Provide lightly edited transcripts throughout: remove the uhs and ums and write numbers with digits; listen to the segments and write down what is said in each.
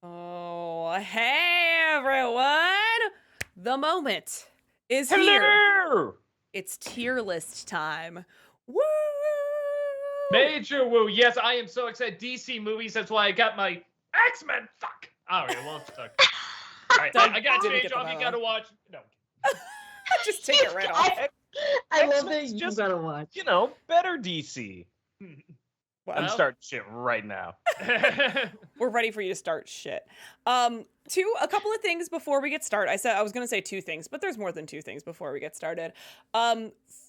Oh, hey everyone! The moment is here. Hello! It's tier list time. Woo! Major woo. Yes, I am so excited. DC movies. That's why I got my X-Men. Fuck. All right, well, it's stuck. All right, Doug I got didn't Change get the off. You memo. got to watch. No. Just take it right off. I love that X-Men's you just, gotta watch. You know, better DC. I'm Well, starting shit right now. we're ready for you to start shit. A couple of things before we get started. I said I was gonna say two things, but there's more than two things before we get started.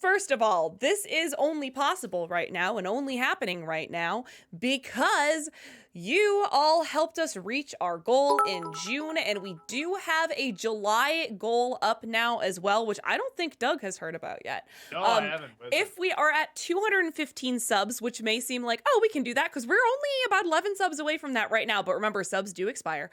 First of all, this is only possible right now and only happening right now because you all helped us reach our goal in June, and we do have a July goal up now as well, which I don't think Doug has heard about yet. No, I haven't. If we are at 215 subs, which may seem like, oh, we can do that because we're only about 11 subs away from that right now. But remember, subs do expire.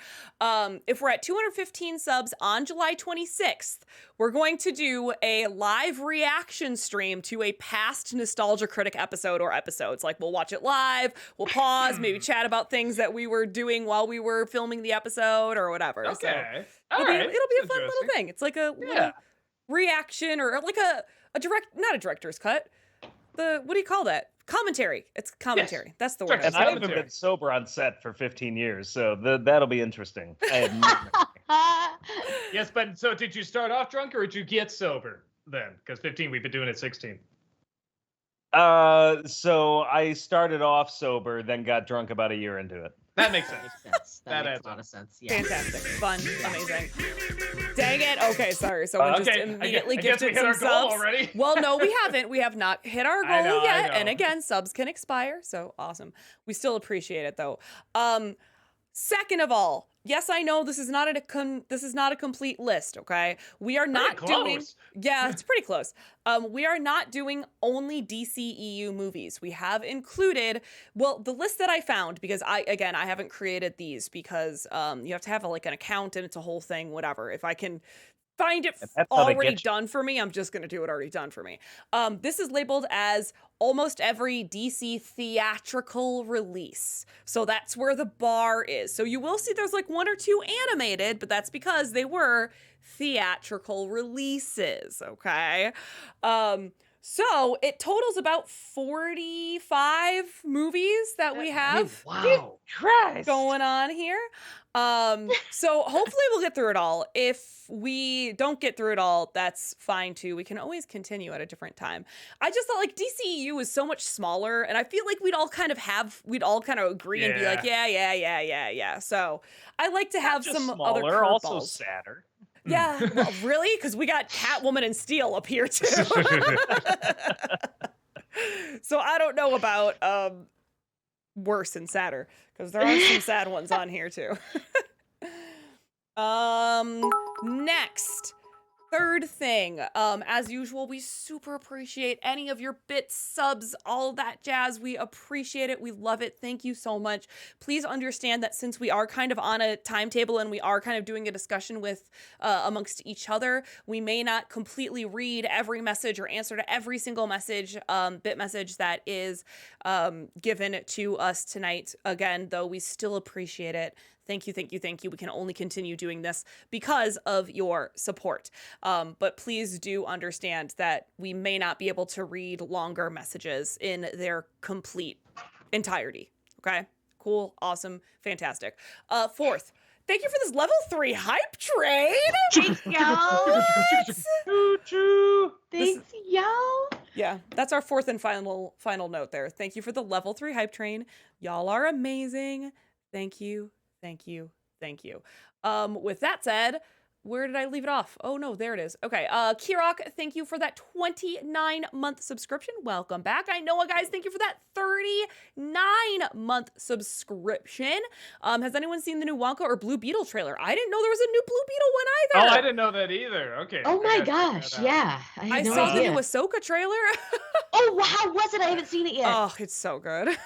If we're at 215 subs on July 26th, we're going to do a live reaction stream to a past Nostalgia Critic episode or episodes. Like, we'll watch it live, we'll pause, maybe chat about things that we were doing while we were filming the episode or whatever. Okay. So All right. it'll be a fun little thing. It's like a little reaction or like not a director's cut. What do you call that? Commentary. It's commentary. Yes. That's the word. It's And I haven't commentary. been sober on set for 15 years, so that'll be interesting. I have no memory. Yes, but so did you start off drunk or did you get sober then? Because 15, we've been doing it 16. So I started off sober, then got drunk about a year into it. That makes sense. Makes sense. That That adds makes a lot up. of sense. Yeah. Fantastic. Fun. Amazing. Dang it. Okay, sorry. Someone just Okay, immediately I guess we gifted hit our some goal subs. already. Well, no, we haven't. We have not hit our I goal know, yet. I And know. again, subs can expire. So awesome. We still appreciate it though. Second of all, yes, I know this is not a complete list, okay? We are not doing close. Yeah, it's pretty close. We are not doing only DCEU movies. We have included, well, the list that I found, because I haven't created these because you have to have like an account and it's a whole thing, whatever. If I can find it And that's how they already get you. done for me, I'm just gonna do it already done for me. This is labeled as almost every DC theatrical release. So that's where the bar is. So you will see there's like one or two animated, but that's because they were theatrical releases, okay? So it totals about 45 movies that we have Wow. Christ! going on here. So hopefully we'll get through it all. If we don't get through it all, that's fine too. We can always continue at a different time. I just thought like DCEU is so much smaller, and I feel like we'd all kind of agree and be like, yeah. So I like to have Just some smaller, other also curveballs. sadder. Yeah, well, really? Because we got Catwoman and Steel up here too. So I don't know about worse and sadder, because there are some sad ones on here too. Next, third thing, as usual, we super appreciate any of your bits, subs, all that jazz. We appreciate it. We love it. Thank you so much. Please understand that since we are kind of on a timetable and we are kind of doing a discussion with amongst each other, we may not completely read every message or answer to every single message, bit message that is given to us tonight. Again, though, we still appreciate it. Thank you, thank you, thank you. We can only continue doing this because of your support. But please do understand that we may not be able to read longer messages in their complete entirety. Okay? Cool, awesome, fantastic. Fourth, thank you for this level 3 hype train. Thanks, y'all. Choo-choo! Thanks, y'all. Yeah, that's our fourth and final note there. Thank you for the level 3 hype train. Y'all are amazing. Thank you. Thank you. Thank you. With that said, where did I leave it off? Oh no, there it is. Okay. Kirok, thank you for that 29-month subscription. Welcome back. I know, guys, thank you for that 39-month subscription. Has anyone seen the new Wonka or Blue Beetle trailer? I didn't know there was a new Blue Beetle one either. Oh, I didn't know that either. Okay. Oh my I gotta check gosh, that out. yeah. I I had no saw the idea. new Ahsoka trailer. Oh, wow, how was it? I haven't seen it yet. Oh, it's so good.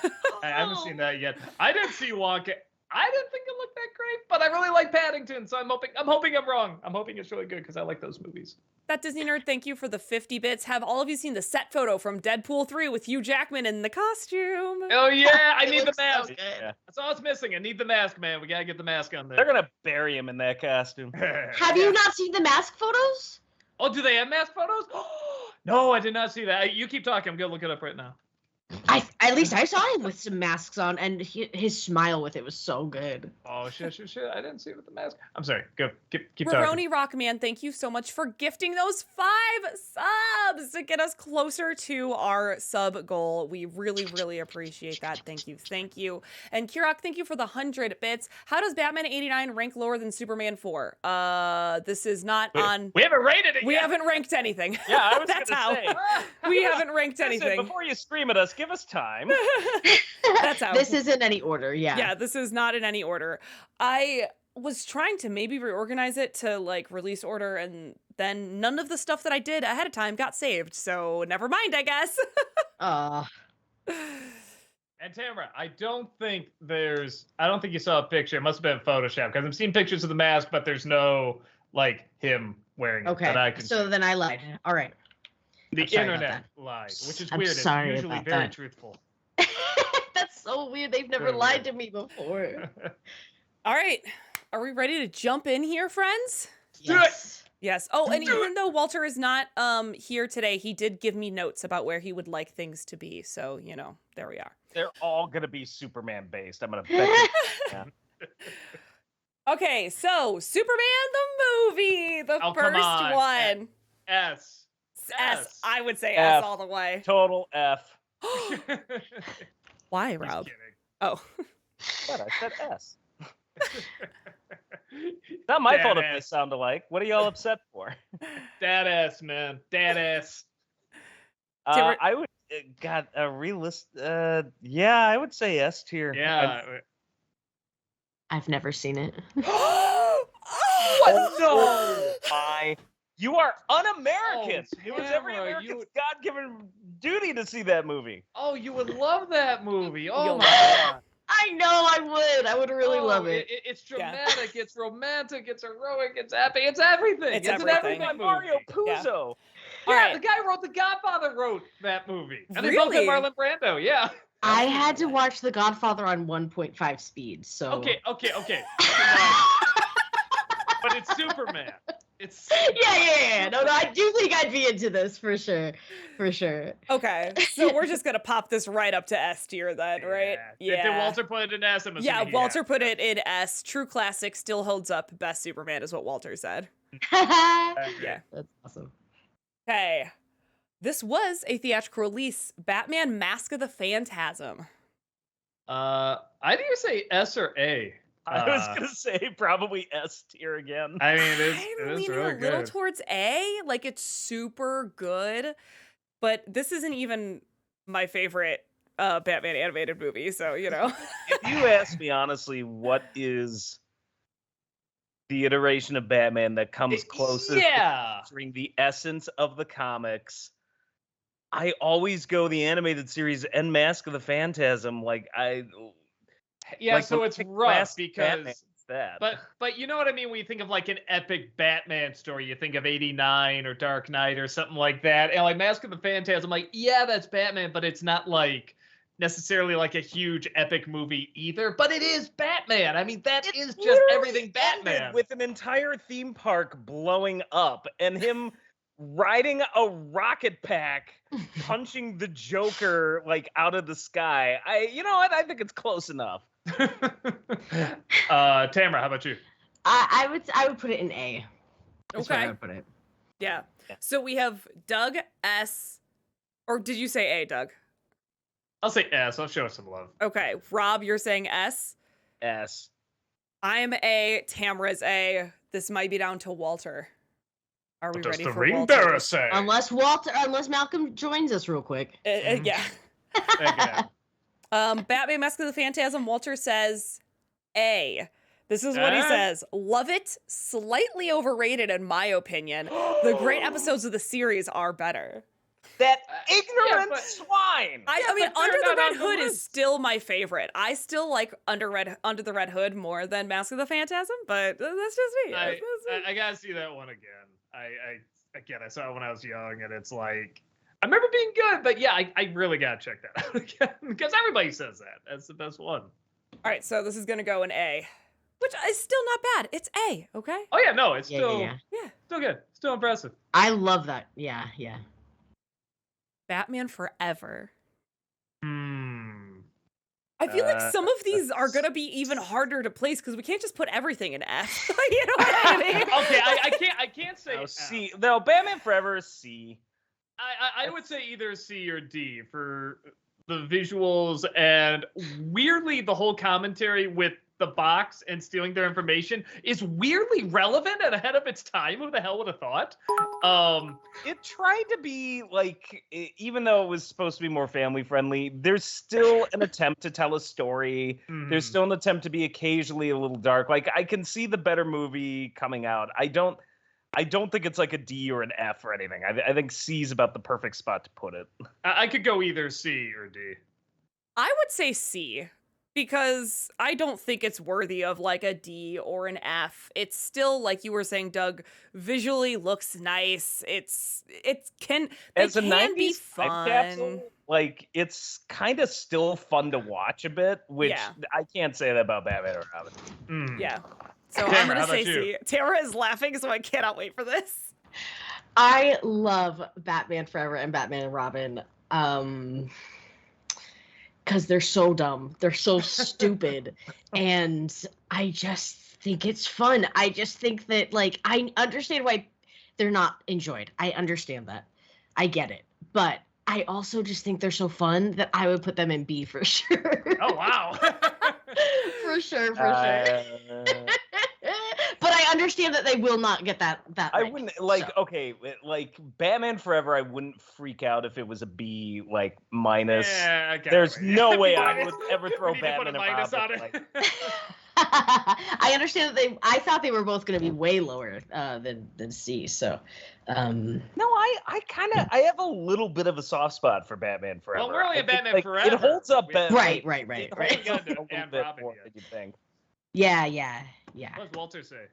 I haven't seen that yet. I didn't see Wonka. I didn't think it looked that great, but I really like Paddington, so I'm hoping I'm wrong. I'm hoping it's really good because I like those movies. That Disney Nerd, thank you for the 50 bits. Have all of you seen the set photo from Deadpool 3 with Hugh Jackman in the costume? Oh yeah, I It need the looks so mask. good. Yeah. That's all it's missing. I need the mask, man. We gotta get the mask on there. They're gonna bury him in that costume. Have you not seen the mask photos? Oh, do they have mask photos? No, I did not see that. You keep talking. I'm gonna look it up right now. At least I saw him with some masks on, and his smile with it was so good. Oh shit! I didn't see it with the mask. I'm sorry. Go. Keep talking. Roroni Rockman, thank you so much for gifting those 5 subs to get us closer to our sub goal. We really, really appreciate that. Thank you. Thank you. And Kirok, thank you for the 100 bits. How does Batman 89 rank lower than Superman 4? This is not on... We haven't rated it We yet. haven't ranked anything. Yeah, I was That's gonna how. say. We haven't ranked Listen, anything. before you scream at us, give us time. That's how. This isn't any order, yeah. Yeah, this is not in any order. I was trying to maybe reorganize it to like release order, and then none of the stuff that I did ahead of time got saved. So never mind, I guess. And Tamara, I don't think you saw a picture. It must have been Photoshop because I'm seeing pictures of the mask, but there's no like him wearing it that I Okay, can so see. then I lied. All right. The I'm sorry about internet lied, which is I'm weird. sorry It's usually about very that. truthful. That's so weird. They've never Very lied weird. to me before. All right. Are we ready to jump in here, friends? Do it! Yes. Yes. Oh, and Do even though Walter is not here today, he did give me notes about where he would like things to be. So, you know, there we are. They're all gonna be Superman based. I'm gonna bet you. Yeah. Okay, so Superman the movie, the Oh, come first on. one. S. S. I would say F. S all the way. Total F. Why, Just Rob? kidding. Oh. What? I said S. It's not my fault if they Badass. sound alike. What are y'all upset for? Dad ass, man. Dad ass. Timber- I would got a relist. Yeah, I would say S tier. Yeah. I've never seen it. Oh, What? No! You are un-American. Oh, It was every Tamara, American's God-given duty to see that movie. Oh, you would love that movie. Oh You'll my love it. god. I know I would. I would really Oh, love it. It's Yeah. dramatic, it's romantic, it's heroic, it's epic, it's everything. It's an everything. everything My movie. Mario Yeah. Puzo. All Yeah, right. the guy who wrote The Godfather wrote that movie. And they both Really? got Marlon Brando, yeah. I had to watch The Godfather on 1.5 speed, so. Okay. But it's Superman. It's Yeah. No, I do think I'd be into this for sure. For sure. Okay, so we're just gonna pop this right up to S tier then, right? Did Walter put it in S? I'm Yeah, assuming he Walter has. put it in S. True classic, still holds up. Best Superman is what Walter said. Yeah. That's awesome. Okay. This was a theatrical release. Batman Mask of the Phantasm. I didn't even say S or A. I was gonna say probably S tier again. I mean, it I'm is leaning really a little good. towards A. Like, it's super good. But this isn't even my favorite Batman animated movie, so, you know. If you ask me honestly, what is the iteration of Batman that comes closest Yeah. to capturing the essence of the comics, I always go the animated series and Mask of the Phantasm. Yeah, like so the it's big rough classic Batman because is that. but you know what I mean when you think of like an epic Batman story, you think of 89 or Dark Knight or something like that. And like Mask of the Phantasm, like, yeah, that's Batman, but it's not like necessarily like a huge epic movie either. But it is Batman. I mean, that is just literally everything ended Batman. with an entire theme park blowing up and him riding a rocket pack punching the Joker like out of the sky. You know what? I think it's close enough. Tamara, how about you? I would put it in A. That's where I Okay. would put it. Yeah. Yeah. So we have Doug S. Or did you say A, Doug? I'll say S. I'll show us some love. Okay. Rob, you're saying S. S. I'm A. Tamara's A. This might be down to Walter. Are we What does ready the for ring Walter? bearer say? Unless Malcolm joins us real quick. Yeah. Okay. Batman Mask of the Phantasm, Walter says A. This is what he Ah. says. Love it. Slightly overrated in my opinion. The great episodes of the series are better. That Yeah, ignorant but- swine. I mean, but they're Under the not Red on the Hood is list. still my favorite. I still like Under the Red Hood more than Mask of the Phantasm, but that's just me. I, That's me. I gotta see that one again. I saw it when I was young, and it's like I remember being good, but yeah, I really gotta check that out again because everybody says that. That's the best one. All right, so this is gonna go in A, which is still not bad. It's A, okay? Oh yeah, no, it's Yeah, still yeah, yeah. Yeah. still good, still impressive. I love that. Yeah, yeah. Batman Forever. Hmm. I feel like some of these are that's- gonna be even harder to place because we can't just put everything in F. You know what I mean? Okay, I can't say No, F. C. No, Batman Forever is C. I would say either C or D for the visuals and weirdly the whole commentary with the box and stealing their information is weirdly relevant and ahead of its time. Who the hell would have thought? It tried to be like, even though it was supposed to be more family friendly, there's still an attempt to tell a story. There's mhm. still an attempt to be occasionally a little dark. Like I can see the better movie coming out. I don't think it's like a D or an F or anything. I think C is about the perfect spot to put it. I could go either C or D. I would say C because I don't think it's worthy of like a D or an F. It's still like you were saying, Doug, visually looks nice. It can As a can be 90s time capsule, like it's kind of still fun to watch a bit, which Yeah. I can't say that about Batman or Robin. Mm. Yeah. So I'm Tamara, gonna how say about you? C. Tara is laughing, so I cannot wait for this. I love Batman Forever and Batman and Robin. Because they're so dumb. They're so stupid. And I just think it's fun. I just think that, like, I understand why they're not enjoyed. I understand that. I get it. But I also just think they're so fun that I would put them in B for sure. Oh wow. For sure. But I understand that they will not get that. I rank, wouldn't like so. okay, like Batman Forever. I wouldn't freak out if it was a B, like minus. Yeah, I got it There's right. no way I Minus- would ever throw we need to put Batman a and minus Robin. on it. Like, I understand that I thought they were both going to be way lower than C. So, no, I have a little bit of a soft spot for Batman Forever. we're only I at think, Batman like, Forever. It holds up We- better. right. It right. holds up Yeah, a little and bit Robin more yet. than you think. yeah. What does Walter say?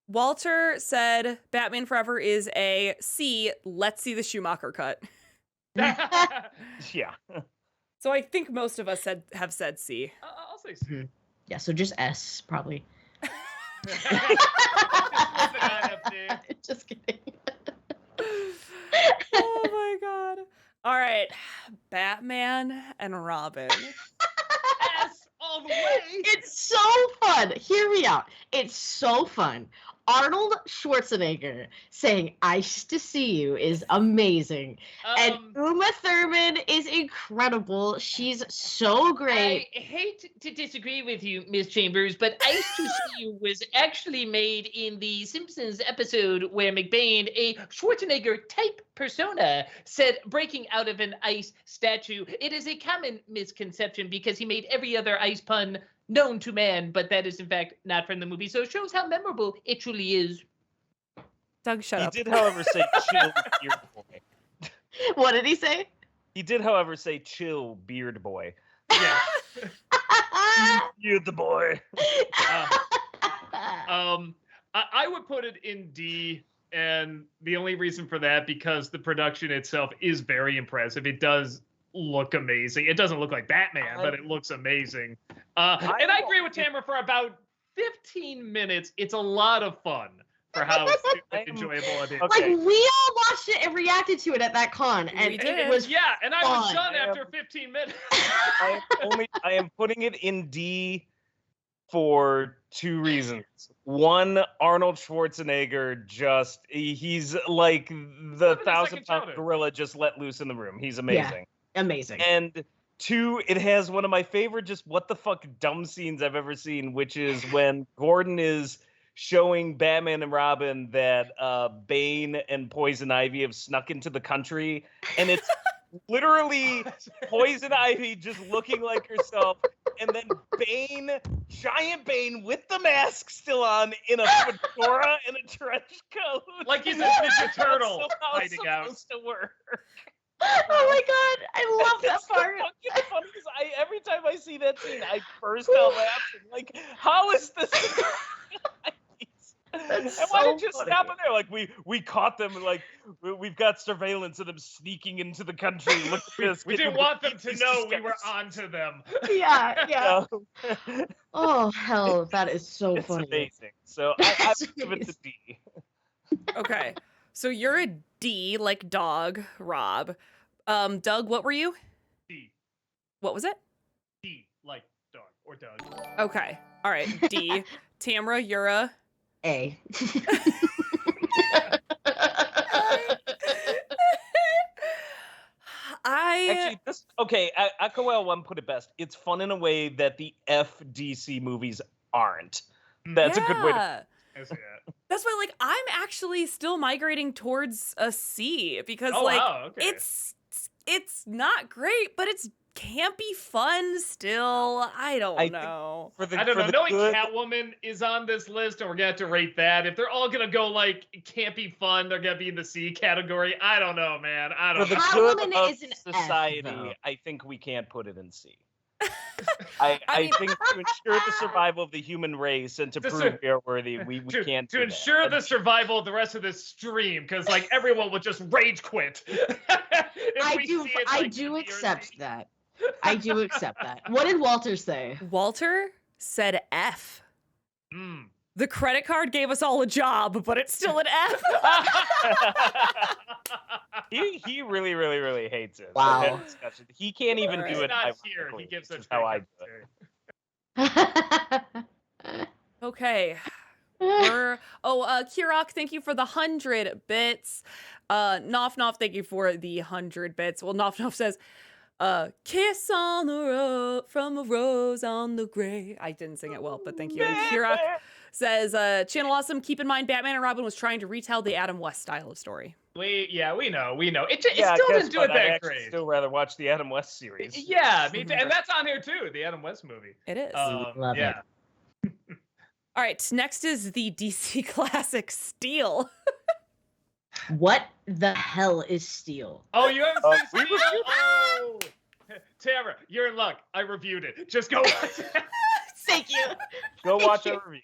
Walter said Batman Forever is a C. Let's see the Schumacher cut. Yeah. So I think most of us have said C. I'll say C. Yeah, so just S probably. Just flip it on up there. Just kidding. Oh my god. All right. Batman and Robin. S all the way. It's so fun. Hear me out. It's so fun. Arnold Schwarzenegger saying "Ice to see you" is amazing, and Uma Thurman is incredible. She's so great. I hate to disagree with you, Miss Chambers, but Ice to See You was actually made in the Simpsons episode where McBain, a Schwarzenegger type persona, said breaking out of an ice statue. It is a common misconception because he made every other ice pun known to man, but that is in fact not from the movie. So it shows how memorable it truly is. Doug, shut He up. did, however, say chill beard boy. What did he say? He did, however, say chill beard boy. Yeah. Beard the boy. I would put it in D, and the only reason for that because the production itself is very impressive. It does look amazing. It doesn't look like Batman, but it looks amazing. And I agree with Tamara for about 15 minutes. It's a lot of fun for how enjoyable it is. Okay. Like, we all watched it and reacted to it at that con, and We it did. was Yeah, and I was fun. done after 15 minutes. I am putting it in D for two reasons. One, Arnold Schwarzenegger he's like the Look at the 1,000-pound second gorilla just let loose in the room. He's amazing. amazing. And two, it has one of my favorite just what the fuck dumb scenes I've ever seen, which is when Gordon is showing Batman and Robin that Bane and Poison Ivy have snuck into the country, and it's literally Poison Ivy just looking like herself, and then giant Bane with the mask still on, in a fedora and a trench coat. Like he's a Ninja That's Turtle somehow hiding out. supposed to work. Oh my god, I love that It's so part. fucking funny because every time I see that scene, I burst out laughing. Like, how is this? That's And why so did you funny. stop in there? Like, we caught them. Like, we've got surveillance of them sneaking into the country. Look at this. We didn't getting want them to these know we were disguises. onto them. Yeah. So, Oh hell, that is so it's funny. amazing. So I would give it to D. Okay. So you're a D, like dog, Rob. Doug, what were you? D. What was it? D, like dog or Doug. Okay. All right. D. Tamra, you're a. A. Actually, Akawel one put it best. It's fun in a way that the FDC movies aren't. That's a good way to. Yeah. I see that. That's why, like, I'm actually still migrating towards a C because, Oh, like, wow, okay. it's not great, but it's campy fun still. I don't I think- know. For the, I don't for know. the Knowing good, Catwoman is on this list, and we're gonna have to rate that. If they're all gonna go like campy fun, they're gonna be in the C category. I don't know, man. I for don't the know. Catwoman good of is an F, society, though. I think we can't put it in C. I mean- think to ensure the survival of the human race and to To prove sur- we are worthy, we can't to do ensure that. the survival of the rest of this stream, because like everyone would just rage quit. I do accept that. I do accept that. What did Walter say? Walter said F. Mm. The credit card gave us all a job, but it's still an F. He really, really, really hates it. Wow. That discussion. He can't even Alright. do He's it. not here. ironically, He gives which such is how great I do it. commentary. Okay. Kirok, thank you for the 100 bits. Noff Noff, thank you for the 100 bits. Well, Noff Noff says, kiss on the road from a rose on the gray. I didn't sing it well, but thank you. And Kirok says, Channel Awesome, keep in mind Batman and Robin was trying to retell the Adam West style of story. We know. It Yeah, still guess didn't do what? it I'd that actually great. still rather watch the Adam West series. Yeah, me too. And that's on here too, the Adam West movie. It is. Love it. yeah. All right, next is the DC classic Steel. What the hell is Steel? Oh, you haven't Oh, seen we Steel? reviewed Oh, Tamara, you're in luck. I reviewed it. Just go watch it. Thank you. Go watch Thank our review.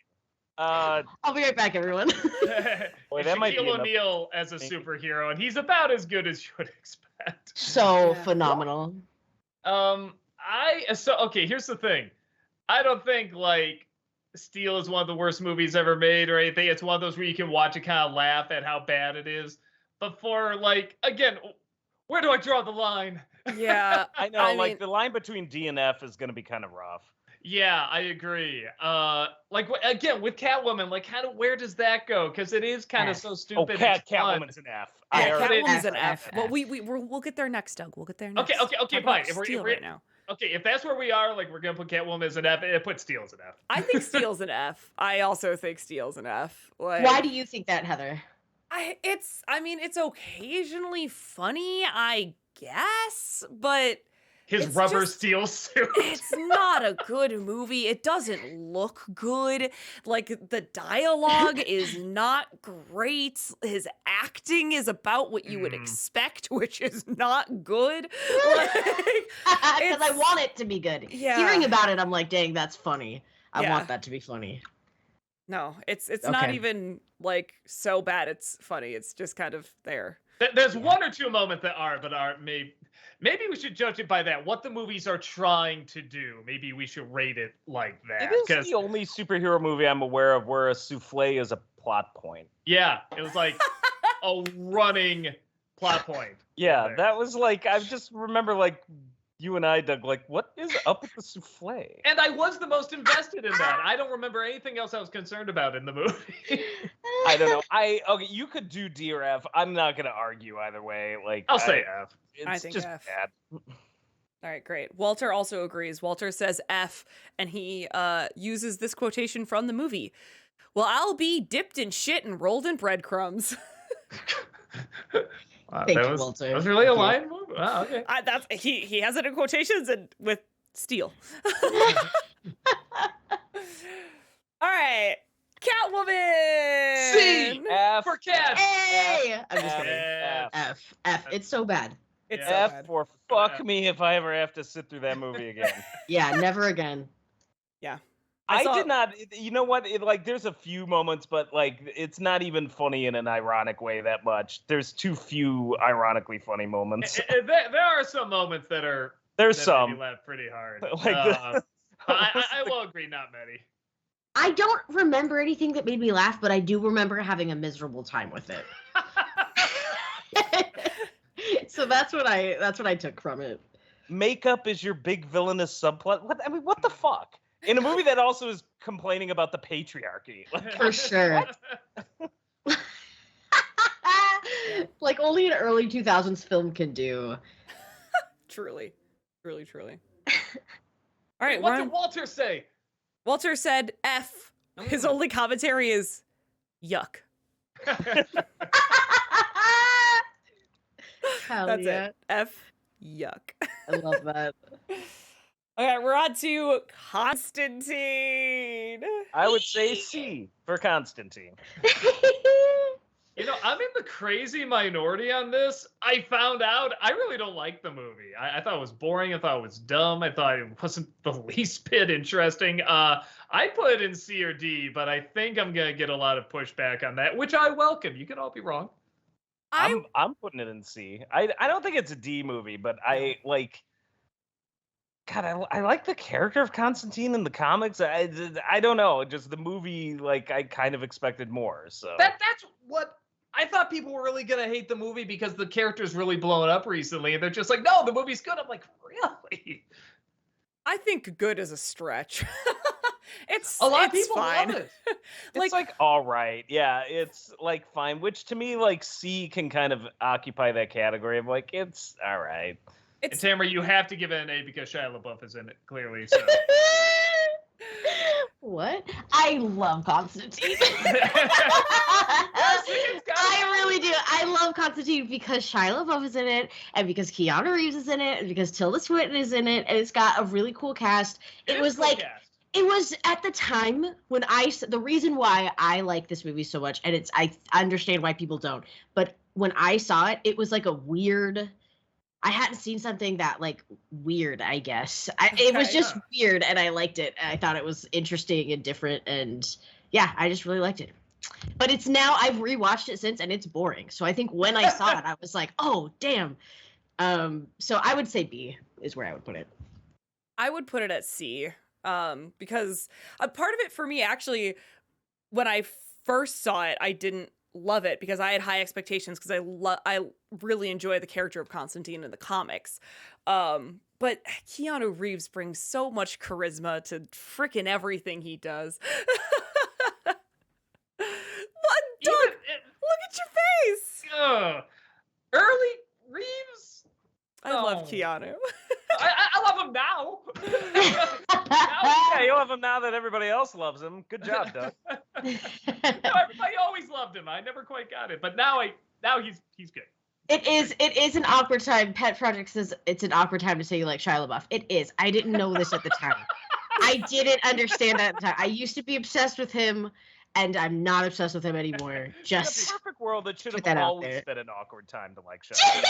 Uh, I'll be right back, everyone. Boy, It's that might be Shaquille enough. O'Neal as a Thank you. superhero, and he's about as good as you would expect. So Yeah. phenomenal. Okay, here's the thing. I don't think like Steel is one of the worst movies ever made or anything. It's one of those where you can watch it kind of laugh at how bad it is. But for like, again, where do I draw the line? Yeah. I know, I like mean- the line between D and F is going to be kind of rough. Yeah, I agree. Again, with Catwoman, like, where does that go? Because it is kind of F. so Oh, stupid. and fun. Catwoman's an F. Yeah, I already- Catwoman's an F, F. Well, F. we'll get there next, Doug. We'll get there next. Okay, Talk fine. about If we're- Steel if we're- right now. Okay, if that's where we are, like, we're gonna put Catwoman as an F. Put Steel as an F. I think Steel's an F. I also think Steel's an F. Like, Why do you think that, Heather? it's occasionally funny, I guess, but His It's rubber just- steel suit. it's not a good movie. It doesn't look good. Like, the dialogue is not great. His acting is about what you would Mm. expect, which is not good. Like, Because I It's- want it to be good. Yeah. Hearing about it, I'm like, dang, that's funny. I Yeah. want that to be funny. no, it's not Okay. even like so bad it's funny. It's just kind of there. There's one or two moments that are, but are maybe we should judge it by that. What the movies are trying to do. Maybe we should rate it like that. It is 'Cause, the only superhero movie I'm aware of where a souffle is a plot point. yeah, it was like a running plot point. Yeah, There. that was like, I just remember like you and I, Doug, like, what is up with the souffle? And I was the most invested in that. I don't remember anything else I was concerned about in the movie. I don't know. Okay, you could do D or F. I'm not gonna argue either way. Like, I'll say F. it's I think just F. bad. All right, great. Walter also agrees. Walter says F, and he uses this quotation from the movie. Well, I'll be dipped in shit and rolled in breadcrumbs. Wow, Thank that you, was, Walter. That was really a Thank you. line move? Wow, okay. That's he has it in quotations and with Steel. All right, Catwoman. C. F For Cat. Hey! I'm just F, kidding. F. F. F. It's so bad. It's Yeah. so F bad. for fuck me if I ever have to sit through that movie again. Yeah, never again. I I saw- did not. You know what? Like, there's a few moments, but like, it's not even funny in an ironic way that much. There's too few ironically funny moments. There are some moments that are There's that made me some. laugh pretty hard. Like the- I will agree, not many. I don't remember anything that made me laugh, but I do remember having a miserable time with it. So that's what I took from it. Makeup is your big villainous subplot. What I mean, what the fuck? In a movie that also is complaining about the patriarchy. Like, For sure. Like only an early 2000s film can do. Truly. Truly. All right, What we're did on- Walter say? Walter said F. His only commentary is yuck. Hell That's yeah. it. F. Yuck. I love that. Okay, we're on to Constantine. I would say C for Constantine. You know, I'm in the crazy minority on this. I found out I really don't like the movie. I thought it was boring. I thought it was dumb. I thought it wasn't the least bit interesting. I put it in C or D, but I think I'm gonna get a lot of pushback on that, which I welcome. You can all be wrong. I'm putting it in C. I don't think it's a D movie, but I like. God, I like the character of Constantine in the comics. I don't know. Just the movie, like, I kind of expected more. So That's what I thought people were really gonna hate the movie because the character's really blown up recently, and they're just like, no, the movie's good. I'm like, really? I think good is a stretch. It's A lot of it's people fine. love it. it's like all right. Yeah, it's like fine. Which to me, like C can kind of occupy that category of like it's all right. And It's Tamara, you have to give it an A because Shia LaBeouf is in it, clearly. So. What? I love Constantine. I really do. I love Constantine because Shia LaBeouf is in it, and because Keanu Reeves is in it, and because Tilda Swinton is in it, and it's got a really cool cast. It was like it was at the time when the reason why I like this movie so much, and I understand why people don't, but when I saw it, it was like a weird. I hadn't seen something that like weird, I guess. It was Okay, just yeah. weird, and I liked it. I thought it was interesting and different, and yeah, I just really liked it. But it's now I've rewatched it since, and it's boring. So I think when I saw it, I was like, oh damn. So I would say B is where I would put it. I would put it at C, because a part of it for me actually, when I first saw it, I didn't love it because I had high expectations because I really enjoy the character of Constantine in the comics. But Keanu Reeves brings so much charisma to freaking everything he does. What, Doug? Look at your face. Early Reeves? I love Oh. Keanu. I love him now. Yeah, you'll have him now that everybody else loves him. Good job, Doug. No, everybody always loved him. I never quite got it, but now he's good. It is an awkward time. Pet Project says it's an awkward time to say you like Shia LaBeouf. It is. I didn't know this at the time. I didn't understand that at the time. I used to be obsessed with him, and I'm not obsessed with him anymore. In a Just perfect world, it should put have that out always there. been an awkward time to like Shia.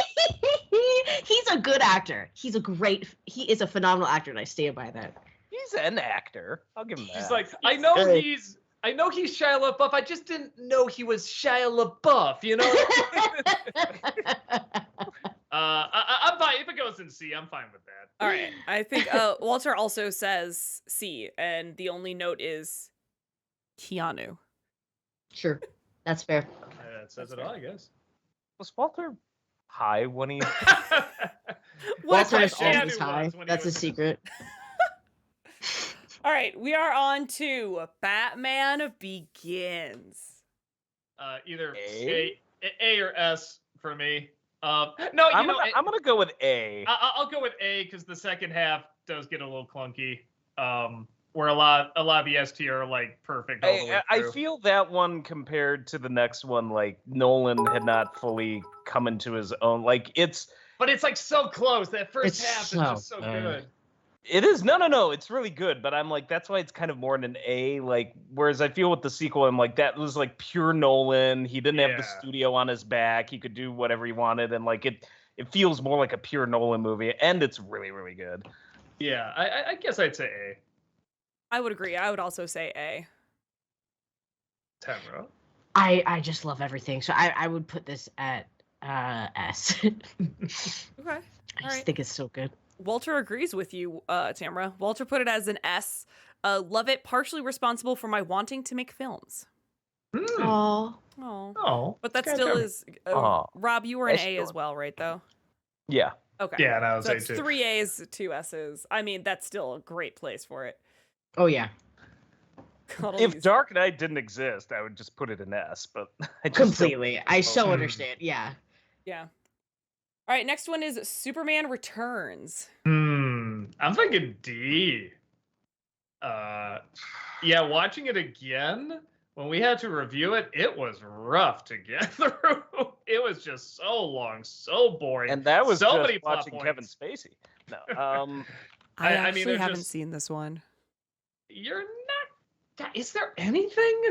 he's a good actor. He is a phenomenal actor, and I stand by that. He's an actor. I'll give him that. He's like, I know good. he's Shia LaBeouf. I just didn't know he was Shia LaBeouf. You know. I'm fine if it goes in C. I'm fine with that. All right. I think Walter also says C, and the only note is Keanu. Sure, that's fair. That says it all, I guess. Was Walter high when he? Walter is Keanu always high. was when he That's a was- secret. All right, we are on to Batman Begins. Either A? A or S for me. No, you I'm know, gonna go with A. I'll go with A because the second half does get a little clunky. Where a lot of the S tier are like perfect all the way I through. feel that one compared to the next one, like Nolan had not fully come into his own. Like But it's like so close. That first It's half so is just so good. good. it is no, it's really good. But I'm like, that's why it's kind of more in an A. Like, whereas I feel with the sequel, I'm like, that was like pure Nolan. He didn't have the Yeah. studio on his back. He could do whatever he wanted, and like it feels more like a pure Nolan movie, and it's really, really good. Yeah, I guess I'd say A. I would agree. I would also say A. Tamara. I just love everything. So I would put this at S. I Okay. just Alright. think it's so good. Walter agrees with you, Tamara. Walter put it as an S. Love it. Partially responsible for my wanting to make films. Oh, Oh. Oh. But that God still damn it. is. Aw. Rob, you were an I A as sure- well, right? Though. Yeah. Okay. Yeah, and I would So say it's too. 3 A's, 2 S's. I mean, that's still a great place for it. oh yeah, Cuddle If these- Dark Knight didn't exist, I would just put it in S. But I just completely. I so Hmm. understand. Yeah. Yeah. All right. Next one is Superman Returns. I'm thinking D. Yeah, watching it again when we had to review it, it was rough to get through. It was just so long, so boring. And that was so just many plot watching Kevin points. Spacey. No. I I mean, actually there's haven't just- seen this one. You're not. Is there anything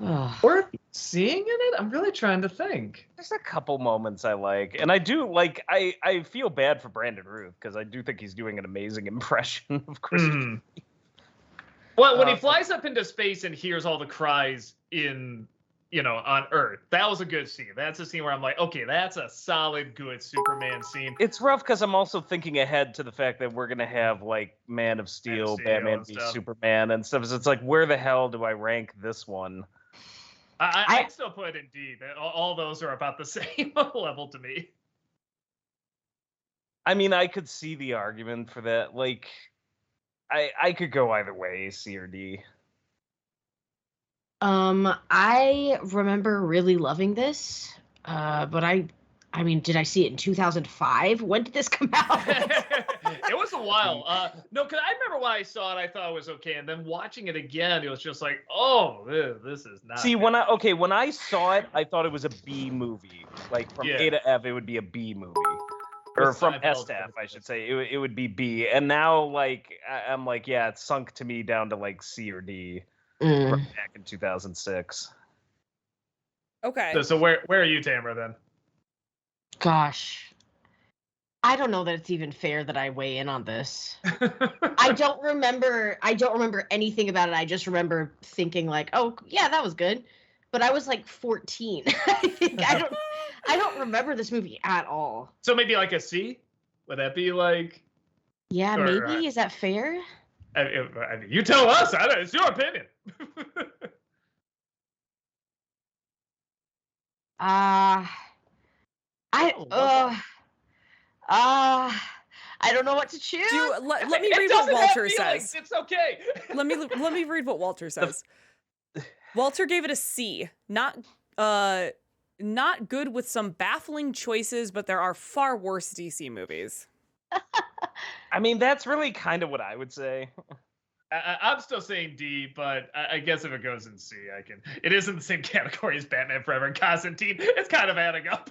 Ugh. worth seeing in it? I'm really trying to think. There's a couple moments I like, and I do like. I feel bad for Brandon Routh because I do think he's doing an amazing impression of Christian. Well, when he Uh, flies up into space and hears all the cries on Earth, that was a good scene. That's a scene where I'm like, okay, that's a solid, good Superman scene. It's rough because I'm also thinking ahead to the fact that we're gonna have like Man of Steel, Steel Batman and v stuff. Superman, and stuff. So it's like, where the hell do I rank this one? I'd still put it in D. All those are about the same level to me. I mean, I could see the argument for that. Like, I could go either way, C or D. I remember really loving this, but I mean, did I see it in 2005? When did this come out? It was a while. No, because I remember when I saw it, I thought it was okay, and then watching it again, it was just like, oh, this is not. See, good. when I saw it, I thought it was a B movie. Like from Yeah. A to F, it would be a B movie, or With from Seinfeld S to F, I should say. It would be B. And now, like, I'm like, yeah, it's sunk to me down to like C or D Mm. from back in 2006. Okay. So where are you, Tamara? Then Gosh, I don't know that it's even fair that I weigh in on this. I don't remember anything about it. I just remember thinking like, oh yeah, that was good. But I was like 14. I don't remember this movie at all. So maybe like a C? Would that be like? Yeah, Or, maybe. Is that fair? I mean, you tell us. I don't. It's your opinion. I don't know what to choose. Let me It read what doesn't have Walter feelings, says. It's okay. Let me read what Walter says. Walter gave it a C. Not good with some baffling choices, but there are far worse DC movies. I mean, that's really kind of what I would say. I'm still saying D, but I guess if it goes in C, I can. It is in the same category as Batman Forever and Constantine. It's kind of adding up.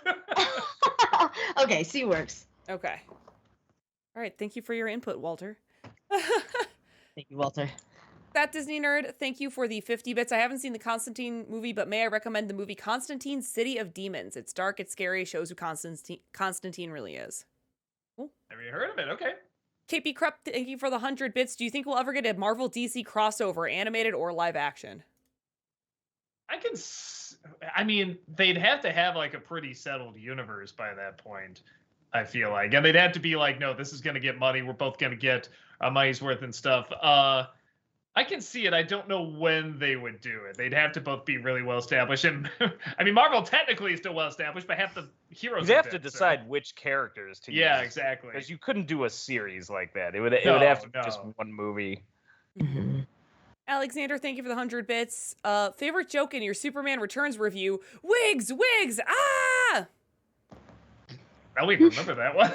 Okay, C works. Okay. All right. Thank you for your input, Walter. Thank you, Walter. That Disney nerd, thank you for the 50 bits. I haven't seen the Constantine movie, but may I recommend the movie Constantine: City of Demons? It's dark, it's scary, shows who Constantine really is. Have you heard of it? Okay. KP Krupp, thank you for the 100 bits. Do you think we'll ever get a Marvel DC crossover, animated or live action? I mean, they'd have to have like a pretty settled universe by that point, I feel like. And they'd have to be like, no, this is going to get money. We're both going to get our money's worth and stuff. I can see it. I don't know when they would do it. They'd have to both be really well established. And I mean, Marvel technically is still well established, but half the heroes You are have to dead, so- decide which characters to use. Yeah, exactly. Because you couldn't do a series like that. It would have to be just No. one movie. Mhm. Alexander, thank you for the 100 bits. Favorite joke in your Superman Returns review? Wigs! Ah! Oh, we remember that one.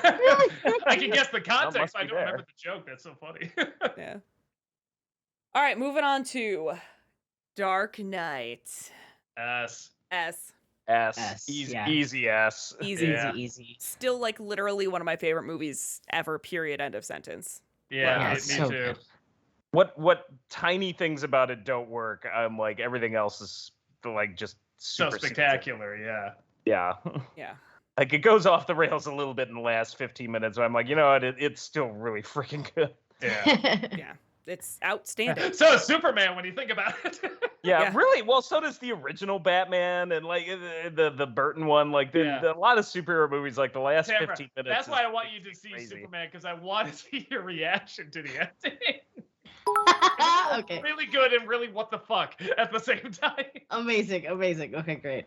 I can guess the context, must but I be don't remember there. the joke. That's so funny. Yeah. All right, moving on to Dark Knight. S. S. S. S, Easy, yeah. easy S. Easy. Yeah. Easy. Still, like, literally one of my favorite movies ever, period, end of sentence. Yeah, Yeah, me, it's me so too. good. What tiny things about it don't work? I'm like, everything else is like just So super spectacular, yeah. Yeah. Yeah. Like it goes off the rails a little bit in the last 15 minutes. But I'm like, you know what? It's still really freaking good. Yeah. Yeah, it's outstanding. So is Superman when you think about it. Yeah, Yeah. really. Well, so does the original Batman and like the Burton one. Like a lot of superhero movies, like the last Tamara, 15 minutes. that's why I is want you to see crazy. Superman, because I want to see your reaction to the ending. Okay. Really good and really what the fuck at the same time. Amazing. Okay, great.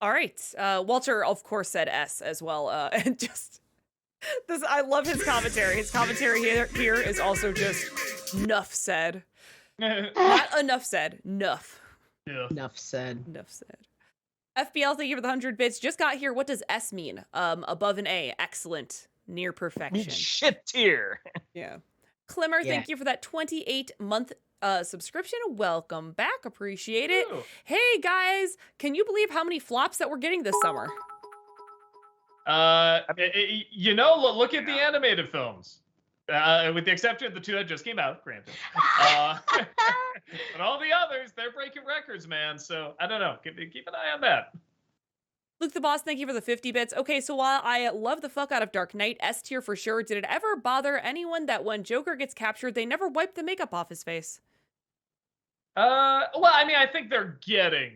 All right. Walter, of course, said S as well. And just this, I love his commentary. His commentary here is also just nuff said. Not enough said. Nuff. Yeah. Enough said. Enough said. FBL, thank you for the 100 bits. Just got here. What does S mean? Above an A. Excellent. Near perfection. Shit tier. Yeah. Climmer, Yeah. thank you for that 28-month subscription. Welcome back. Appreciate it. Ooh. Hey, guys. Can you believe how many flops that we're getting this summer? You know, look at the animated films. With the exception of the two that just came out, granted. But all the others, they're breaking records, man. So I don't know. Keep an eye on that. Luke the Boss, thank you for the 50 bits. Okay, so while I love the fuck out of Dark Knight, S tier for sure, did it ever bother anyone that when Joker gets captured, they never wipe the makeup off his face? Well, I mean, I think they're getting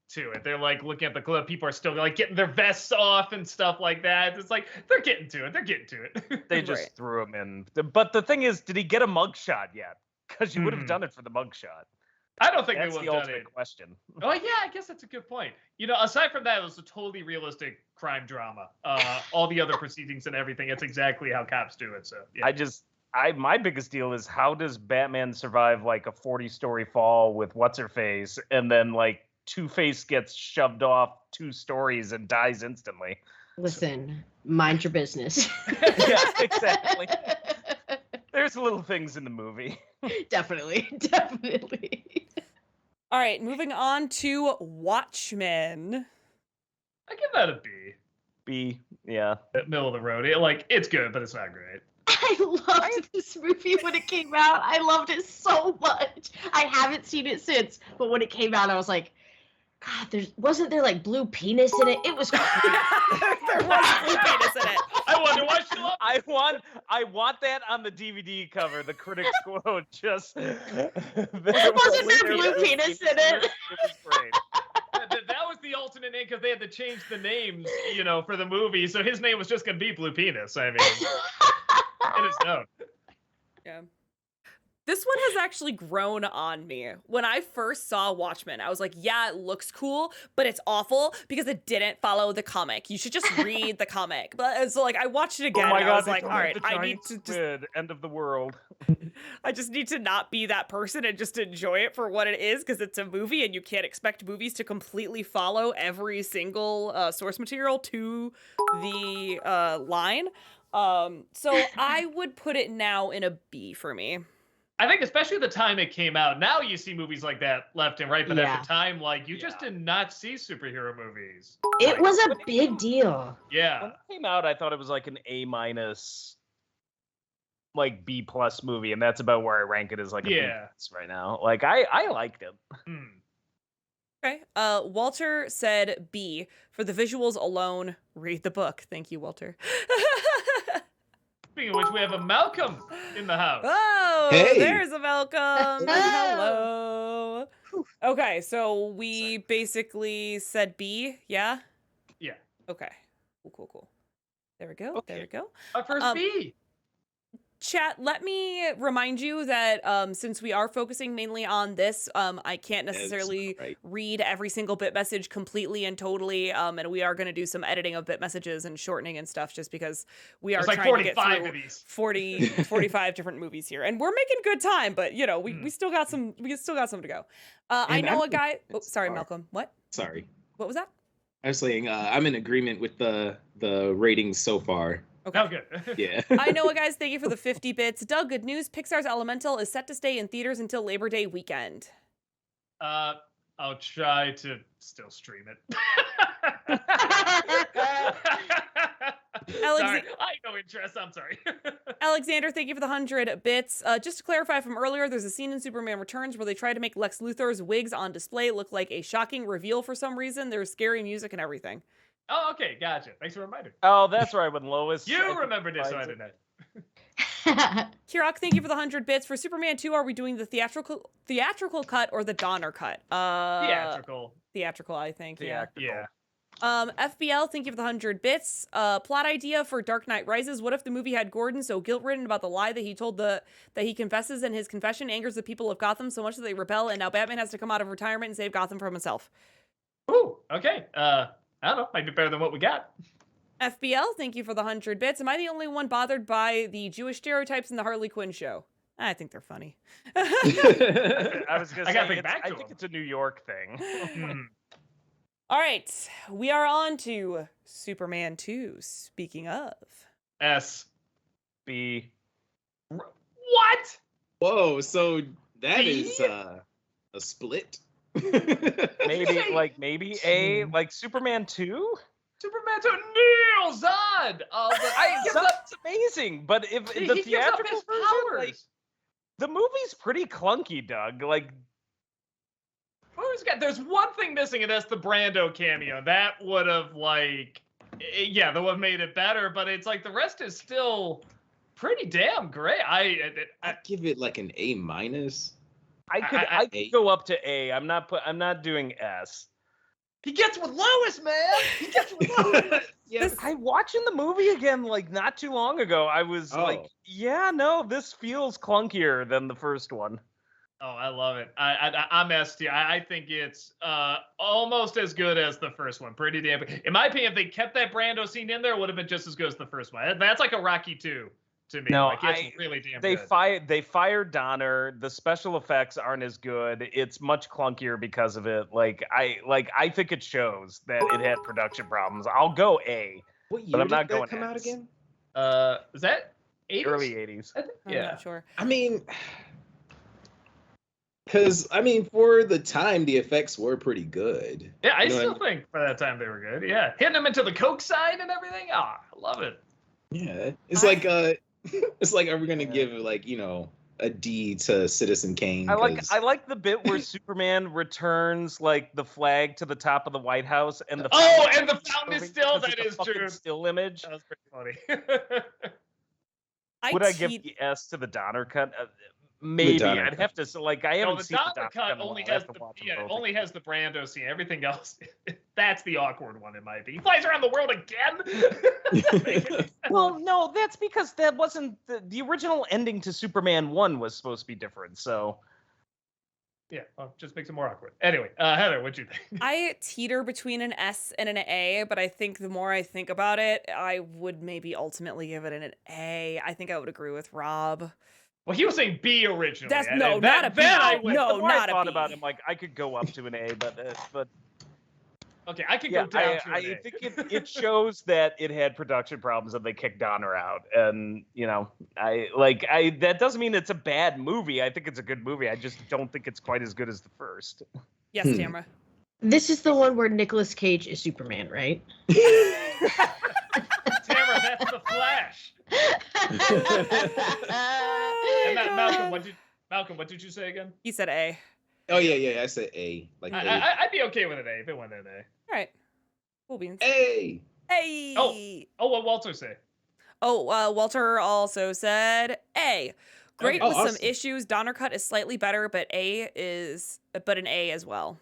to it. They're like looking at the clip. People are still like getting their vests off and stuff like that. It's like they're getting to it. They're getting to it. They just Right. threw him in. But the thing is, did he get a mugshot yet? Because you would have Hmm. done it for the mugshot. I don't think That's they the would have done ultimate it. question. Oh yeah, I guess that's a good point. You know, aside from that, it was a totally realistic crime drama. All the other proceedings and everything, it's exactly how cops do it. So yeah. My biggest deal is how does Batman survive like a 40-story fall with what's her face, and then like Two-Face gets shoved off 2 stories and dies instantly? Listen, mind your business. Yeah, exactly. There's little things in the movie. Definitely. All right, moving on to Watchmen. I give that a B. B, yeah. Middle of the road. It's good, but it's not great. I loved this movie when it came out. I loved it so much. I haven't seen it since, but when it came out, I was like, God, wasn't there like blue penis in it? It was crazy. There was blue penis in it. I wonder why she loved I want that on the DVD cover. The critics quote just. Wasn't there blue penis in it? It was great. that was the alternate name because they had to change the names, you know, for the movie. So his name was just gonna be Blue Penis. I mean, it is known. Yeah. This one has actually grown on me. When I first saw Watchmen, I was like, yeah, it looks cool, but it's awful because it didn't follow the comic. You should just read the comic. But so like I watched it again Oh my and God, I was they like, don't all have right, the I need giant to just squid. End of the world. I just need to not be that person and just enjoy it for what it is because it's a movie and you can't expect movies to completely follow every single source material to the line. So I would put it now in a B for me. I think especially the time it came out. Now you see movies like that left and right, but Yeah. at the time, like you just did not see superhero movies. It was a big deal. Yeah. When it came out, I thought it was like an A-, like B+ movie, and that's about where I rank it as like a B+ Yeah. right now. Like I liked it. Hmm. Okay. Walter said B. For the visuals alone, read the book. Thank you, Walter. Speaking of which, we have a Malcolm in the house. Oh, Hey. there's a Malcolm. Hello. Okay, so we basically said B, yeah? Yeah. Okay. Cool. There we go. There we go. Our first B. Chat, let me remind you that since we are focusing mainly on this, I can't necessarily right. read every single bit message completely and totally, and we are going to do some editing of bit messages and shortening and stuff just because we are There's like trying to get 45 through of these. 45 different movies here, and we're making good time, but you know, we still got some to go. I And know I'm a guy. Oh, it's sorry, far. Malcolm. What Sorry. was that? I was saying I'm in agreement with the ratings so far. Okay. Oh, good. Yeah. I know it, guys. Thank you for the 50 bits. Doug, good news. Pixar's Elemental is set to stay in theaters until Labor Day weekend. I'll try to still stream it. Sorry, I have no interest. I'm sorry. Alexander, thank you for the 100 bits. Just to clarify from earlier, there's a scene in Superman Returns where they try to make Lex Luthor's wigs on display look like a shocking reveal for some reason. There's scary music and everything. Oh, okay, gotcha. Thanks for the reminder. Oh, that's right. When Lois. I You think, remembered it, so I finds didn't. Kirok, thank you for the 100 bits. For Superman 2, are we doing the theatrical cut or the Donner cut? Theatrical. Theatrical, I think. Yeah. Theatrical. Yeah. FBL, thank you for the 100 bits. Plot idea for Dark Knight Rises. What if the movie had Gordon so guilt-ridden about the lie that he told that he confesses, and his confession angers the people of Gotham so much that they rebel, and now Batman has to come out of retirement and save Gotham from himself. Ooh, okay. I don't know. Might be better than what we got. FBL, thank you for the 100 bits. Am I the only one bothered by the Jewish stereotypes in the Harley Quinn show? I think they're funny. I was gonna I say, gotta think back I to think them. it's a New York thing. Hmm. All right, we are on to Superman 2. Speaking of. S. B. What? Whoa, so that B? is a split. Maybe A, like Superman 2? Superman 2, Neil Zod! That's amazing, but if He the gives up theatrical his version, powers. like, the movie's pretty clunky, Doug. Like, There's one thing missing, and that's the Brando cameo. That would have, like, yeah, that would have made it better, but it's like the rest is still pretty damn great. I'd give it like an A minus. I could go up to A. I'm not doing S. He gets with Lois, man! He gets with Lois! Yes. I watching the movie again like not too long ago. I was like, Oh. yeah, no, this feels clunkier than the first one. Oh, I love it. I'm ST. I think it's almost as good as the first one. Pretty damn good. In my opinion, if they kept that Brando scene in there, it would have been just as good as the first one. That's like a Rocky 2 to me. No, like, it's really damn They good. they fired Donner. The special effects aren't as good. It's much clunkier because of it. I think it shows that it had production problems. I'll go A. What But year I'm did not that going come out S. again? Is that 80s? Early 80s. I think, I'm yeah. not sure. I mean, because for the time, the effects were pretty good. Yeah, I You know still what I think for that time they were good. Yeah. Hitting them into the Coke side and everything. Ah, I love it. Yeah, it's like it's like, are we gonna give like a D to Citizen Kane? I like 'Cause- the bit where Superman returns like the flag to the top of the White House and the Oh, and the fountain is moving still, because that it's a is fucking true. still image. That was pretty funny. Would I give cheat- the S to the Donner cut? Maybe Donner I'd cut. have to. So like I No, haven't the seen the Donner Donner cut in a only while. I has have to the watch them both only again. has the Brando scene. Everything else, that's the awkward one in my opinion. He flies around the world again. Well, no, that's because that wasn't the original ending to Superman 1 was supposed to be different. So Yeah, well, just makes it more awkward. Anyway, Heather, what'd you think? I teeter between an S and an A, but I think the more I think about it, I would maybe ultimately give it an A. I think I would agree with Rob. Well, he was saying B originally. That's- and no, that, not a that B. I went, No, the more not I a thought B. about it, I'm like I could go up to an A, but Okay, I could yeah, go down to I an A. think it shows that it had production problems and they kicked Donner out. And that doesn't mean it's a bad movie. I think it's a good movie. I just don't think it's quite as good as the first. Yes, Hmm. Tamara. This is the one where Nicolas Cage is Superman, right? Tamara, that's the Flash. And Malcolm, what did you say again? He said A. Oh yeah, I said A. Like A. I'd be okay with an A if it went an A. All right. Cool beans. A. Hey. Oh, what Walter say? Oh, Walter also said A. Great Oh, with some awesome. issues. Donner cut is slightly better, but an A as well.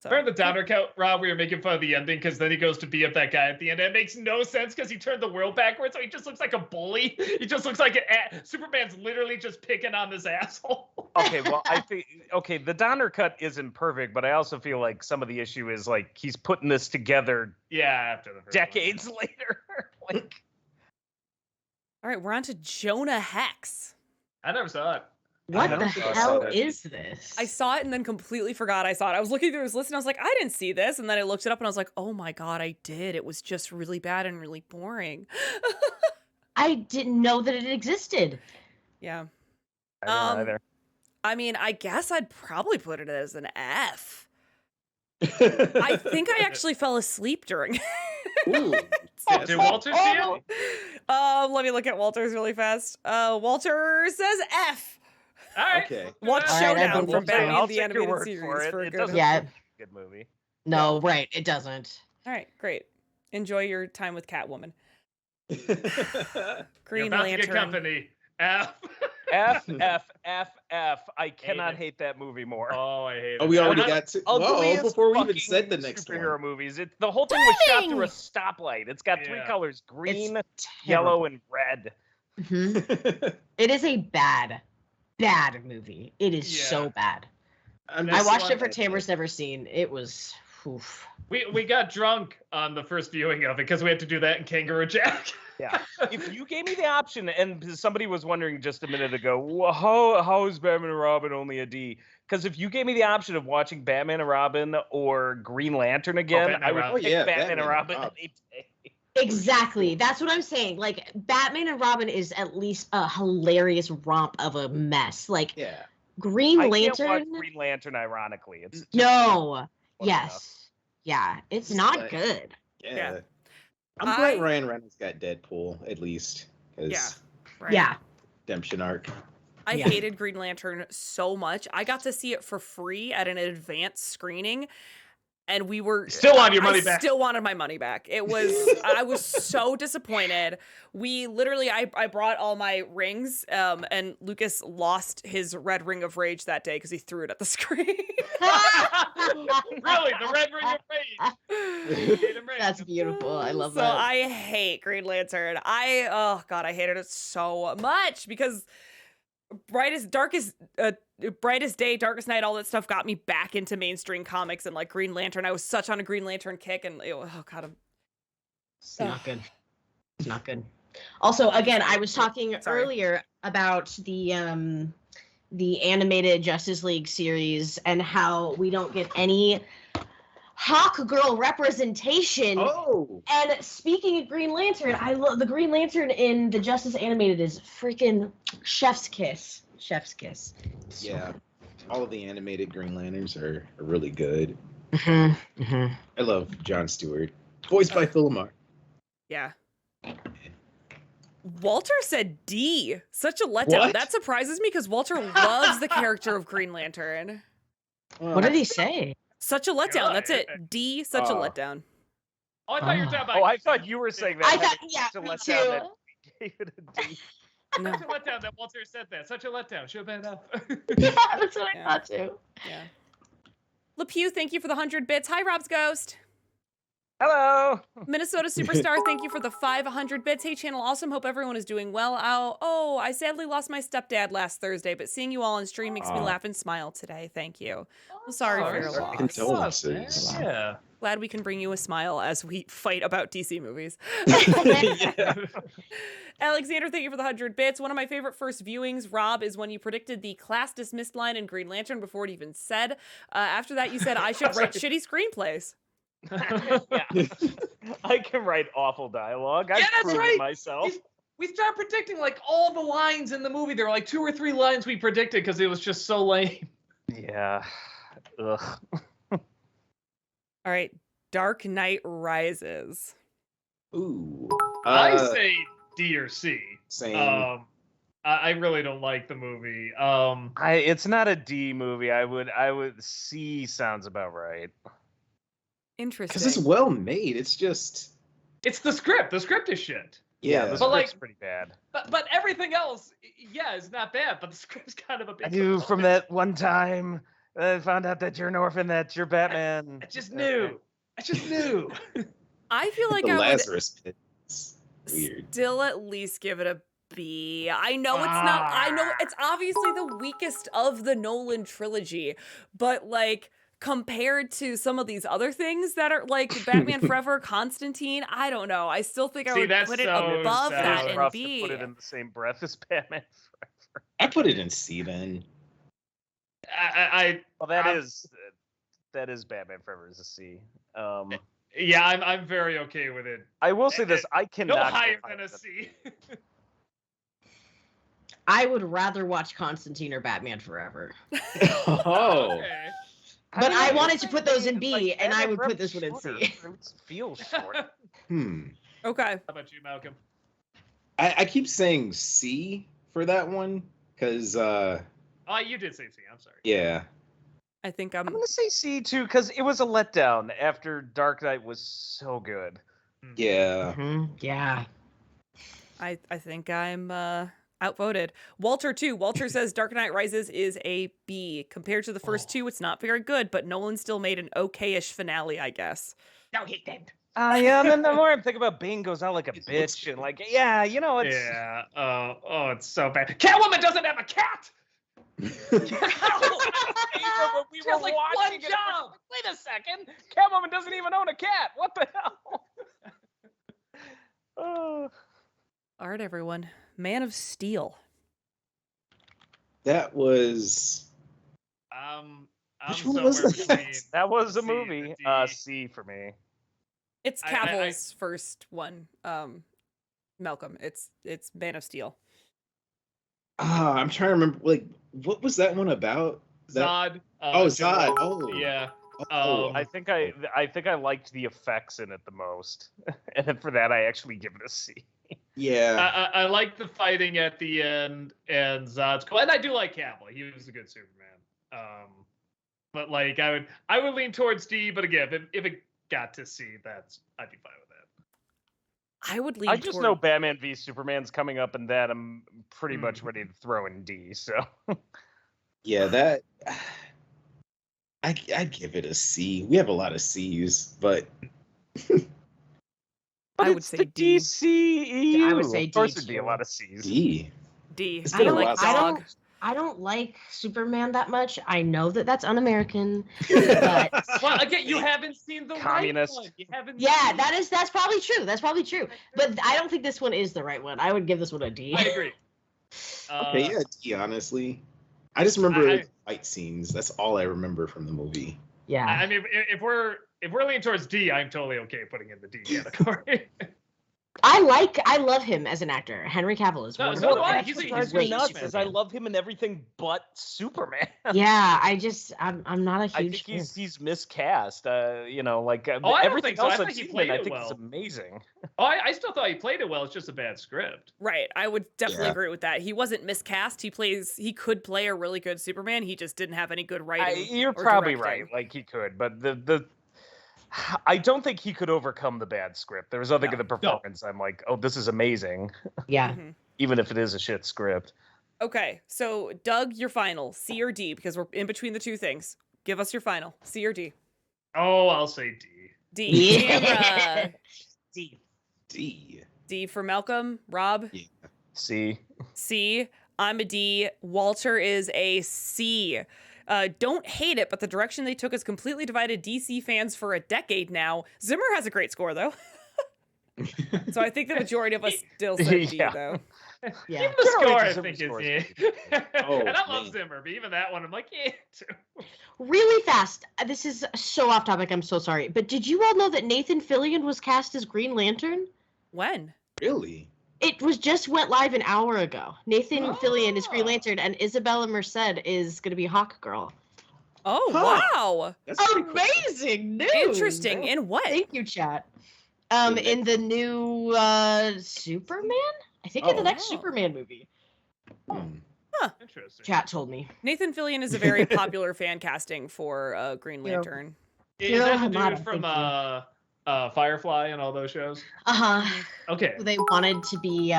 So, Remember the Donner cut, Rob, we were making fun of the ending because then he goes to beat up that guy at the end. It makes no sense because he turned the world backwards, so he just looks like a bully. He just looks like Superman's literally just picking on this asshole. Okay, well, I think the Donner cut isn't perfect, but I also feel like some of the issue is like he's putting this together Yeah, after the first decades later. Like, All right, we're on to Jonah Hex. one. I never saw it. What don't the think I saw hell that. is this? I saw it and then completely forgot I saw it. I was looking through his list and I was like, I didn't see this. And then I looked it up and I was like, oh my God, I did. It was just really bad and really boring. I didn't know that it existed. Yeah. I don't know either. I mean, I guess I'd probably put it as an F. I think I actually fell asleep during it. Ooh, Did Walter see it? Let me look at Walter's really fast. Walter says F. All right. Okay. Watch All right, I Showdown believe from so. Batman I'll the take your Animated word Series for it. for a It good doesn't Yeah. look like a good movie. No, right, it doesn't. All right, great. Enjoy your time with Catwoman. You're Green about to get Lantern. company. F. F. I cannot it. hate that movie more. Oh, I hate it. Oh, we already I'm not- got to. Ugliest Whoa, before we even fucking said the next superhero one. movies. The whole thing was shot through a Stunning! stoplight. It's got three Yeah. colors: green, It's yellow, and red. Mhm. It is a bad movie. It is Yeah. so bad. I'm I just watched it glad for that- Tamer's never seen. It was. Oof. We got drunk on the first viewing of it because we had to do that in Kangaroo Jack. Yeah. If you gave me the option, and somebody was wondering just a minute ago, well, how is Batman and Robin only a D? Because if you gave me the option of watching Batman and Robin or Green Lantern again, Batman I and would Robin. pick Oh, yeah, Batman Batman and and Robin Robin. any day. Exactly. That's what I'm saying. Like Batman and Robin is at least a hilarious romp of a mess. Like Yeah. Green I can't watch Lantern. Green Lantern, ironically. It's just No. funny Yes. enough. Yeah. It's Just not like- good. Yeah. Yeah. I'm glad I- Ryan Reynolds got Deadpool at least. 'Cause Yeah. Right. Yeah. redemption arc. I Yeah. hated Green Lantern so much. I got to see it for free at an advanced screening, and we were Still want your money I back. still wanted my money back. It was I was so disappointed. We literally I brought all my rings, and Lucas lost his red ring of rage that day because he threw it at the screen. Really, the Red Ring of Rage. Hate 'em rage. That's beautiful. I love so that. I hate Green Lantern. Oh god, I hated it so much because brightest day, darkest night, all that stuff got me back into mainstream comics and like Green Lantern. I was such on a Green Lantern kick, and oh god, It's not good. It's not good. Also, again, I was talking Sorry. earlier about the animated Justice League series and how we don't get any Hawk Girl representation. Oh. And speaking of Green Lantern, I love the Green Lantern in the Justice animated is freaking chef's kiss. Chef's kiss. So Yeah. All of the animated Green Lanterns are really good. good. Mhm, mhm. I love Jon Stewart. Voiced by Phil Lamar. yeah. Walter said D. Such a letdown. What? That surprises me because Walter loves the character of Green Lantern. What did he say? Such a letdown. That's Good. it. D. Such a Oh. letdown. Oh, I thought you were talking about. Oh, I thought you were saying that. I thought, having yeah, to me let too. down that we gave it a D. No. Such a letdown that Walter said that. Such a letdown. Should have been enough. Yeah, that's what I Yeah. thought too. Yeah. LePew, thank you for the 100 bits. Hi, Rob's Ghost. Hello. Minnesota Superstar, thank you for the 500 bits. Hey, Channel Awesome. Hope everyone is doing well. Oh, I sadly lost my stepdad last Thursday, but seeing you all on stream makes me Aw. laugh and smile today. Thank you. I'm sorry for your Sorry. loss. Condolences. Yeah. Glad we can bring you a smile as we fight about DC movies. Yeah. Alexander, thank you for the 100 bits. One of my favorite first viewings, Rob, is when you predicted the class dismissed line in Green Lantern before it even said. After that, you said I should write shitty screenplays. Yeah. I can write awful dialogue. I've Yeah, that's proven right. myself. We started predicting like all the lines in the movie. There were like 2 or 3 lines we predicted because it was just so lame. Yeah. Ugh. All right, Dark Knight Rises. Ooh. I say D or C. Same. I really don't like the movie. It's not a D movie. I would C sounds about right. Interesting. Because it's well made. It's just. It's the script. The script is shit. Yeah. the But, like- script's pretty bad. But everything else, yeah, is not bad. But the script's kind of a big. I knew from that one time I found out that you're an orphan, that you're Batman. I just knew. I just knew. I feel like the I would Lazarus Pit. It's weird. still at least give it a B. I know it's not. I know it's obviously the weakest of the Nolan trilogy, but like compared to some of these other things that are like Batman Forever, Constantine, I don't know. I still think I See, would that's put it so above sad. that It's and rough B. to put it in the same breath as Batman Forever. I put it in C then. I Well, that I'm- is Batman Forever is a C. yeah, I'm very okay with it. I will say this: I No cannot go higher than a than C. I would rather watch Constantine or Batman Forever. Oh. Okay. But I mean, wanted it's to put those in like B, and I Batman would put Forever's this one in shorter. C. It feels short. Hmm. Okay. How about you, Malcolm? I keep saying C for that one because Oh, you did say C. I'm sorry. yeah. I think I'm gonna say C too because it was a letdown after Dark Knight was so good. Yeah. Yeah. I think I'm outvoted. Walter too. Walter says Dark Knight Rises is a B. Compared to the first two, it's not very good, but Nolan still made an okay-ish finale, I guess. No, he didn't. Yeah, and then the more I'm thinking about Bane goes out like a bitch and like, yeah, you know, it's Yeah. Oh, it's so bad. Catwoman doesn't have a cat. when we She were has, like, one watching it, job. wait a second, Catwoman doesn't even own a cat. What the hell? Oh. All right, everyone. Man of Steel. That was. I'm Which one was somewhere that? between That was a C and movie. D. C for me. It's I- Cavill's first one. Malcolm. It's Man of Steel. I'm trying to remember. Like, what was that one about? That- Zod. Oh, Jim Zod. Ross. Oh. Yeah. Oh, I think I liked the effects in it the most, and then for that I actually give it a C. yeah. I like the fighting at the end, and Zod's cool, and I do like Cavill. He was a good Superman. But like I would lean towards D, but again, if it got to C, I'd be fine with that. I would lean I just toward... know Batman v Superman's coming up, and that I'm pretty Hmm. much ready to throw in D. So Yeah, that. I'd give it a C. We have a lot of C's, but But I would it's say the D. I DCEU. would say Of course, D, it'd be a too. lot of C's. D. D. It's I been a like while dog. I don't like Superman that much. I know that that's un-American, but Well, again, you haven't seen the Communist. right one. You haven't. yeah, seen that's probably true. That's probably true. But I don't think this one is the right one. I would give this one a D. I agree. Okay, yeah, D. Honestly, I just remember I- fight scenes. That's all I remember from the movie. Yeah. I mean, if we're leaning towards D, I'm totally okay putting in the D category. I love him as an actor. Henry Cavill is No, wonderful. so do I. and He's a- Drives he's me great nuts Superman. is I love him in everything but Superman. yeah, I'm not a I huge think fan. he's miscast. You know, like Oh, I don't everything think so. I else think I've he seen, played I it think well. it's amazing. Oh, I still thought he played it well. It's just a bad script. Right. I would definitely Yeah. agree with that. He wasn't miscast. He could play a really good Superman. He just didn't have any good writing. You're or probably directing. right. Like he could, but the I don't think he could overcome the bad script. There was nothing No, in the performance. I'm like, oh, this is amazing, Yeah. Mhm. even if it is a shit script. Okay. So, Doug, your final, C or D, because we're in between the two things. Give us your final, C or D. Oh, I'll say D. D. Yeah. Tamra. D. D. D for Malcolm. Rob. Yeah. See, C. I'm a D. Walter is a C. Don't hate it, but the direction they took has completely divided DC fans for a decade now. Zimmer has a great score, though. So I think the majority of us still say D, Yeah. though. Yeah. Even the score, I Deserve think, scores. is D. Oh, and I love man. Zimmer, but even that one, I'm like, yeah, too. Really fast. This is so off topic. I'm so sorry. But did you all know that Nathan Fillion was cast as Green Lantern? When? Really? It went live an hour ago. Nathan Fillion is Green Oh. Lantern, and Isabella Merced is going to be Hawk Girl. Oh, Huh. wow. That's pretty cool. Amazing news. Interesting. In what? Thank you, chat. In In the new Superman? I think in the Oh. next Oh. Superman movie. Hmm. Interesting. Chat told me. Nathan Fillion is a very popular fan casting for Green Yeah. Lantern. Is that the Hamada, dude from thank Firefly and all those shows? Uh-huh. Okay. They wanted to be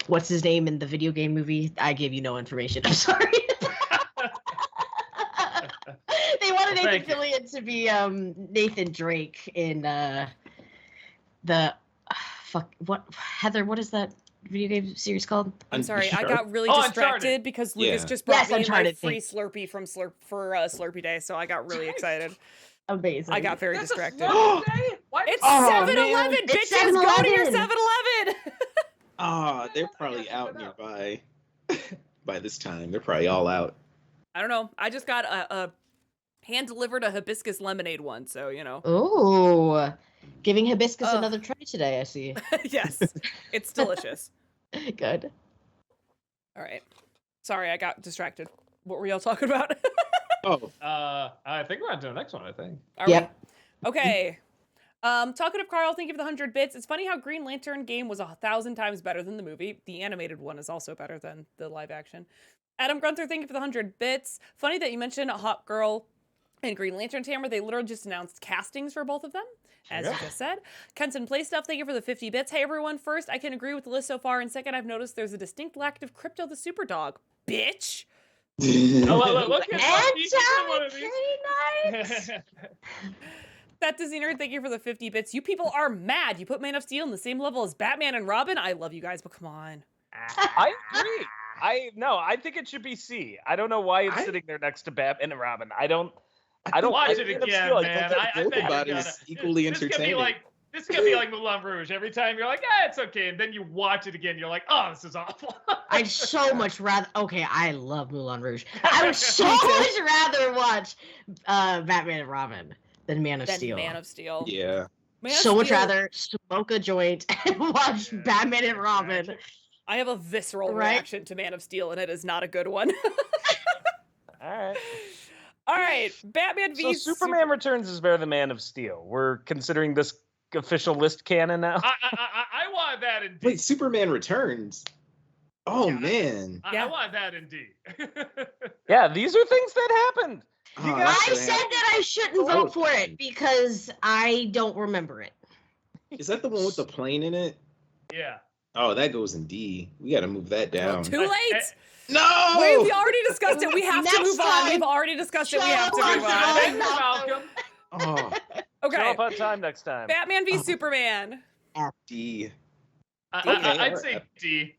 what's his name in the video game movie? I gave you no information. I'm sorry. They wanted Nathan Thank you. Fillion to be Nathan Drake in the Heather, what is that video game series called? I'm sorry, I Uncharted? got really Oh, distracted Uncharted. because Lucas Yeah. just brought Yes, me my Uncharted, free thanks. Slurpee from Slurpee Day, so I got really excited. Amazing. I got very That's a distracted. Slurpee day? Why It's Oh, 7-Eleven, man. It's bitches! Go to your 7-Eleven. 7-Eleven! Ah, they're probably out nearby. By this time, they're probably all out. I don't know. I just got a hand-delivered a hibiscus lemonade one, so, you know. Oh, giving hibiscus Ugh. another try today, I see. Yes, it's delicious. Good. All right. Sorry, I got distracted. What were y'all talking about? Oh, I think we're on to the next one, I think. Are Yep. we? Okay. Talkative Carl, thank you for the 100 bits. It's funny how Green Lantern game was 1,000 times better than the movie. The animated one is also better than the live action. Adam Grunther, thank you for the 100 bits. Funny that you mentioned Hawk Girl and Green Lantern Tamer. They literally just announced castings for both of them, as you just said. Kenton Play Stuff, thank you for the 50 bits. Hey everyone, first, I can agree with the list so far, and second, I've noticed there's a distinct lack of Crypto the Super Dog. Bitch! Oh, look at Nice. That Disney Nerd, thank you for the 50 bits. You people are mad. You put Man of Steel in the same level as Batman and Robin. I love you guys, but come on. I agree. I think it should be C. I don't know why it's sitting there next to Batman and Robin. I don't Watch I it kind of again, feel like man. that's- I Both bet about you're it gonna. is equally This could be entertaining. like this could be like Moulin Rouge. Every time you're like, it's okay, and then you watch it again, you're like, oh, this is awful. I'd so much rather. Okay, I love Moulin Rouge. I would so much rather watch Batman and Robin than Man of Then Steel. Man of Steel. Yeah. Man of So much Steel- rather smoke a joint and watch Yeah. Batman and Robin. I have a visceral Right? reaction to Man of Steel, and it is not a good one. All right. All right, Batman So v Superman Returns is better than Man of Steel. We're considering this official list canon now. I want that in D. Wait, Superman Returns. Oh Yeah. man. I Yeah. want that in D. Yeah, these are things that happened. Oh, I that's said gonna that I shouldn't Oh. vote for it because I don't remember it. happen. Is that the one with the plane in it? Yeah. Oh, that goes in D. We got to move that down. Too late. No. Wait, we already discussed it. We have to Next move on. time. We've already discussed it. We Show have to us move the on. vote. You're welcome. Oh, Show Okay, up on time next time. Batman v Oh. Superman. D. I'd alright. say D.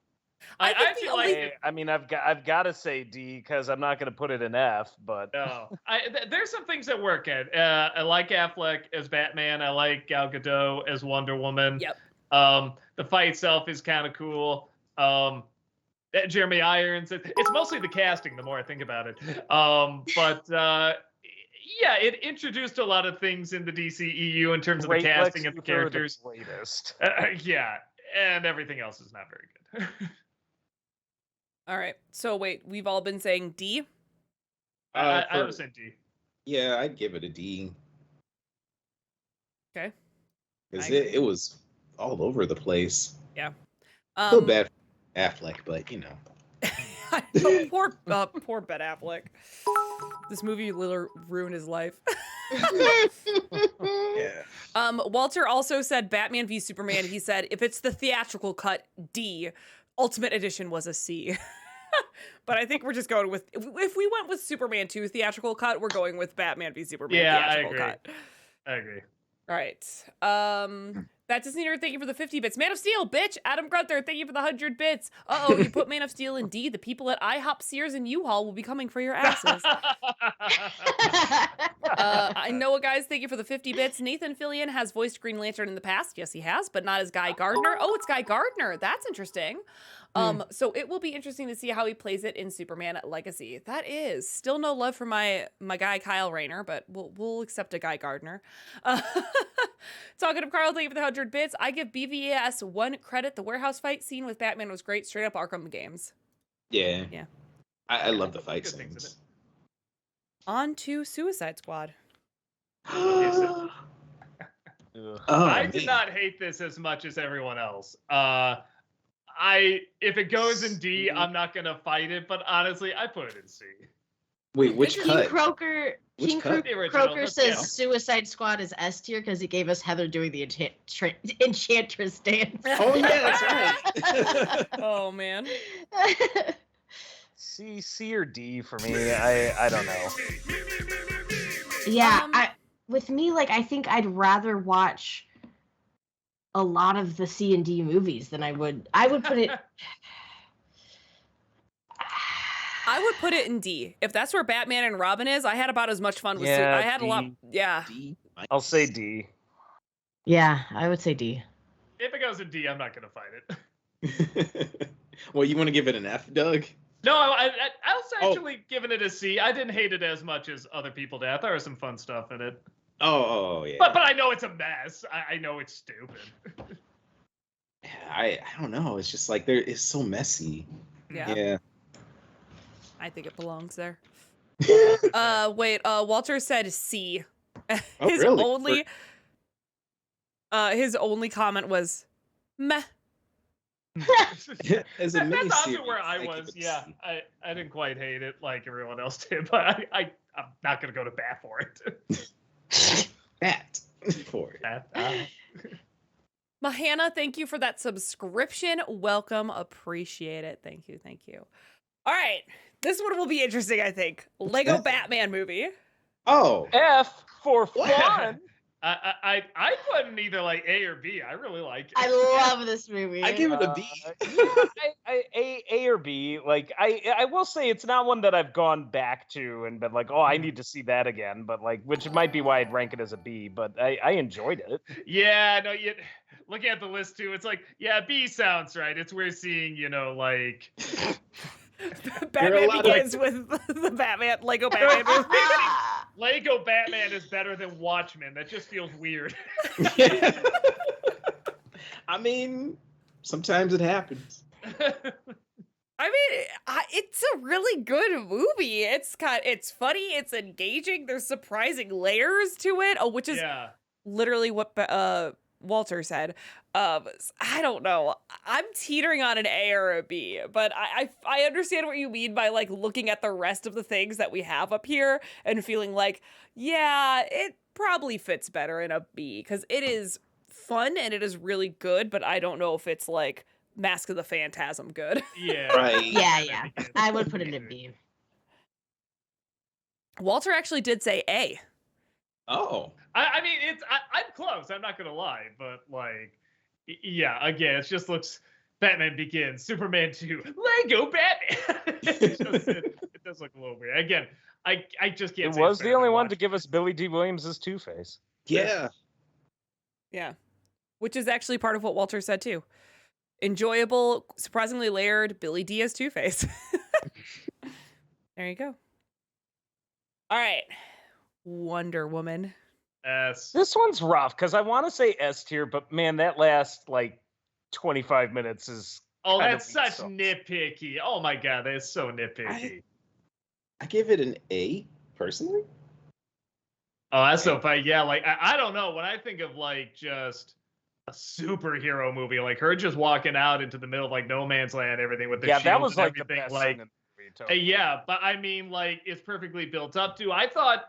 I think I the feel only- like Hey, I mean, I've got to say D because I'm not going to put it in F, but no. There's some things that work at. I like Affleck as Batman. I like Gal Gadot as Wonder Woman. Yep. The fight itself is kind of cool. Jeremy Irons. It's mostly the casting. The more I think about it. Yeah, it introduced a lot of things in the DCEU in terms of the Great Lex casting of the Luthor, characters. latest. Yeah, and everything else is not very good. All right. So wait, we've all been saying D. I For- was saying D. Yeah, I'd give it a D. Okay. Because I agree. it was all over the place. Feel Um, bad for Affleck, but you know. poor Ben Affleck. This movie literally ruined his life. Yeah. Walter also said Batman v Superman. He said if it's the theatrical cut, D. Ultimate Edition was a C. But I think we're just going with if we went with Superman 2 theatrical cut, we're going with Batman v Superman Yeah, I theatrical agree. cut. I agree. All right. That Disney Nerd, thank you for the 50 bits. Man of Steel, bitch. Adam Grunther, thank you for the 100 bits. Uh-oh, you put Man of Steel in D. The people at IHOP, Sears, and U-Haul will be coming for your asses. I know it, guys. Thank you for the 50 bits. Nathan Fillion has voiced Green Lantern in the past. Yes, he has, but not as Guy Gardner. Oh, it's Guy Gardner. That's interesting. So it will be interesting to see how he plays it in Superman Legacy. That is still no love for my guy Kyle Rayner, but we'll accept a Guy Gardner. Talking of Carl, thank you for the 100 bits. I give BVS 1 credit. The warehouse fight scene with Batman was great. Straight up Arkham games. Yeah. Yeah. I love the fight Good things in scenes. On to Suicide Squad. Ugh. Oh, I did man. not hate this as much as everyone else. If it goes in D, I'm not gonna fight it, but honestly, I put it in C. Wait, which King cut? Croker. Which King cut? The original, Croker that's- says yeah. Suicide Squad is S tier because he gave us Heather doing the Enchantress dance. Oh yeah, that's right. Oh man. C or D for me. I don't know. Yeah, Um, with me, like I think I'd rather watch a lot of the C and D movies than I would put it. I would put it in D. If that's where Batman and Robin is, I had about as much fun with Yeah, I had a lot. D. Yeah. D. I'll say D. Yeah, I would say D. If it goes in D, I'm not gonna fight it. Well, you want to give it an F, Doug? No, I was Oh. actually giving it a C. I didn't hate it as much as other people did. I thought there was some fun stuff in it. Oh yeah. But I know it's a mess. I know it's stupid. I don't know. It's just like it's so messy. Yeah. Yeah. I think it belongs there. Wait, Walter said C. Oh, his really? only comment was meh. As a That's miniseries, also where I give was. it a Yeah, C. I didn't quite hate it like everyone else did, but I'm not gonna go to bat for it. Bat for it. Mahana, thank you for that subscription. Welcome. Appreciate it. Thank you. Thank you. All right. This one will be interesting, I think. Lego that? Batman movie. Oh, F for What? fun. I put in either like A or B. I really like it. I love this movie. I give it a B. A or B. Like I will say it's not one that I've gone back to and been like, oh, I need to see that again. But like, which might be why I'd rank it as a B. But I enjoyed it. Yeah, no, looking at the list too, it's like, yeah, B sounds right. It's we're seeing, like Batman lot of- begins with the Lego Batman movie. Lego Batman is better than Watchmen. That just feels weird. I mean, sometimes it happens. I mean, it's a really good movie. It's funny, it's engaging. There's surprising layers to it, which is Yeah. literally what Walter said. I don't know. I'm teetering on an A or a B, but I understand what you mean by like looking at the rest of the things that we have up here and feeling like, yeah, it probably fits better in a B because it is fun and it is really good, but I don't know if it's like Mask of the Phantasm good. Yeah. Right. Yeah. I would put it in B. Walter actually did say A. Oh. I mean, I'm close. I'm not gonna lie, but like, yeah. Again, it just looks. Batman Begins, Superman 2, Lego Batman. it does look a little weird. Again, I just can't. It say was it's the better only than one to Watchmen. give us Billy D. Williams' Two-Face. Yeah. Yeah. Which is actually part of what Walter said too. Enjoyable, surprisingly layered, Billy D as Two-Face. There you go. All right. Wonder Woman. S. This one's rough because I want to say S tier, but man, that last like 25 minutes is. Oh, kind that's of such sucks. nitpicky. Oh my god, that is so nitpicky. I give it an A, personally. Oh, that's so funny. Yeah, like I don't know. When I think of like just a superhero movie, like her just walking out into the middle of like no man's land, everything with the Yeah, shield that was and like the everything, best like scene in the movie. Totally. yeah, but I mean, like it's perfectly built up to. I thought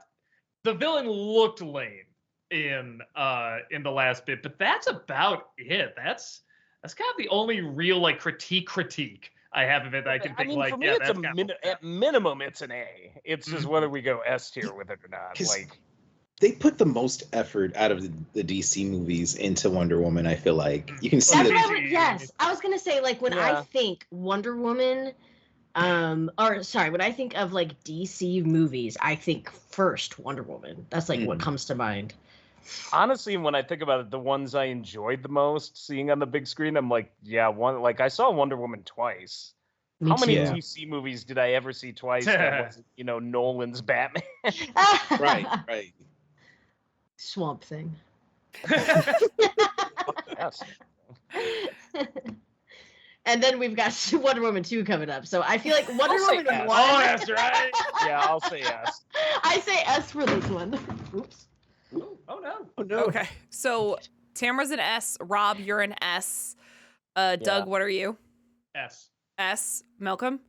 the villain looked lame in the last bit, but that's about it. That's kind of the only real like critique I have of it that I can I think mean, like. for me, yeah, it's that's a kind of at minimum, it's an A. It's just Mhm. whether we go S tier with it or not. 'Cause Like, They put the most effort out of the DC movies into Wonder Woman. I feel like you can see That's the- what that. I would, yes. I was gonna say, like, when I Yeah. think Wonder Woman, or sorry, when I think of like DC movies, I think first Wonder Woman. That's like what Mhm. comes to mind. honestly, when I think about it, the ones I enjoyed the most seeing on the big screen, I'm like, yeah, one. Like, I saw Wonder Woman twice. Me How many too. Yeah. DC movies did I ever see twice? That wasn't, Nolan's Batman. Right. Swamp Thing. Yes. And then we've got Wonder Woman 2 coming up. So I feel like Wonder say Woman yes. 1. Oh, that's right. Yeah, I'll say yes. I say S for this one. Oops. Oh no. Oh no. Okay. So Tamara's an S. Rob, you're an S. Doug, what are you? S. S. Malcolm?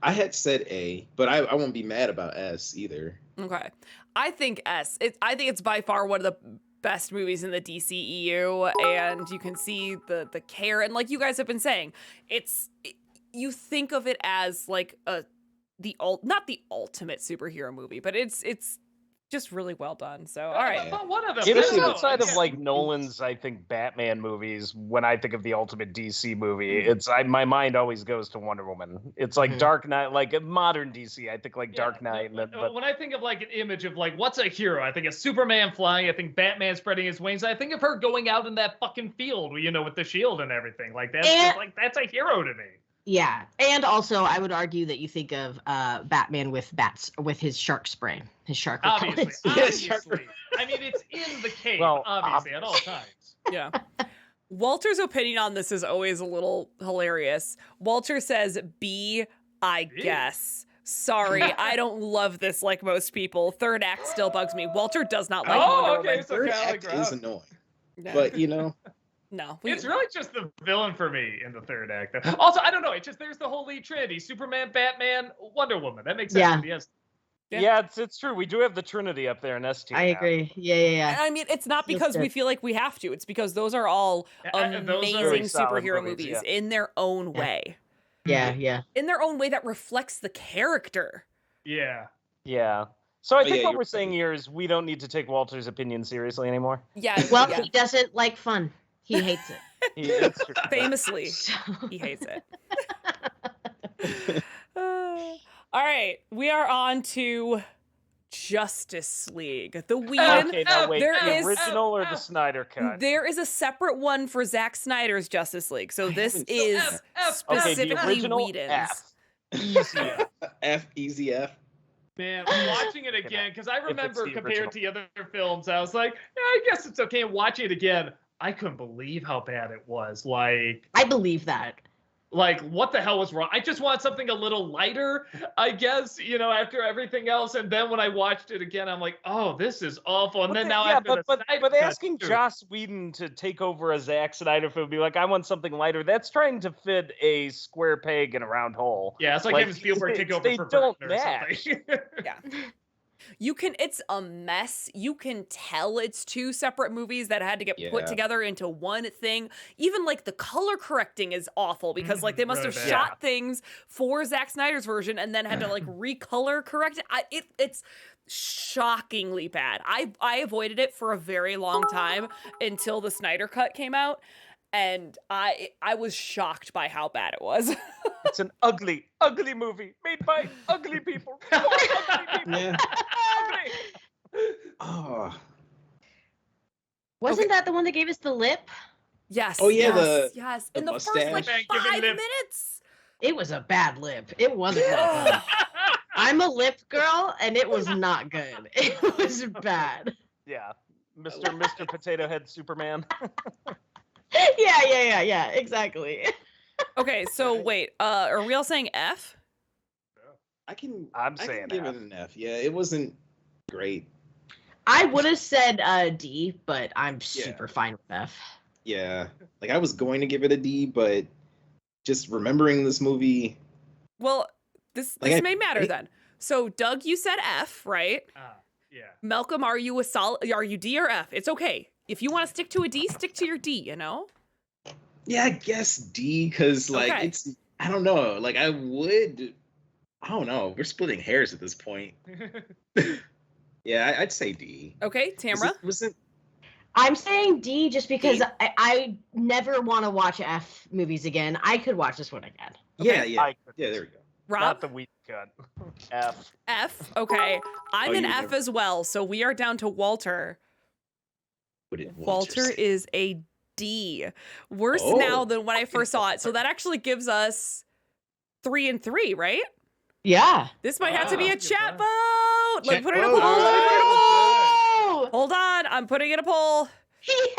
I had said A, but I won't be mad about S either. Okay. I think S. I think it's by far one of the best movies in the DCEU, and you can see the care, and like you guys have been saying, you think of it as like not the ultimate superhero movie, but it's just really well done. So all right. But one of them. Even I don't know, outside of yeah. like Nolan's, I think Batman movies. When I think of the ultimate DC movie, my mind always goes to Wonder Woman. It's like Mhm. Dark Knight, like a modern DC. I think like Yeah, Dark Knight, and then, but when I think of like an image of like what's a hero, I think of Superman flying. I think Batman spreading his wings. I think of her going out in that fucking field, with the shield and everything. Like that's And- just, like that's a hero to me. Yeah. And also, I would argue that you think of Batman with his shark spray, his shark Obviously, repellent. Yes, obviously. I mean, it's in the cave, Well, obviously, at all times. Yeah. Walter's opinion on this is always a little hilarious. Walter says B, I B. guess. Sorry, I don't love this like most people. Third act still bugs me. Walter does not like Oh, Wonder okay, Woman. so Third Cali act Ground. is annoying, Yeah. but No, It's really just the villain for me in the third act. Also, I don't know. It's just there's the whole lead trinity: Superman, Batman, Wonder Woman. That makes sense. Yeah. Yes. Yeah. Yeah, it's true. We do have the Trinity up there in S tier. I now. agree. Yeah. I mean, it's not Feels because we good. feel like we have to. It's because those are all Those are amazing very solid superhero movies, movies yeah. in their own Yeah. way. Yeah. In their own way that reflects the character. Yeah. Yeah. So I Oh, think yeah, what you're we're saying right. here is we don't need to take Walter's opinion seriously anymore. Yeah. Well, yeah. he doesn't like fun. He hates it. It's true. Famously, So- he hates it. All right, we are on to Justice League. The Whedon. Okay, now wait. there The is- original or the Snyder cut? There is a separate one for Zack Snyder's Justice League. So this haven't- is F, Okay, the specifically original Whedon's. F. Easy F. F, easy F. Man, watching it again, because I it's remember the compared original. to the other films, I was like, yeah, I guess it's okay. And watching it again, I couldn't believe how bad it was. I believe that. Like, what the hell was wrong? I just want something a little lighter, I guess, after everything else. And then when I watched it again, I'm like, oh, this is awful. And then now after the but Snyder cut, asking too. Joss Whedon to take over a Zack Snyder film, be like, I want something lighter. That's trying to fit a square peg in a round hole. Yeah, it's like, like, having Spielberg take over they for don't Burton or match. something. Yeah. It's a mess. You can tell it's two separate movies that had to get put Yeah. together into one thing. Even like the color correcting is awful because like they must really have bad. shot things for Zack Snyder's version and then had to like recolor correct it. It's shockingly bad. I avoided it for a very long time until the Snyder cut came out, and I was shocked by how bad it was. It's an ugly, ugly movie made by ugly people. For ugly people. Yeah. Ugly. Oh. Wasn't that the one that gave us the lip? Yes. Oh, yeah, yes. the In the first mustache. like Man giving 5 lip. minutes. It was a bad lip. It wasn't that good. I'm a lip girl, and it was not good. It was bad. Yeah. Mr. Potato Head Superman. Yeah, exactly. Okay, so wait, are we all saying F? I'm I'm I saying can give F. it an F. Yeah, it wasn't great. I would have said D, but I'm super fine with F. Yeah, like I was going to give it a D, but just remembering this movie, Well, this Like, may matter then. So Doug, you said F, right? Yeah. Malcolm, are you are you D or F? It's okay. If you want to stick to a D, stick to your D, you know? yeah, I guess D, because like Okay. it's I don't know, like I don't know. We're splitting hairs at this point. Yeah, I'd say D. Okay, Tamara? Was it I'm saying D just because D? I never want to watch F movies again. I could watch this one again. Yeah, yeah, I could- yeah. There we go. Rob? Not the weak cut. F. F. Okay. I'm Oh, an you F never- as well, so we are down to Walter. What did Walter say? is a D. Worse Oh. now than when I first saw it. So that actually gives us 3 and 3, right? Yeah. This might have to be Wow. a chat vote. Let me Chat put it in a vote. poll. Let me put it in a poll. Oh! Hold on. I'm putting in a poll.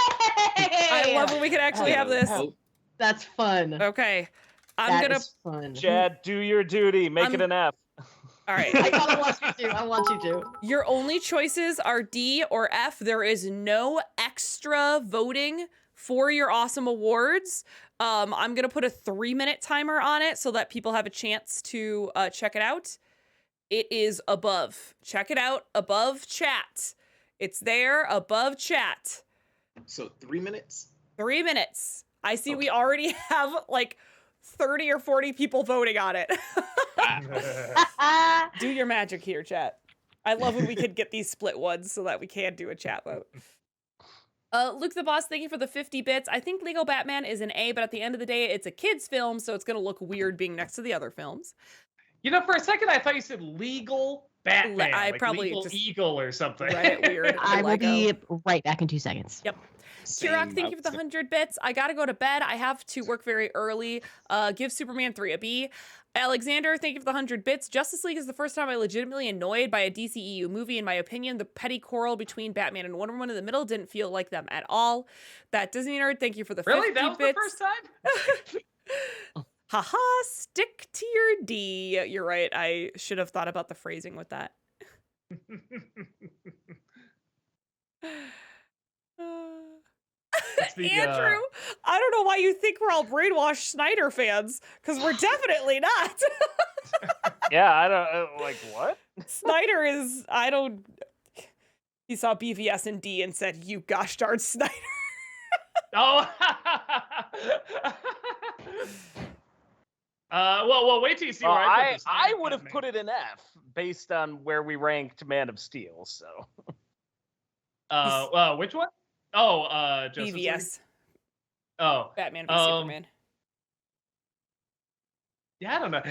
I love when we can actually have this. Oh, That's fun. Okay. I'm That gonna. is fun. Chad, do your duty. Make it an F. All right. I gotta watch you too. I want you to. Your only choices are D or F. There is no extra voting for your awesome awards. I'm gonna put a 3-minute timer on it so that people have a chance to check it out. It is above. Check it out above chat. It's there above chat. so 3 minutes. 3 minutes. I see we already have like 30 or 40 people voting on it. Do your magic here, chat. I love when we can get these split ones so that we can do a chat vote. Luke the Boss, thank you for the 50 bits. I think Lego Batman is an A, but at the end of the day, it's a kid's film, so it's going to look weird being next to the other films. For a second, I thought you said legal Batman. I like probably legal just eagle or something. read it weird. I will Lego. be right back in 2 seconds. Yep. Same, Kirok, thank you for the I was- 100 bits. I gotta go to bed. I have to work very early. Give Superman 3 a B. Alexander, thank you for the 100 bits. Justice League is the first time I legitimately annoyed by a DCEU movie. In my opinion, the petty quarrel between Batman and Wonder Woman in the middle didn't feel like them at all. That Disney nerd, thank you for the 50 Really? That was bits. the first time? Haha, stick to your D. You're right. I should have thought about the phrasing with that. It's the, Andrew, I don't know why you think we're all brainwashed Snyder fans, because we're definitely not. Yeah, I don't like what. Snyder is, he saw BVS and D and said, "You gosh darn Snyder." Oh. Well, wait till you see where I put this. I would have put it in F based on where we ranked Man of Steel. So. Which one? Oh, Justice League? BVS, Oh, Batman v Superman. yeah, I don't know.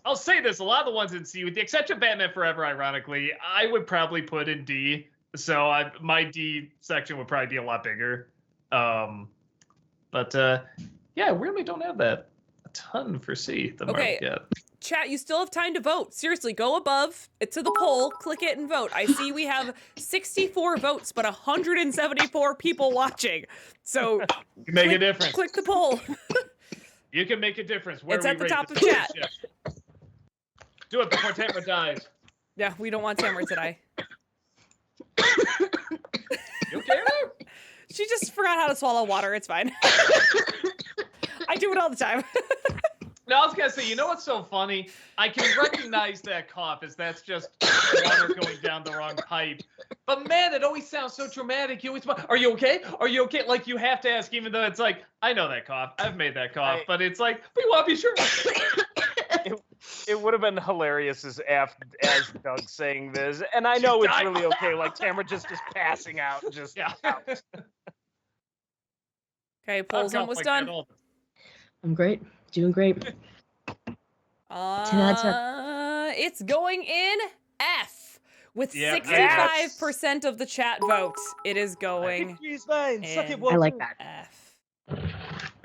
I'll say this: a lot of the ones in C, with the exception of Batman Forever, ironically, I would probably put in D. So my D section would probably be a lot bigger. But yeah, I really don't have that a ton for C. Okay. Chat, you still have time to vote. Seriously, go above to the poll, click it, and vote. I see we have 64 votes, but 174 people watching. So You make a difference. Click the poll. You can make a difference. It's at the rate top of this chat. shit. Do it before Tamara dies. Yeah, we don't want Tamara to die. You okay there? She just forgot how to swallow water. It's fine. I do it all the time. No, I was gonna say, you know what's so funny? I can recognize that cough as that's just water going down the wrong pipe. But man, it always sounds so dramatic. You always, are you okay? Are you okay? Like you have to ask, even though it's like, I know that cough. I've made that cough, but it's like, we want to be sure. It would have been hilarious as Doug saying this, and I know it's really okay. Like Tamara just passing out, just out. Okay, poll's almost done. I'm great. Doing great. It's going in F with 65% of the chat vote. It is going fine. I like that. F.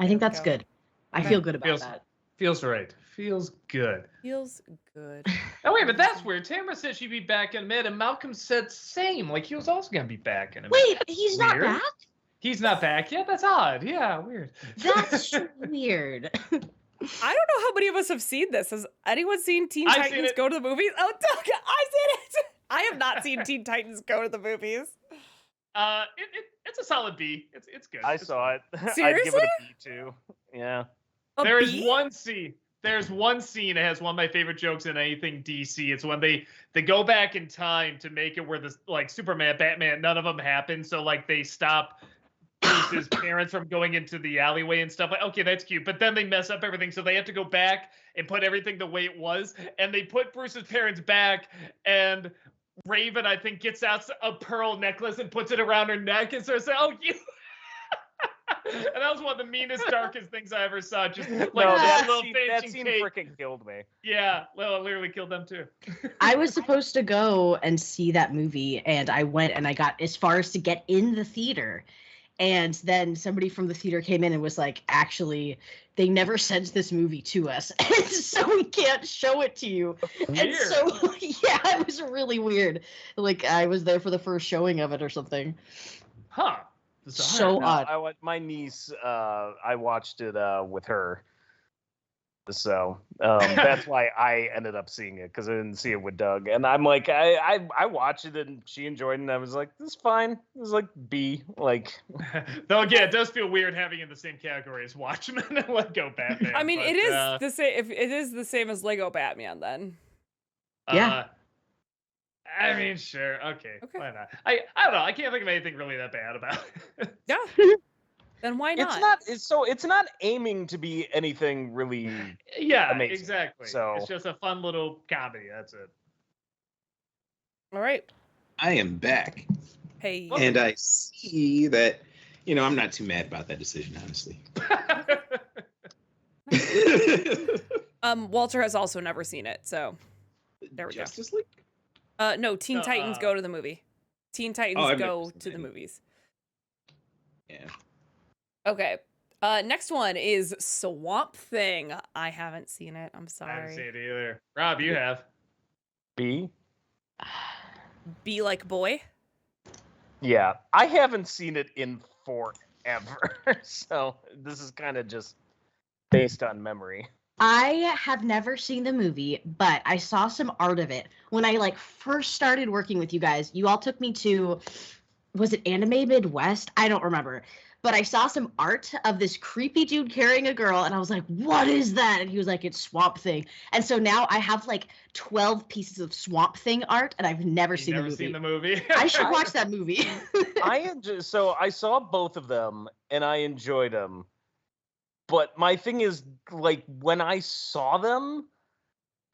I think that's good. I feel good about that. Feels right. Feels good. Feels good. Oh wait, but that's weird. Tamara said she'd be back in mid, and Malcolm said same. Like he was also gonna be back in a mid. Wait, he's not back? He's not back yet? That's odd. Yeah, weird. That's weird. I don't know how many of us have seen this. Has anyone seen Teen Titans go to the movies? Oh, Doug, I've seen it. I have not seen Teen Titans go to the movies. It's a solid B. It's good. I saw it. Seriously? I'd give it a B too. Yeah. There is one scene. There's one scene that has one of my favorite jokes in anything DC. It's when they go back in time to make it where the like Superman, Batman, none of them happen. So like they stop Bruce's parents from going into the alleyway and stuff. Like, okay, that's cute. But then they mess up everything. So they have to go back and put everything the way it was. And they put Bruce's parents back, and Raven, I think, gets out a pearl necklace and puts it around her neck and starts saying, "Oh, you." And that was one of the meanest, darkest things I ever saw. Just like that scene freaking killed me. Yeah, literally killed them too. I was supposed to go and see that movie, and I went and I got as far as to get in the theater. And then somebody from the theater came in and was like, actually, they never sent this movie to us, and so we can't show it to you. Weird. And so, yeah, it was really weird. Like, I was there for the first showing of it or something. Huh. So odd. My niece, I watched it with her. So that's why I ended up seeing it, because I didn't see it with Doug. And I'm like, I watched it and she enjoyed it, and I was like, this is fine. It was like B. Like, though again, it does feel weird having it in the same category as Watchmen and Lego Batman. I mean, it is the same. If it is the same as Lego Batman, then yeah. I mean, sure, okay, why not? I don't know. I can't think of anything really that bad about it. Yeah. Then why not? It's not aiming to be anything really. Yeah, amazing. Exactly. So it's just a fun little comedy. That's it. All right. I am back. Hey. And I see that, I'm not too mad about that decision, honestly. Walter has also never seen it, so there we Justice League? No, Teen Titans go to the movie. Teen Titans go to the movies. Yeah. Okay. Next one is Swamp Thing. I haven't seen it. I'm sorry. I haven't seen it either. Rob, you have. B? B like boy? Yeah. I haven't seen it in forever. So this is kind of just based on memory. I have never seen the movie, but I saw some art of it when I first started working with you guys. You all took me to was it Anime Midwest? I don't remember. But I saw some art of this creepy dude carrying a girl, and I was like, what is that? And he was like, it's Swamp Thing. And so now I have like 12 pieces of Swamp Thing art, and I've never seen the movie. Seen the movie. I should watch that movie. So I saw both of them and I enjoyed them. But my thing is, like, when I saw them,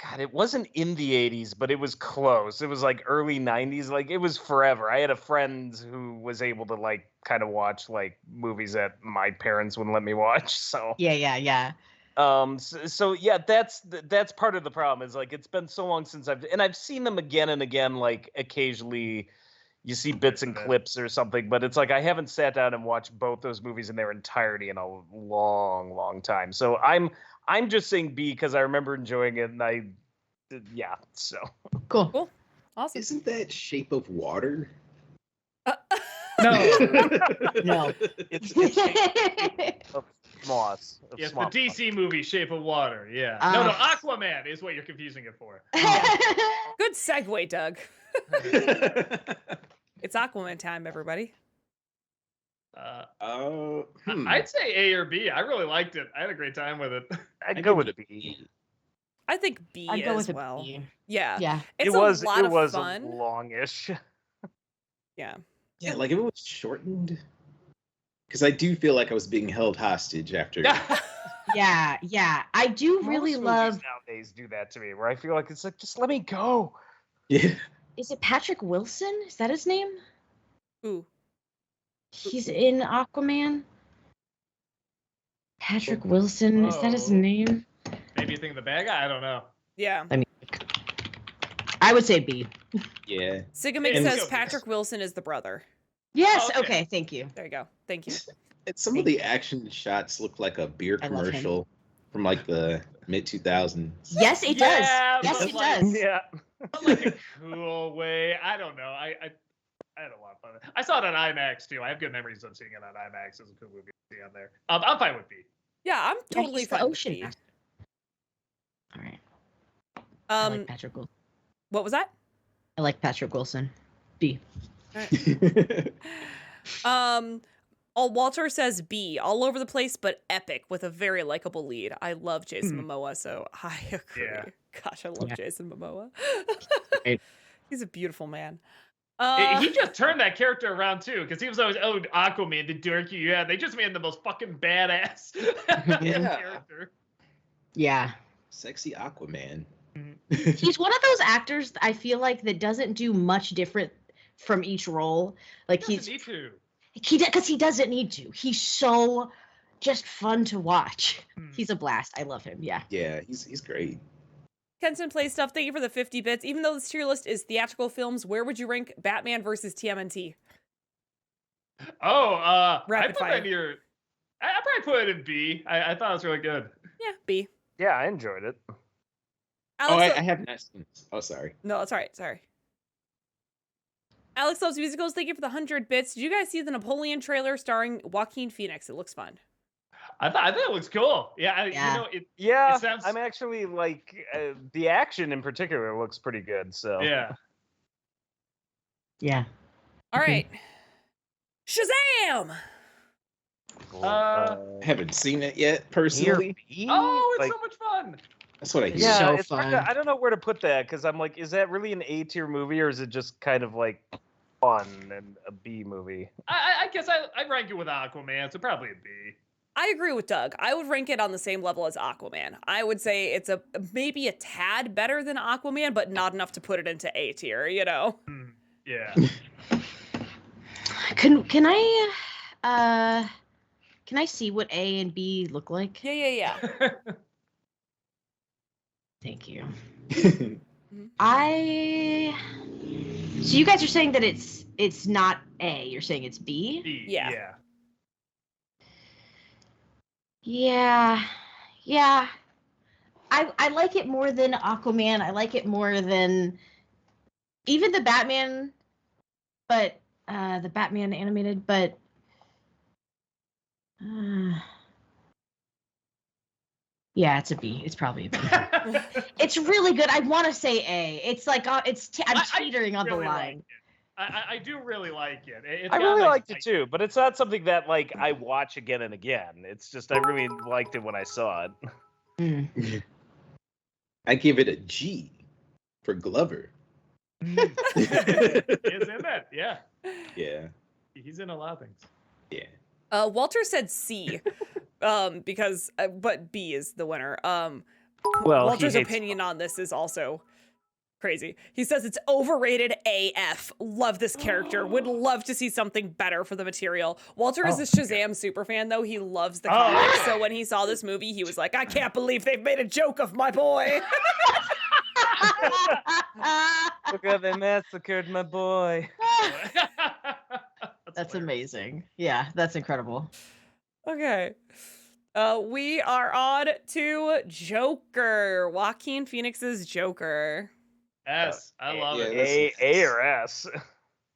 God, it wasn't in the 80s, but it was close. It was like early 90s. Like, it was forever. I had a friend who was able to, like, kind of watch, like, movies that my parents wouldn't let me watch. So Yeah. So yeah, that's part of the problem. Is like, it's been so long since I've seen them again and again. Like, occasionally you see bits and clips or something, but it's like I haven't sat down and watched both those movies in their entirety in a long time. So I'm just saying B because I remember enjoying it, and yeah. So Cool. Awesome. Isn't that Shape of Water? No. No. it's of Moss. Of Yes, the Swamp DC movie Shape of Water. Yeah. Ah. No, Aquaman is what you're confusing it for. Good segue, Doug. It's Aquaman time, everybody. I'd say A or B. I really liked it. I had a great time with it. I'd go with a B. I think B I'd go as with well. a B. Yeah. Yeah. It's It was a lot of a fun. longish. Yeah. Yeah, like if it was shortened. Because I do feel like I was being held hostage after. Yeah. I do really Most love. movies nowadays do that to me, where I feel like it's like, just let me go. Yeah. Is it Patrick Wilson? Is that his name? Ooh. He's in Aquaman. Patrick Wilson. Is that his Oh. name? Maybe you think the bad guy? I don't know. Yeah. I would say B. Yeah. Sigamix And- says Patrick Wilson is the brother. Yes. Okay. Okay. Thank you. There you go. Thank you. And some of the action shots look like a beer I love him. commercial from like the mid 2000s. Yes, it Yeah, does. Yes, but it like- does. Yeah. Like a cool way. I don't know. I had a lot of fun. I saw it on IMAX too. I have good memories of seeing it on IMAX. It was a cool movie to see on there. I'm fine with B. Yeah, I'm Yeah, totally he's the fine with ocean B. master. All right. I Um, like Patrick Wilson. what was that? I like Patrick Wilson. B. Walter says B, all over the place, but epic with a very likable lead. I love Jason Momoa, so I agree. Yeah. Gosh, I love Yeah. Jason Momoa. Right. He's a beautiful man. He just turned that character around too, because he was always, oh, Aquaman, the dorky. Yeah, they just made him the most fucking badass Yeah. character. Yeah. Sexy Aquaman. He's one of those actors I feel like that doesn't do much different from each role. Like Doesn't need to. because he doesn't need to. He's so just fun to watch. Hmm. He's a blast. I love him. Yeah. Yeah, he's great. Kenton Play Stuff, thank you for the 50 bits. Even though this tier list is theatrical films, where would you rank Batman versus TMNT? Oh, Rapid I put fire. that near. I probably put it in B. I thought it was really good. Yeah, B. Yeah, I enjoyed it. Alex, I have not seen this. Oh, sorry. no, it's all right. Sorry. Alex Loves Musicals, thank you for the 100 bits. Did you guys see the Napoleon trailer starring Joaquin Phoenix? It looks fun. I thought it looks cool. Yeah, Yeah. you know it. Yeah, It sounds- I'm actually like the action in particular looks pretty good. So Yeah. Yeah. All right. Shazam! Cool. Uh, I haven't seen it yet, personally. Oh, it's Like, so much fun. That's what I hear. yeah, so it's hard to- fun. I don't know where to put that because I'm like, is that really an A tier movie or is it just kind of like fun and a B movie? I guess I rank it with Aquaman, so probably a B. I agree with Doug. I would rank it on the same level as Aquaman. I would say it's maybe a tad better than Aquaman, but not enough to put it into A tier, you know? Yeah. Can I see what A and B look like? Yeah. Thank you. So you guys are saying that it's not A. You're saying it's B? B. Yeah. Yeah. Yeah. I like it more than Aquaman. I like it more than even the Batman, but the Batman animated, but yeah, it's a B. It's probably a B. It's really good. I want to say A. It's like I'm I teetering on the Really line. liked it. I do really like it. It's I got a really nice liked it bite. too, but it's not something that like I watch again and again. It's just I really liked it when I saw it. Mm. I give it a G for Glover. He is in that, yeah. Yeah. He's in a lot of things. Yeah. Walter said C, because but B is the winner. Well, he Walter's hates- opinion on this is also crazy. He says it's overrated AF. Love this character. Would love to see something better for the material. Walter is a Shazam superfan, though. He loves the comics. So when he saw this movie, he was like, I can't believe they've made a joke of my boy. Look how they massacred my boy. That's amazing. Yeah, that's incredible. Okay. We are on to Joker. Joaquin Phoenix's Joker. S. I love Yeah, it. A or S.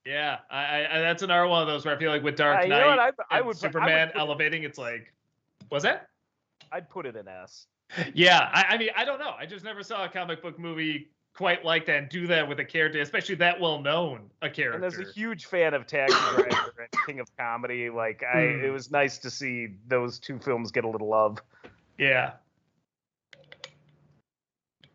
Yeah, I that's another one of those where I feel like with Dark You Knight know what? I and would Superman put it- elevating, it's like, was that? I'd put it in S. Yeah, I mean, I don't know. I just never saw a comic book movie quite like that and do that with a character, especially that well known a character. And as a huge fan of Taxi Driver and King of Comedy, like it was nice to see those two films get a little love. Yeah.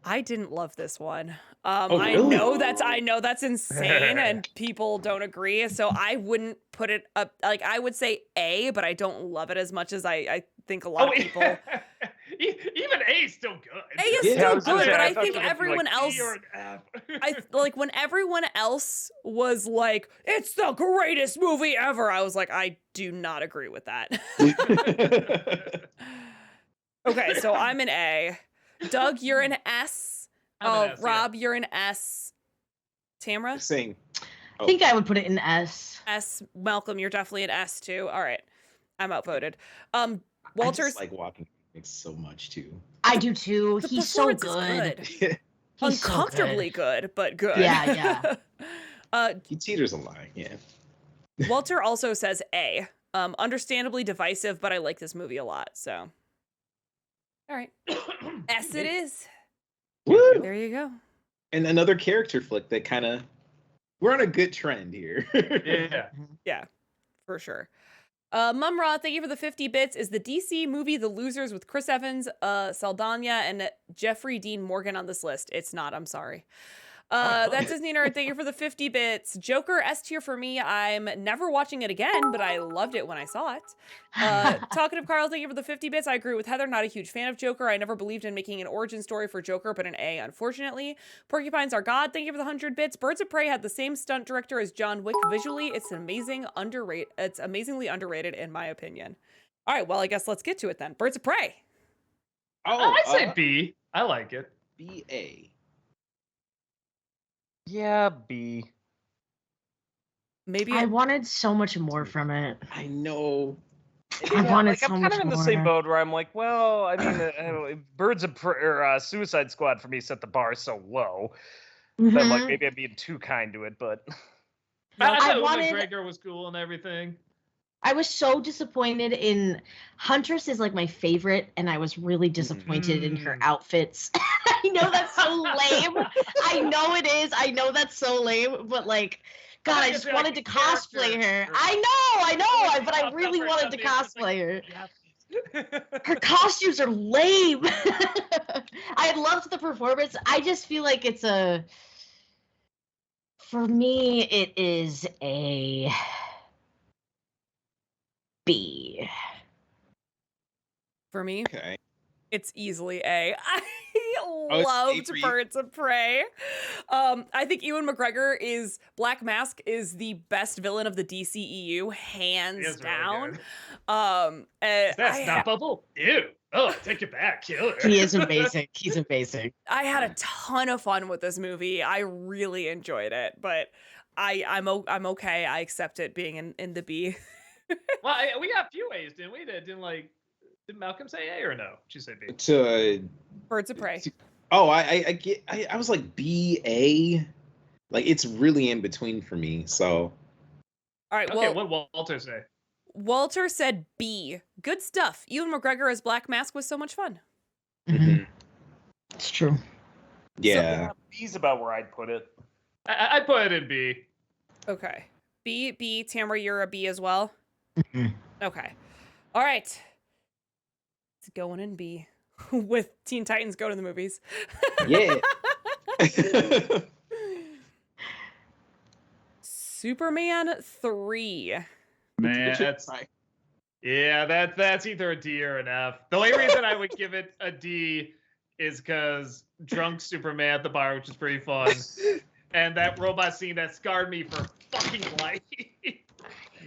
I didn't love this one. Oh, I really? know that's insane and people don't agree. So I wouldn't put it up. Like, I would say A, but I don't love it as much as I think a lot of people. Even A is still good. A is Yeah, I still was gonna good, say, but I I thought think you were gonna be everyone like else. C or an F. I like when everyone else was like, "It's the greatest movie ever." I was like, I do not agree with that. Okay, so I'm an A. Doug, you're an S. I'm an S, yeah. Rob, you're an S. Tamara, Saying. I think I would put it in S. S. Malcolm, you're definitely an S too. All right, I'm outvoted. I Walter's just like Joaquin Phoenix so much too. I do too. the He's so performance is good. He's so uncomfortably good. good, but good. Yeah, He teeters a line. Yeah. Walter also says A. Understandably divisive, but I like this movie a lot. So, all right, S it is. Woo! There you go. And another character flick that kind of we're on a good trend here. Yeah. Yeah, for sure. Mumra, thank you for the 50 bits. Is the DC movie The Losers with Chris Evans, Saldana, and Jeffrey Dean Morgan on this list? It's not. I'm sorry. That's Disney Nerd. Thank you for the 50 bits. Joker S tier for me. I'm never watching it again, but I loved it when I saw it. Talkative Carl, thank you for the 50 bits. I agree with Heather. Not a huge fan of Joker. I never believed in making an origin story for Joker, but an A, unfortunately. Porcupines Are God, thank you for the 100 bits. Birds of Prey had the same stunt director as John Wick. Visually, it's It's amazingly underrated in my opinion. All right, well, I guess let's get to it then. Birds of Prey. Oh, I'd say B. I like it. BA. Yeah, B. Maybe I wanted so much more from it. I know. I wanted like, so I'm much kind of in the more. same boat where I'm like, well, I mean, Birds of Prey or Suicide Squad for me set the bar so low that like Mhm. maybe I'm being too kind to it, but I I thought wanted- McGregor was cool and everything. I was so disappointed in Huntress is like my favorite, and I was really disappointed in her Mm. outfits. I know that's so lame. I know it is. I know that's so lame, but like, God, I think just it's like wanted to a cosplay character. her. I know, but I really wanted to cosplay her. Her costumes are lame. I loved the performance. I just feel like it's for me, it is a B. for me. Okay. It's easily A. I it's A loved for you? Birds of Prey. I think Ewan McGregor is Black Mask is the best villain of the DCEU, hands He is really down. good. I, Not bubble. Ew. Oh, take it back. Kill her. He is amazing. He's amazing. I had a ton of fun with this movie. I really enjoyed it, but I'm okay. I accept it being in the B. Well, we got a few A's, didn't we? That didn't like. Did Malcolm say A or no? Did you say B? To Birds of Prey. oh, I was like BA. Like it's really in between for me. So All right. Okay, Well, what did Walter say? Walter said B. Good stuff. Ewan McGregor as Black Mask was so much fun. Mhm. It's true. yeah. B's about where I'd put it. I put it in B. Okay. B, Tamara, you're a B as well? Mhm. Okay. All right. It's going in B with Teen Titans Go to the Movies. Yeah. Superman 3. Man, that's yeah, that's either a D or an F. The only reason I would give it a D is because drunk Superman at the bar, which is pretty fun, and that robot scene that scarred me for fucking life.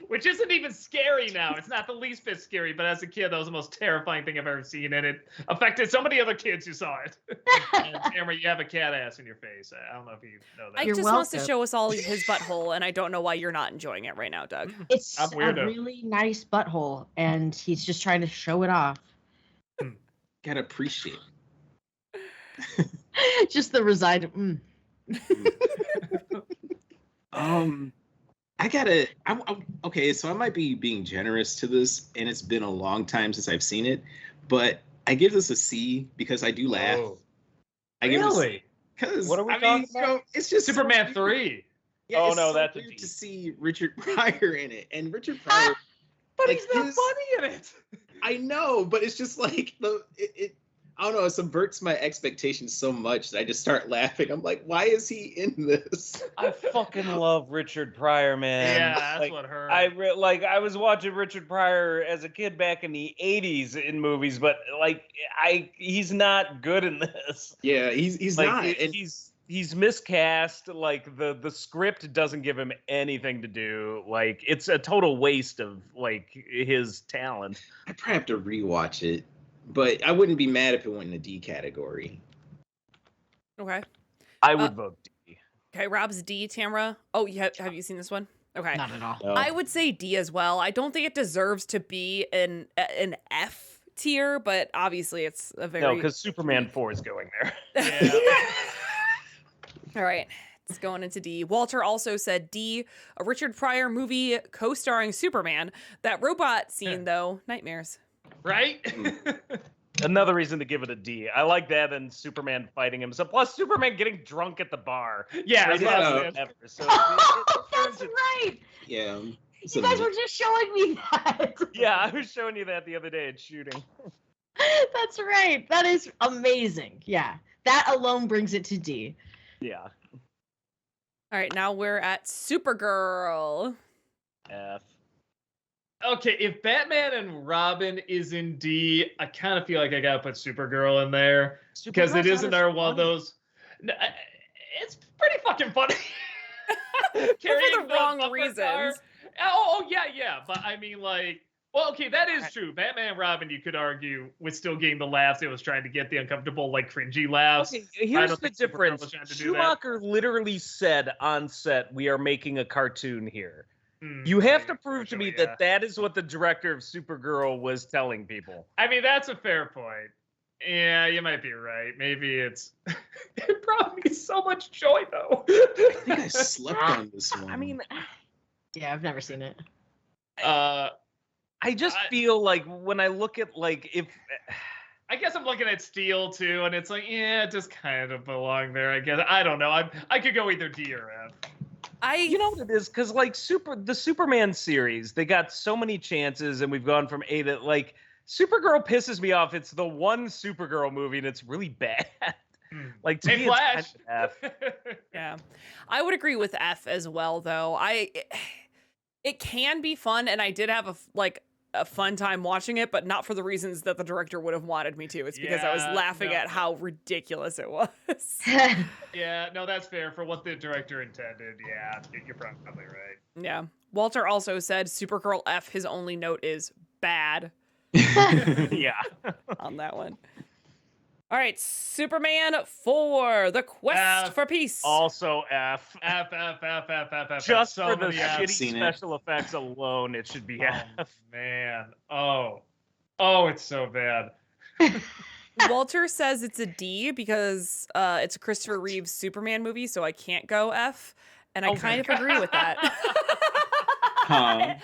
Which isn't even scary now. It's not the least bit scary, but as a kid, that was the most terrifying thing I've ever seen, and it affected so many other kids who saw it. And Tamara, you have a cat ass in your face. I don't know if you know that. Ike You're just wants to welcome. show us all his butthole, and I don't know why you're not enjoying it right now, Doug. It's I'm a weirdo. really nice butthole, and he's just trying to show it off. Gotta appreciate. Just the reside. Okay, so I might be being generous to this, and it's been a long time since I've seen it, but I give this a C because I do laugh. Oh, I give really? Because What are we I mean, talking about? you know, it's just so Superman weird. 3. Yeah, Oh, it's no, so that's a weird D. to see Richard Pryor in it, and Richard Pryor. But Like, he's not his- funny in it. I know, but it's just like it. I don't know. It subverts my expectations so much that I just start laughing. I'm like, why is he in this? I fucking love Richard Pryor, man. Yeah, that's Like, what hurt. I was watching Richard Pryor as a kid back in the 80s in movies, but he's not good in this. Yeah, he's Like not. And he's miscast. Like the script doesn't give him anything to do. Like it's a total waste of like his talent. I probably have to rewatch it, but I wouldn't be mad if it went in the D category. Okay. I would vote D. Okay, Rob's D, Tamara. Oh, have you seen this one? Okay. Not at all. No. I would say D as well. I don't think it deserves to be an F tier, but obviously it's a very No, because Superman 4 is going there. Yeah. All right. It's going into D. Walter also said D, a Richard Pryor movie co-starring Superman. That robot scene, though, nightmares. Right? Another reason to give it a D. I like that and Superman fighting him. So plus Superman getting drunk at the bar. Yeah, Greatest yeah. scene ever. So That's right. Yeah. You guys were just showing me that. yeah, I was showing you that the other day at shooting. That's right. That is amazing. Yeah. That alone brings it to D. Yeah. All right, now we're at Supergirl. F. Okay, if Batman and Robin is in D, I kind of feel like I gotta put Supergirl in there because it Supergirl's is not as another one of funny. those. It's pretty fucking funny. But Carrying for the wrong bumper reasons. car. Oh, yeah. But I mean, like, well, okay, that is true. Batman and Robin, you could argue, was still getting the laughs. It was trying to get the uncomfortable, like, cringy laughs. Okay, I here's don't the think Supergirl difference. was trying to do that. Schumacher literally said on set, "We are making a cartoon here." Hmm, You have to maybe, prove to me unfortunately, that that is what the director of Supergirl was telling people. I mean, that's a fair point. Yeah, you might be right. Maybe it's. It brought me so much joy, though. I think I slept on this one. I mean, Yeah, I've never seen it. I I just I- feel like when I look at like if guess I'm looking at Steel too, and it's like, yeah, it just kind of belong there. I guess I don't know. I could go either D or F. you know what it is, because like the Superman series, they got so many chances, and we've gone from A to like Supergirl pisses me off. It's the one Supergirl movie, and it's really bad. Like to Hey, me, it's kind Flash. of F. Yeah. I would agree with F as well, though. It can be fun, and I did have a fun time watching it, but not for the reasons that the director would have wanted me to. It's because I was Yeah, laughing no. at how ridiculous it was. Yeah, no, that's fair for what the director intended. Yeah, you're probably right. Yeah. Walter also said Supergirl F, his only note is bad Yeah. on that one. All right, Superman 4, The Quest F. for Peace. Also F. F. Just so for the many Fs. shitty Seen it. special effects alone, it should be Oh, F. man. Oh, it's so bad. Walter says it's a D because it's a Christopher Reeves Superman movie, so I can't go F. And I Oh my kind of God. agree with that. Huh.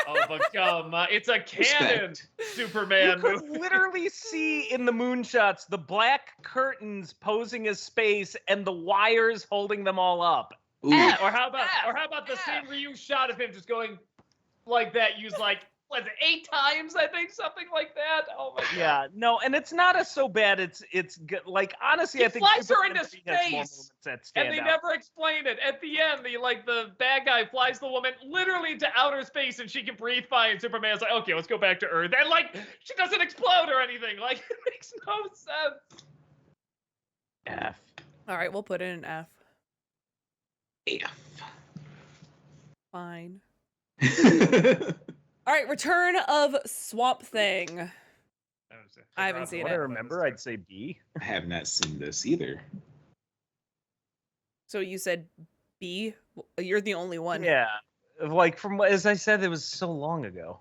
Oh, but come on. It's a canon Respect. Superman You could movie. literally see in the moonshots the black curtains posing as space and the wires holding them all up. Ooh. F. Or how about the same Ryu shot of him just going like that, used like, what is it, 8 times, I think, something like that. Oh my god. Yeah, no, and it's not so bad. It's good. Like honestly, He I think flies her Superman into 3 has more space, moments that stand And they out. never explain it. At the end, the bad guy flies the woman literally to outer space and she can breathe fine. And Superman's like, okay, let's go back to Earth. And like, she doesn't explode or anything. Like, it makes no sense. F. All right, we'll put in an F. F. Fine. All right, Return of Swamp Thing. I haven't seen What it. I remember, I'd say B. I have not seen this either. So you said B? You're the only one. Yeah, like from as I said, it was so long ago.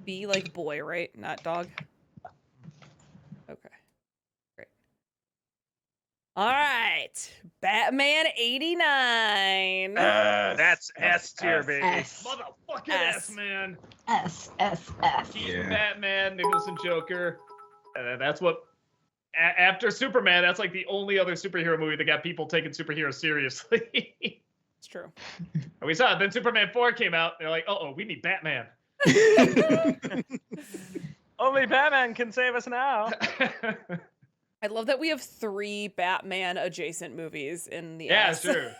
B like boy, right? Not dog. Okay. Great. All right. Batman 89. That's S tier, baby. S. Motherfucking S. S, man. S. Keaton, Yeah. Batman, Nicholson, Joker. That's what. After Superman, that's like the only other superhero movie that got people taking superheroes seriously. It's true. And we saw it. Then Superman 4 came out. They're like, oh, we need Batman. Only Batman can save us now. I love that we have 3 Batman adjacent movies in the Yeah, S. sure.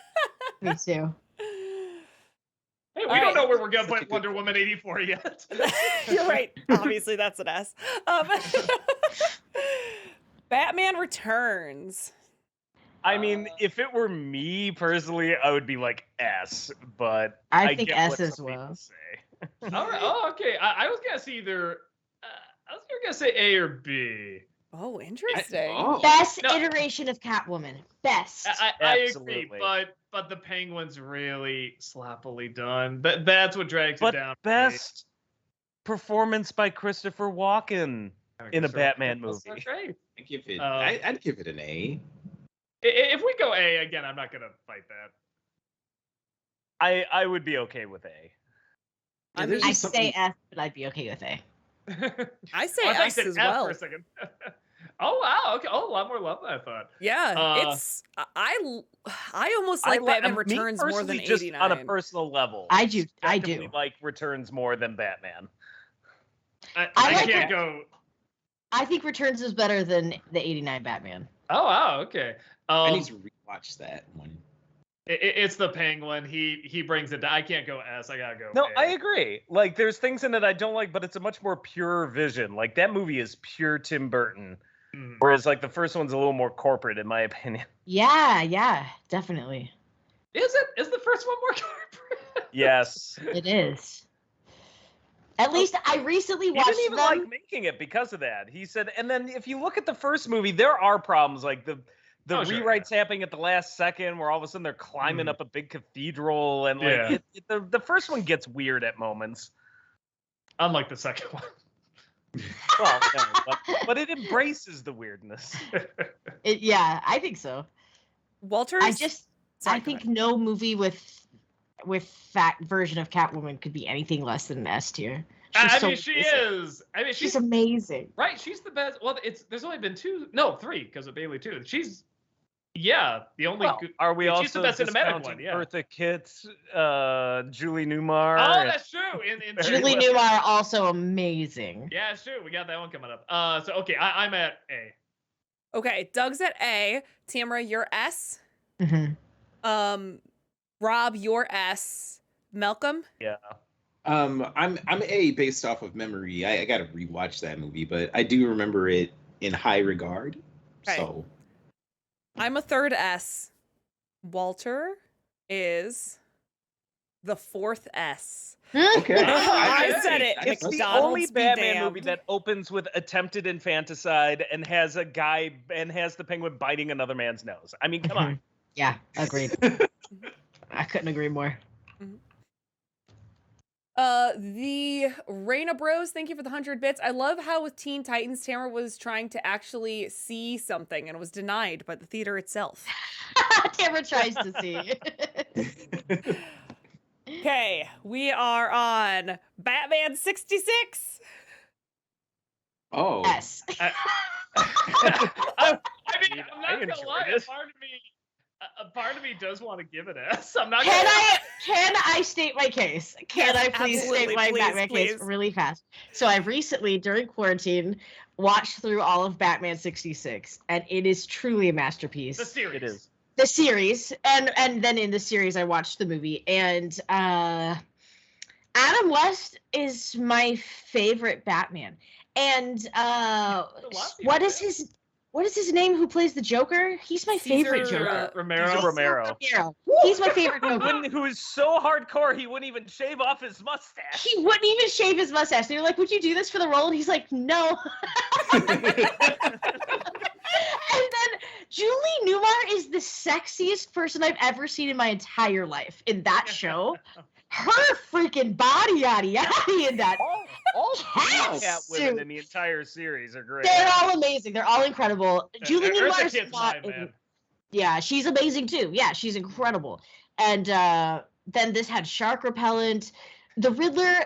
Me too. Hey, we All don't right. know where we're gonna Such a put good Wonder Woman 84 yet. You're right. Obviously, that's an S. Batman Returns. I mean, if it were me personally, I would be like S, but I think get S what as some people well. say. All right. Oh, okay. I was gonna say either. I was either gonna say A or B. Oh, interesting. Oh. Best No. iteration of Catwoman. Best. I agree, Absolutely. but the Penguin's really sloppily done. That's what drags But it down. for me. best performance by Christopher Walken in a Batman That's not movie. great. I'd give it an A. If we go A again, I'm not gonna fight I would be okay with A. I There's mean, I just say something- F, but I'd be okay with A. that. I say Oh, I thought you S said as F well. for a second. Oh wow. Okay. Oh, a lot more love than I thought. Yeah, it's I almost like Batman me Returns more than personally, just 89. on a personal level. I do. definitely like Returns more than Batman. I like can't it. go. I think Returns is better than the 89 Batman. Oh wow. Okay. I need to rewatch that one. It's the Penguin. He brings it down. I can't go S. I gotta go. No, A. I agree. Like, there's things in it I don't like, but it's a much more pure vision. Like, that movie is pure Tim Burton. Mm. Whereas, like, the first one's a little more corporate, in my opinion. Yeah, definitely. Is it? Is the first one more corporate? Yes. It is. At least I recently He watched didn't even them. like making it because of that. He said, and then if you look at the first movie, there are problems. Like, the Oh, sure, rewrites happening at the last second where all of a sudden they're climbing Mhm. up a big cathedral. And, like, Yeah. the first one gets weird at moments. Unlike the second one. Well, no, but it embraces the weirdness. Yeah, I think so. Walters. I Sorry, go think ahead. no movie with that version of Catwoman could be anything less than an S tier. She's I so mean, she amazing. is. I mean, She's she's amazing. right. She's the best. Well, there's only been 3 because of Bailey too. She's the only. Well, good, are we she's also the best cinematic one? discounting Yeah. Bertha Kitt, Julie Newmar? Oh, and- that's true. In Julie West- Newmar also amazing. Yeah, it's true. We got that one coming up. So okay, I'm at A. Okay, Doug's at A. Tamara, you're S. Mhm. Rob, you're S. Malcolm. Yeah. I'm A based off of memory. I got to rewatch that movie, but I do remember it in high regard. Okay. So I'm a third S. Walter is the 4th S. okay, I said it. I It's the trust- only McDonald's be Batman movie damned. that opens with attempted infanticide and has a guy and has the Penguin biting another man's nose. I mean, come on. Yeah, agreed. I couldn't agree more. The Reina Bros, thank you for the 100 bits. I love how with Teen Titans, Tamara was trying to actually see something and was denied by the theater itself. Tamara tries to see. Okay, we are on Batman 66. Oh, S. I mean, I'm I not gonna lie. enjoyed it. Part of me, A part of me does want to give it S. I'm not Can gonna. I state my case? Can Yes, I please absolutely, state my please, Batman case please. really fast? So I've recently, during quarantine, watched through all of Batman 66, and it is truly a masterpiece. The series. It is. The series, and then in the series I watched the movie, and Adam West is my favorite Batman. And what is his name? Who plays the Joker? He's my favorite Caesar, Joker. Romero. Caesar Romero. He's my favorite Joker. Who is so hardcore he wouldn't even shave off his mustache. He wouldn't even shave his mustache. They were like, "Would you do this for the role?" And he's like, "No." And then Julie Newmar is the sexiest person I've ever seen in my entire life in that show. Her freaking body yaddy yaddy in that. All Cat Catwomen suit. in the entire series are great. They're all amazing. They're all incredible. Julie Eartha Newmar's Kitt's not mine, man. Yeah, she's amazing too. Yeah, she's incredible. And then this had shark repellent. The Riddler,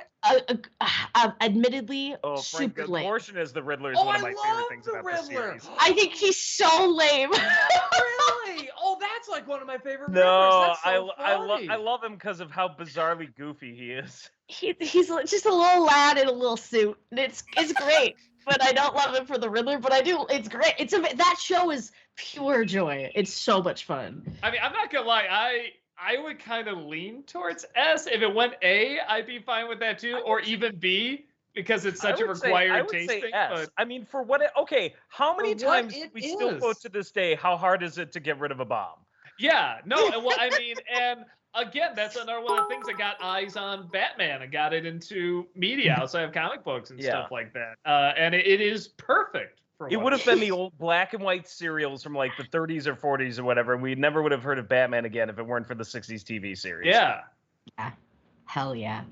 admittedly, Oh, Frank, super the lame. portion as the Riddler is Oh, one of I my favorite love things the about the Riddler. series. I think he's so lame. Really? Oh, that's like one of my favorite No, Riddlers. That's so I funny. love him because of how bizarrely goofy he is. He's just a little lad in a little suit. And it's great. But I don't love him for the Riddler, but I do. It's great. That show is pure joy. It's so much fun. I mean, I'm not gonna lie. I would kind of lean towards S. If it went A, I'd be fine with that too, or even B because it's such a required I would taste say thing. S. But I mean, for what? Okay, how many For what times it we still is. quote to this day? How hard is it to get rid of a bomb? yeah, no. Well, I mean, and again, that's another one of the things that got eyes on Batman and got it into media outside of comic books and Yeah. stuff like that. And it is perfect. It would have been the old black and white serials from like the 30s or 40s or whatever, and we never would have heard of Batman again if it weren't for the 60s TV series. Yeah. Hell yeah.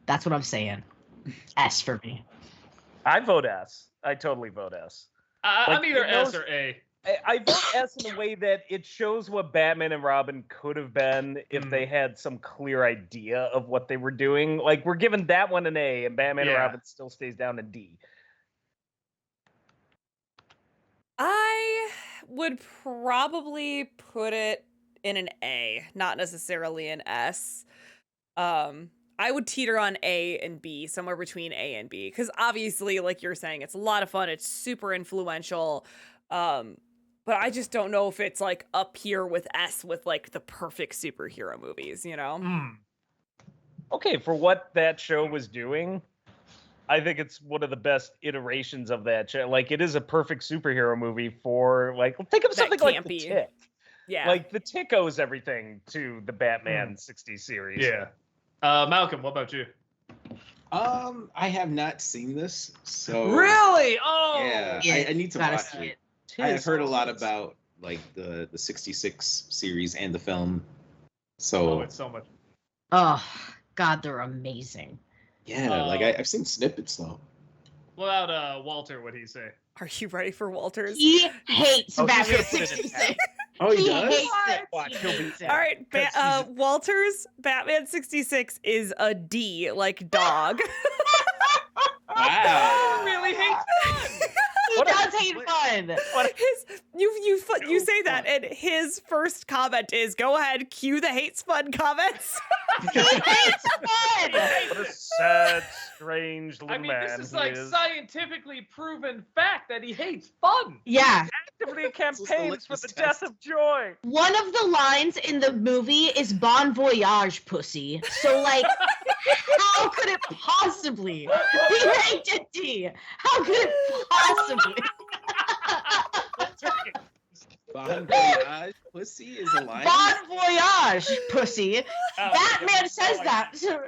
That's what I'm saying. S for me. I vote S. I totally vote S. I'm Like, either it S knows- or A. I vote S in a way that it shows what Batman and Robin could have been if they had some clear idea of what they were doing. Like, we're giving that one an A, and Batman and Yeah. Robin still stays down in D. I would probably put it in an A, not necessarily an S. I would teeter on A and B, somewhere between A and B, because obviously, like you're saying, it's a lot of fun. It's super influential. But I just don't know if it's like up here with S with like the perfect superhero movies, you know? Okay, for what that show was doing, I think it's one of the best iterations of that show. Like, it is a perfect superhero movie for, like, think of That something like The campy. Tick. Yeah. Like, The Tick owes everything to the Batman 60 series. Yeah. Malcolm, what about you? I have not seen this, so Really? Oh. yeah, I need to Gotta watch see it. it. I've heard a lot about like the 66 series and the film. So Oh, it's so much. Oh, God, they're amazing. yeah, like I've seen snippets though. What about Walter? What'd he say? Are you ready for Walters? He hates Oh, he's Batman gonna put it in 66. Oh, He hates it. Watch, he'll be All right, 'Cause Walters, Batman 66 is a D, like dog. Wow. He really hates fun. He What a- does hate fun. You say that, and his first comment is, "Go ahead, cue the hates fun comments." He hates fun. What a sad, strange little I mean, man this is he like is. scientifically proven fact that he hates fun. Yeah. Actively This was the campaigns for the litmus death test. of joy. One of the lines in the movie is "Bon voyage, pussy." So, like, how could it possibly be ranked a D? How could it possibly? Bon voyage, pussy is a line. Bon voyage, pussy. Oh, Batman no, says I- that. So-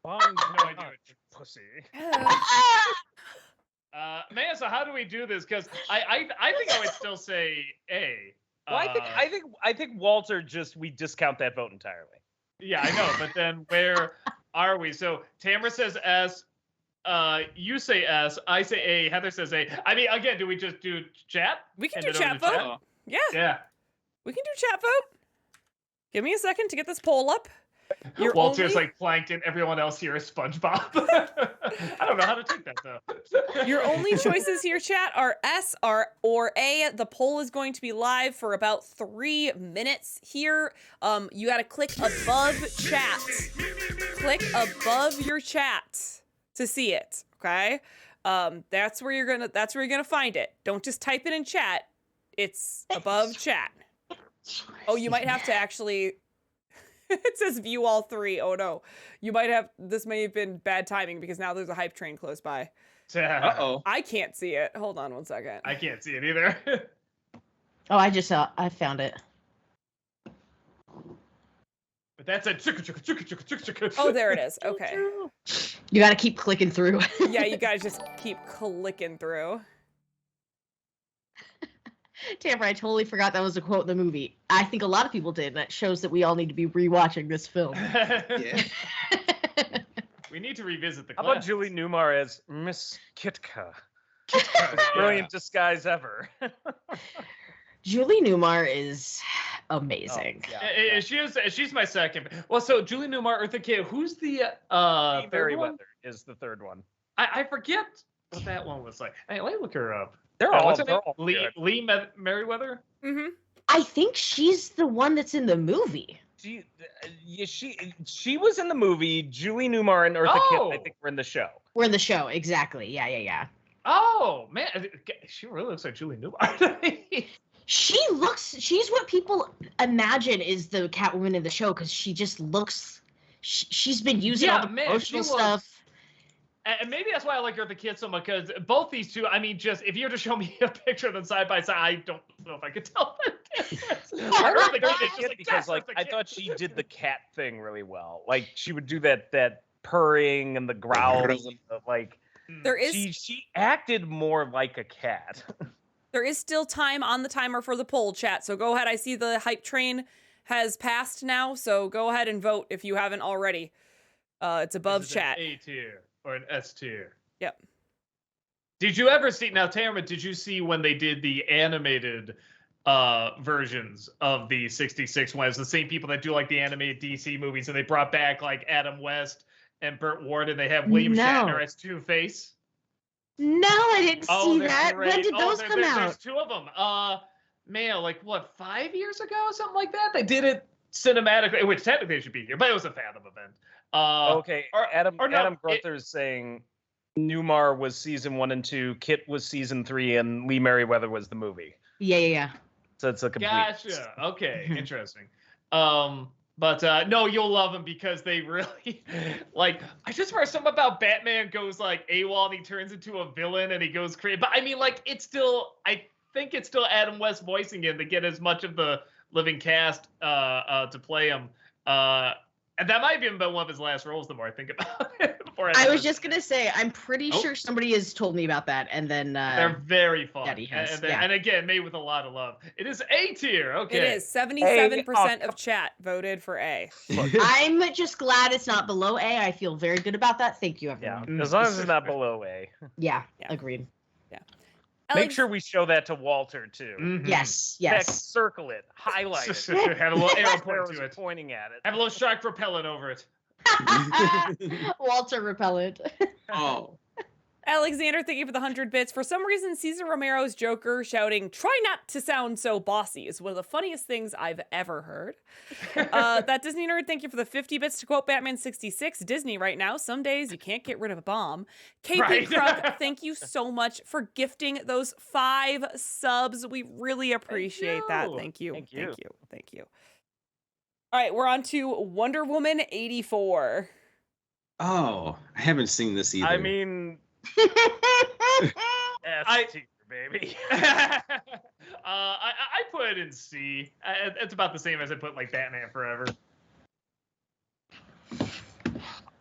Bon No idea. pussy. Man, so how do we do this? Because I think I would still say A. Well, I think Walter we discount that vote entirely. Yeah, I know, but then where are we? So Tamara says S. You say S. I say A. Heather says A. I mean, again, do we just do chat? We can Hand do it over chat to vote. Yeah, Yeah. we can do chat vote. Give me a second to get this poll up. Your Walter's only- like Plankton. Everyone else here is SpongeBob. I don't know how to take that though. Your only choices here, chat, are S or A. The poll is going to be live for about 3 minutes here. You got to click above chat. Click above your chat to see it. Okay. That's where you're gonna find it. Don't just type it in chat. It's above chat. Oh, you might have to actually. It says view all 3. Oh no, this may have been bad timing because now there's a hype train close by. Uh-oh. I can't see it. Hold on 1 second. I can't see it either. Oh, I found it. But that's a chicka chicka chicka chicka chicka chicka. Oh, there it is. Okay. You got to keep clicking through. Yeah, you guys just keep clicking through. Tamara, I totally forgot that was a quote in the movie. I think a lot of people did. And that shows that we all need to be rewatching this film. Yeah. We need to revisit the How about class. Julie Newmar as Miss Kitka? Yeah. Brilliant disguise ever. Julie Newmar is amazing. Yeah. She's my second. Well, so Julie Newmar, Eartha Kitt. Who's the Lee third one? Merriweather is the third one. I forget what that one was like. Hey, let me look her up. They're What's her name? all Lee good. Merriweather. Mm-hmm. I think she's the one that's in the movie. She was in the movie. Julie Newmar and Eartha Kitt, Oh. I think, were in the show. We're in the show. Exactly. Yeah. Oh man, she really looks like Julie Newmar. She's what people imagine is the Catwoman in the show because she just looks, she's been using all the promotional stuff. And maybe that's why I like Eartha Kitt so much, because both these two, I mean, just if you were to show me a picture of them side by side, I don't know if I could tell the difference. I Eartha like Kitt is Eartha just Kitt like, because, "That's like, Eartha I Kitt." thought she did the cat thing really well. Like, she would do that purring and the growls, and the, like. There is She acted more like a cat. There is still time on the timer for the poll, chat. So go ahead. I see the hype train has passed now. So go ahead and vote if you haven't already. It's above Is it an chat. A tier or an S tier. Yep. Did you ever see, now Tamara, did you see when they did the animated versions of the 66 ones? The same people that do like the animated DC movies, and they brought back like Adam West and Burt Ward, and they have William No. Shatner as Two-Face. No, I didn't see they're that. When great. did those come There's out? 2 of them. Man, like what, 5 years ago, something like that? They did it cinematically, which technically should be here, but it was a Fathom event. Okay, or- Adam or no, Adam it- Grother is saying Newmar was season 1 and 2, Kit was season 3, and Lee Merriweather was the movie. Yeah. So it's a complete. Gotcha. Okay, Mhm. interesting. But no, you'll love them because they really like. I just heard something about Batman goes like AWOL and he turns into a villain and he goes crazy. But I mean, like, it's still. I think it's still Adam West voicing him to get as much of the living cast to play him. And that might have even been one of his last roles. The more I think about it. I was just gonna say, I'm pretty Oh. sure somebody has told me about that, and then They're very fun. Daddy has, and, yeah. and again, made with a lot of love. It is A tier. Okay. It is 77% of chat voted for A. I'm just glad it's not below A. I feel very good about that. Thank you, Yeah, everyone. as long as it's not below A. Yeah, Yeah. agreed. Make Alex- sure we show that to Walter too. Mhm. Yes, Text, yes. circle it, highlight it. Have a little arrow point Arrows to it. pointing at it. Have a little shark repellent over it. Walter repellent. Oh, Alexander, thank you for the 100 bits. For some reason, Cesar Romero's Joker shouting, "Try not to sound so bossy," is one of the funniest things I've ever heard. That Disney nerd, thank you for the 50 bits. To quote Batman 66, Disney right now, some days you can't get rid of a bomb. KP Right. Krug, thank you so much for gifting those 5 subs. We really appreciate that. you. Thank you. Thank you. Thank you. Thank you. All right, we're on to Wonder Woman 84. oh, I haven't seen this either. I mean, I- S tier, baby. I put it in C. It's about the same as I put like Batman Forever.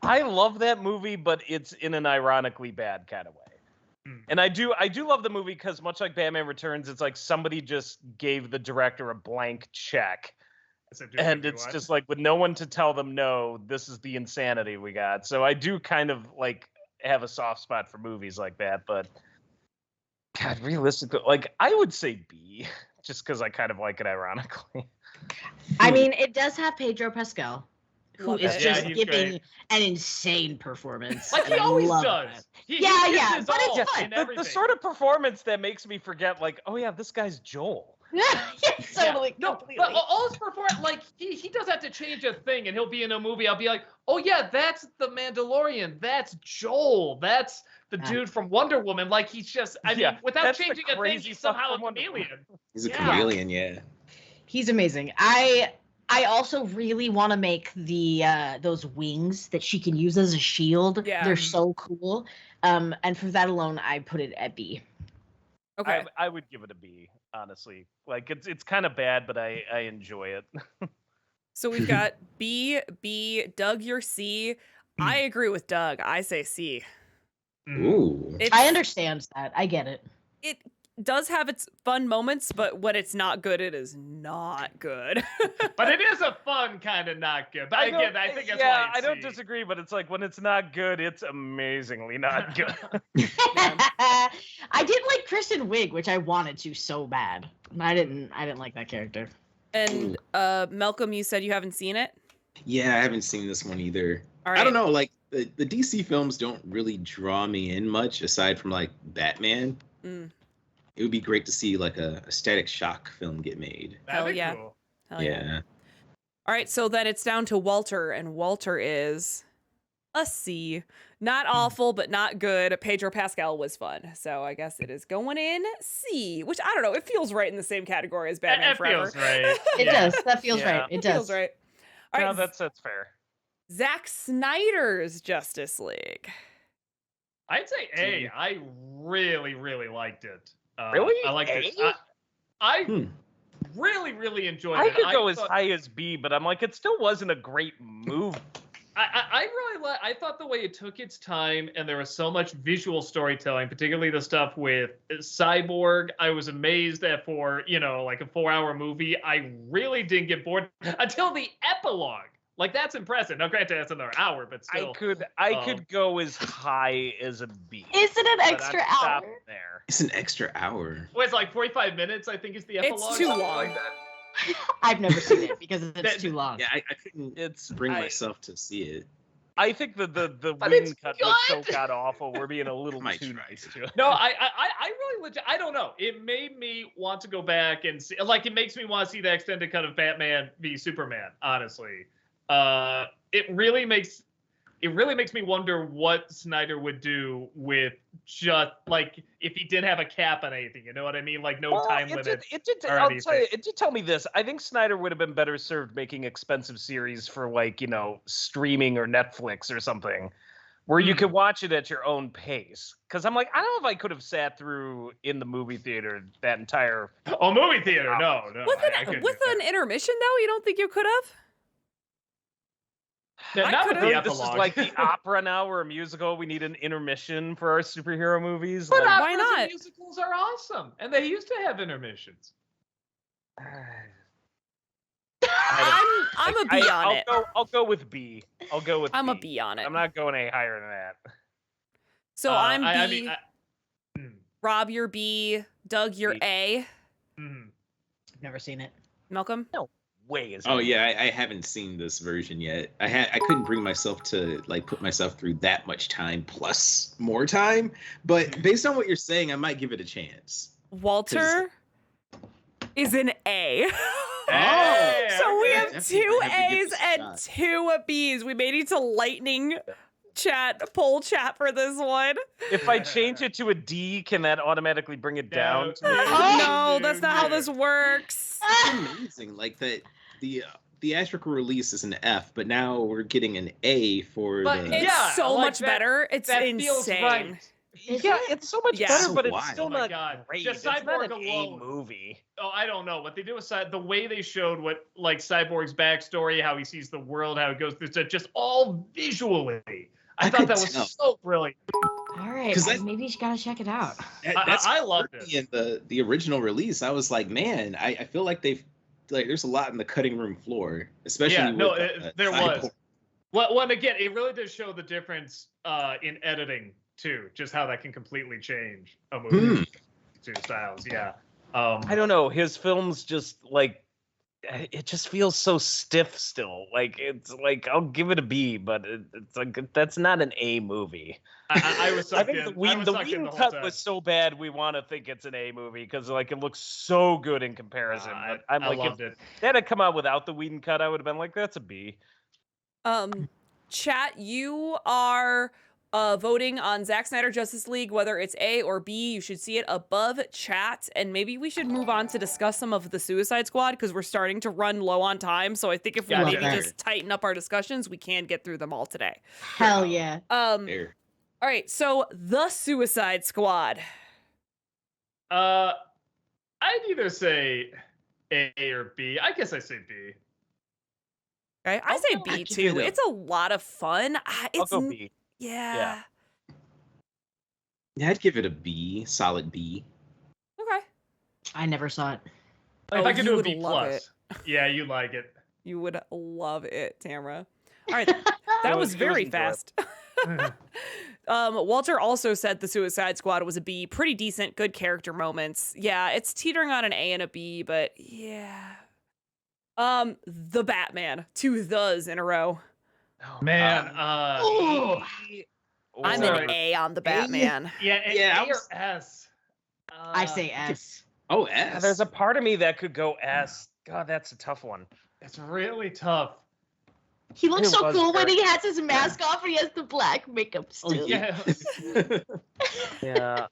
I love that movie, but it's in an ironically bad kind of way. Hmm. And I do love the movie because much like Batman Returns, it's like somebody just gave the director a blank check. So do And what you it's want. just like with no one to tell them no, this is the insanity we got. So I do kind of like have a soft spot for movies like that, but God, realistically, like I would say B, just because I kind of like it ironically. I mean, it does have Pedro Pascal. who Love is it. just Yeah, he's giving great. an insane performance. Like he and I always love does. that. He Yeah, gives yeah, his but it's all fun. in The everything. sort of performance that makes me forget, like, oh yeah, this guy's Joel. Yes, totally, No, completely. but all his performance, like he doesn't have to change a thing, and he'll be in a movie. I'll be like, oh yeah, that's the Mandalorian. That's Joel. That's the Yeah. dude from Wonder Woman. Like he's just, I mean, Yeah, without that's the changing a thing, crazy he's stuff somehow from a Wonder Woman. chameleon. He's a Yeah. chameleon, yeah. He's amazing. I also really want to make the those wings that she can use as a shield. Yeah. They're so cool. And for that alone, I put it at B. Okay. I would give it a B, honestly. Like it's kind of bad, but I enjoy it. So we've got B, Doug, you're C. I agree with Doug. I say C. Ooh. I understand that. I get it. It does have its fun moments, but when it's not good, it is not good. But it is a fun kind of not good. But again, I think that's why it's I don't C. disagree, but it's like when it's not good, it's amazingly not good. I did like Kristen Wiig, which I wanted to so bad. I didn't like that character. And Malcolm, you said you haven't seen it? Yeah, I haven't seen this one either. All right. I don't know, like the DC films don't really draw me in much aside from like Batman. Mm, It would be great to see like a Static Shock film get made. That'd Hell be yeah. cool. hell Yeah. All right, so then it's down to Walter, and Walter is a C. Not awful, but not good. Pedro Pascal was fun, so I guess it is going in C, which I don't know. It feels right in the same category as Batman That Forever. feels right. It Yeah. does. That feels Yeah. right. It Feels does. right. All No, right, that's fair. Zack Snyder's Justice League. I'd say A. I really, really liked it. Really? I like A? it. I Hmm. really, really enjoyed I it. could go as thought- high as B, but I'm like, it still wasn't a great movie. I really I thought the way it took its time, and there was so much visual storytelling, particularly the stuff with Cyborg. I was amazed that for like a 4-hour movie, I really didn't get bored until the epilogue. Like that's impressive. Now, granted, that's another hour, but still. I could go as high as a B. Is it an but I'm extra stopping hour? there. It's an extra hour. Well, it's like 45 minutes, I think, is the It's epilogue. too something long. Like that. I've never seen it because it's That- too long. Yeah, I couldn't It's bring I- myself to see it. I think the But wind it's cut was so good. god awful. We're being a little Might too try nice to. to it. No, I really legit. I don't know. It made me want to go back and see. Like, it makes me want to see the extended cut of Batman v Superman. Honestly, it really makes me wonder what Snyder would do with just like if he didn't have a cap on anything. You know what I mean? Like no Well, time it limit. did, or I'll anything. tell you, it did tell me this. I think Snyder would have been better served making expensive series for like, streaming or Netflix or something where you Hmm. could watch it at your own pace. Because I'm like, I don't know if I could have sat through in the movie theater that entire. Oh, movie theater? No. With I couldn't with do an intermission, though, you don't think you could have? that. I Not with the could've- This is epilogue. like the opera now or a musical. We need an intermission for our superhero movies. But Like, Why operas not? and musicals are awesome, and they used to have intermissions. I'm a B on it. I'll go with B. I'll go with I'm a B. B on it. I'm not going any higher than that. So I'm B. I mean, Rob, you're B. Doug, you're B. A. mhm. I've never seen it. Malcolm? Way is Oh yeah, I haven't seen this version yet. I couldn't bring myself to like put myself through that much time plus more time. But based on what you're saying, I might give it a chance. Walter is an A. Hey, So we okay. have Definitely two have to give A's this a and shot. two B's. We may need to lightning poll chat for this one. If I change it to a D, can that automatically bring it down? to me? No, that's not how this works. It's amazing, like that the theatrical release is an F, but now we're getting an A for But the. It's Yeah, so like much that- better. It's That insane. feels right. Yeah, it's so much Yeah. better, So but it's why? still Oh my not God. great. Just It's not Cyborg an A alone. movie. Oh, I don't know what they do with the way they showed what like Cyborg's backstory, how he sees the world, how it goes through, just all visually. I thought could that was tell. so brilliant. All right, 'Cause that- maybe you gotta check it out. That's I loved hurt it. me in the original release. I was like, man, I feel like they've like there's a lot in the cutting room floor, especially Yeah, no, with, there Cyborg. was. Well, and again, it really does show the difference in editing too, just how that can completely change a movie to styles. Yeah. I don't know. His films just like it just feels so stiff still. Like it's like I'll give it a B, but it's like that's not an A movie. I was I sucked think in. the I was Whedon sucked in the whole cut time. was so bad we want to think it's an A movie because like it looks so good in comparison. But I'm I like, loved if it. that had come out without the Whedon cut, I would have been like, that's a B. Chat, you are voting on Zack Snyder Justice League, whether it's A or B. You should see it above chat, and maybe we should move on to discuss some of the Suicide Squad because we're starting to run low on time. So I think if we Gotcha. maybe just tighten up our discussions, we can get through them all today. Hell yeah. There. All right, so the Suicide Squad. I'd either say A or B. I guess I say B. Okay, I say I'll B give too. it a- It's a lot of fun. I'll It's go B. yeah. Yeah, I'd give it a B, solid B. Okay. I never saw it. Oh, If I could you do a would B love plus. Yeah, you like it. You would love it, Tamara. All right, that It was was very enjoyable. fast. Walter also said the Suicide Squad was a B. Pretty decent, good character moments. Yeah, it's teetering on an A and a B, but yeah. The Batman. 2 thes in a row. Man, Ooh. I'm Sorry. an A on the Batman. yeah, A, Yeah, I A was- or S. I say S. Oh, Yeah, S. there's a part of me that could go S. God, that's a tough one. It's really tough. He looks It so was cool when very- he has his mask off and he has the black makeup Oh, still. Yeah. Yeah.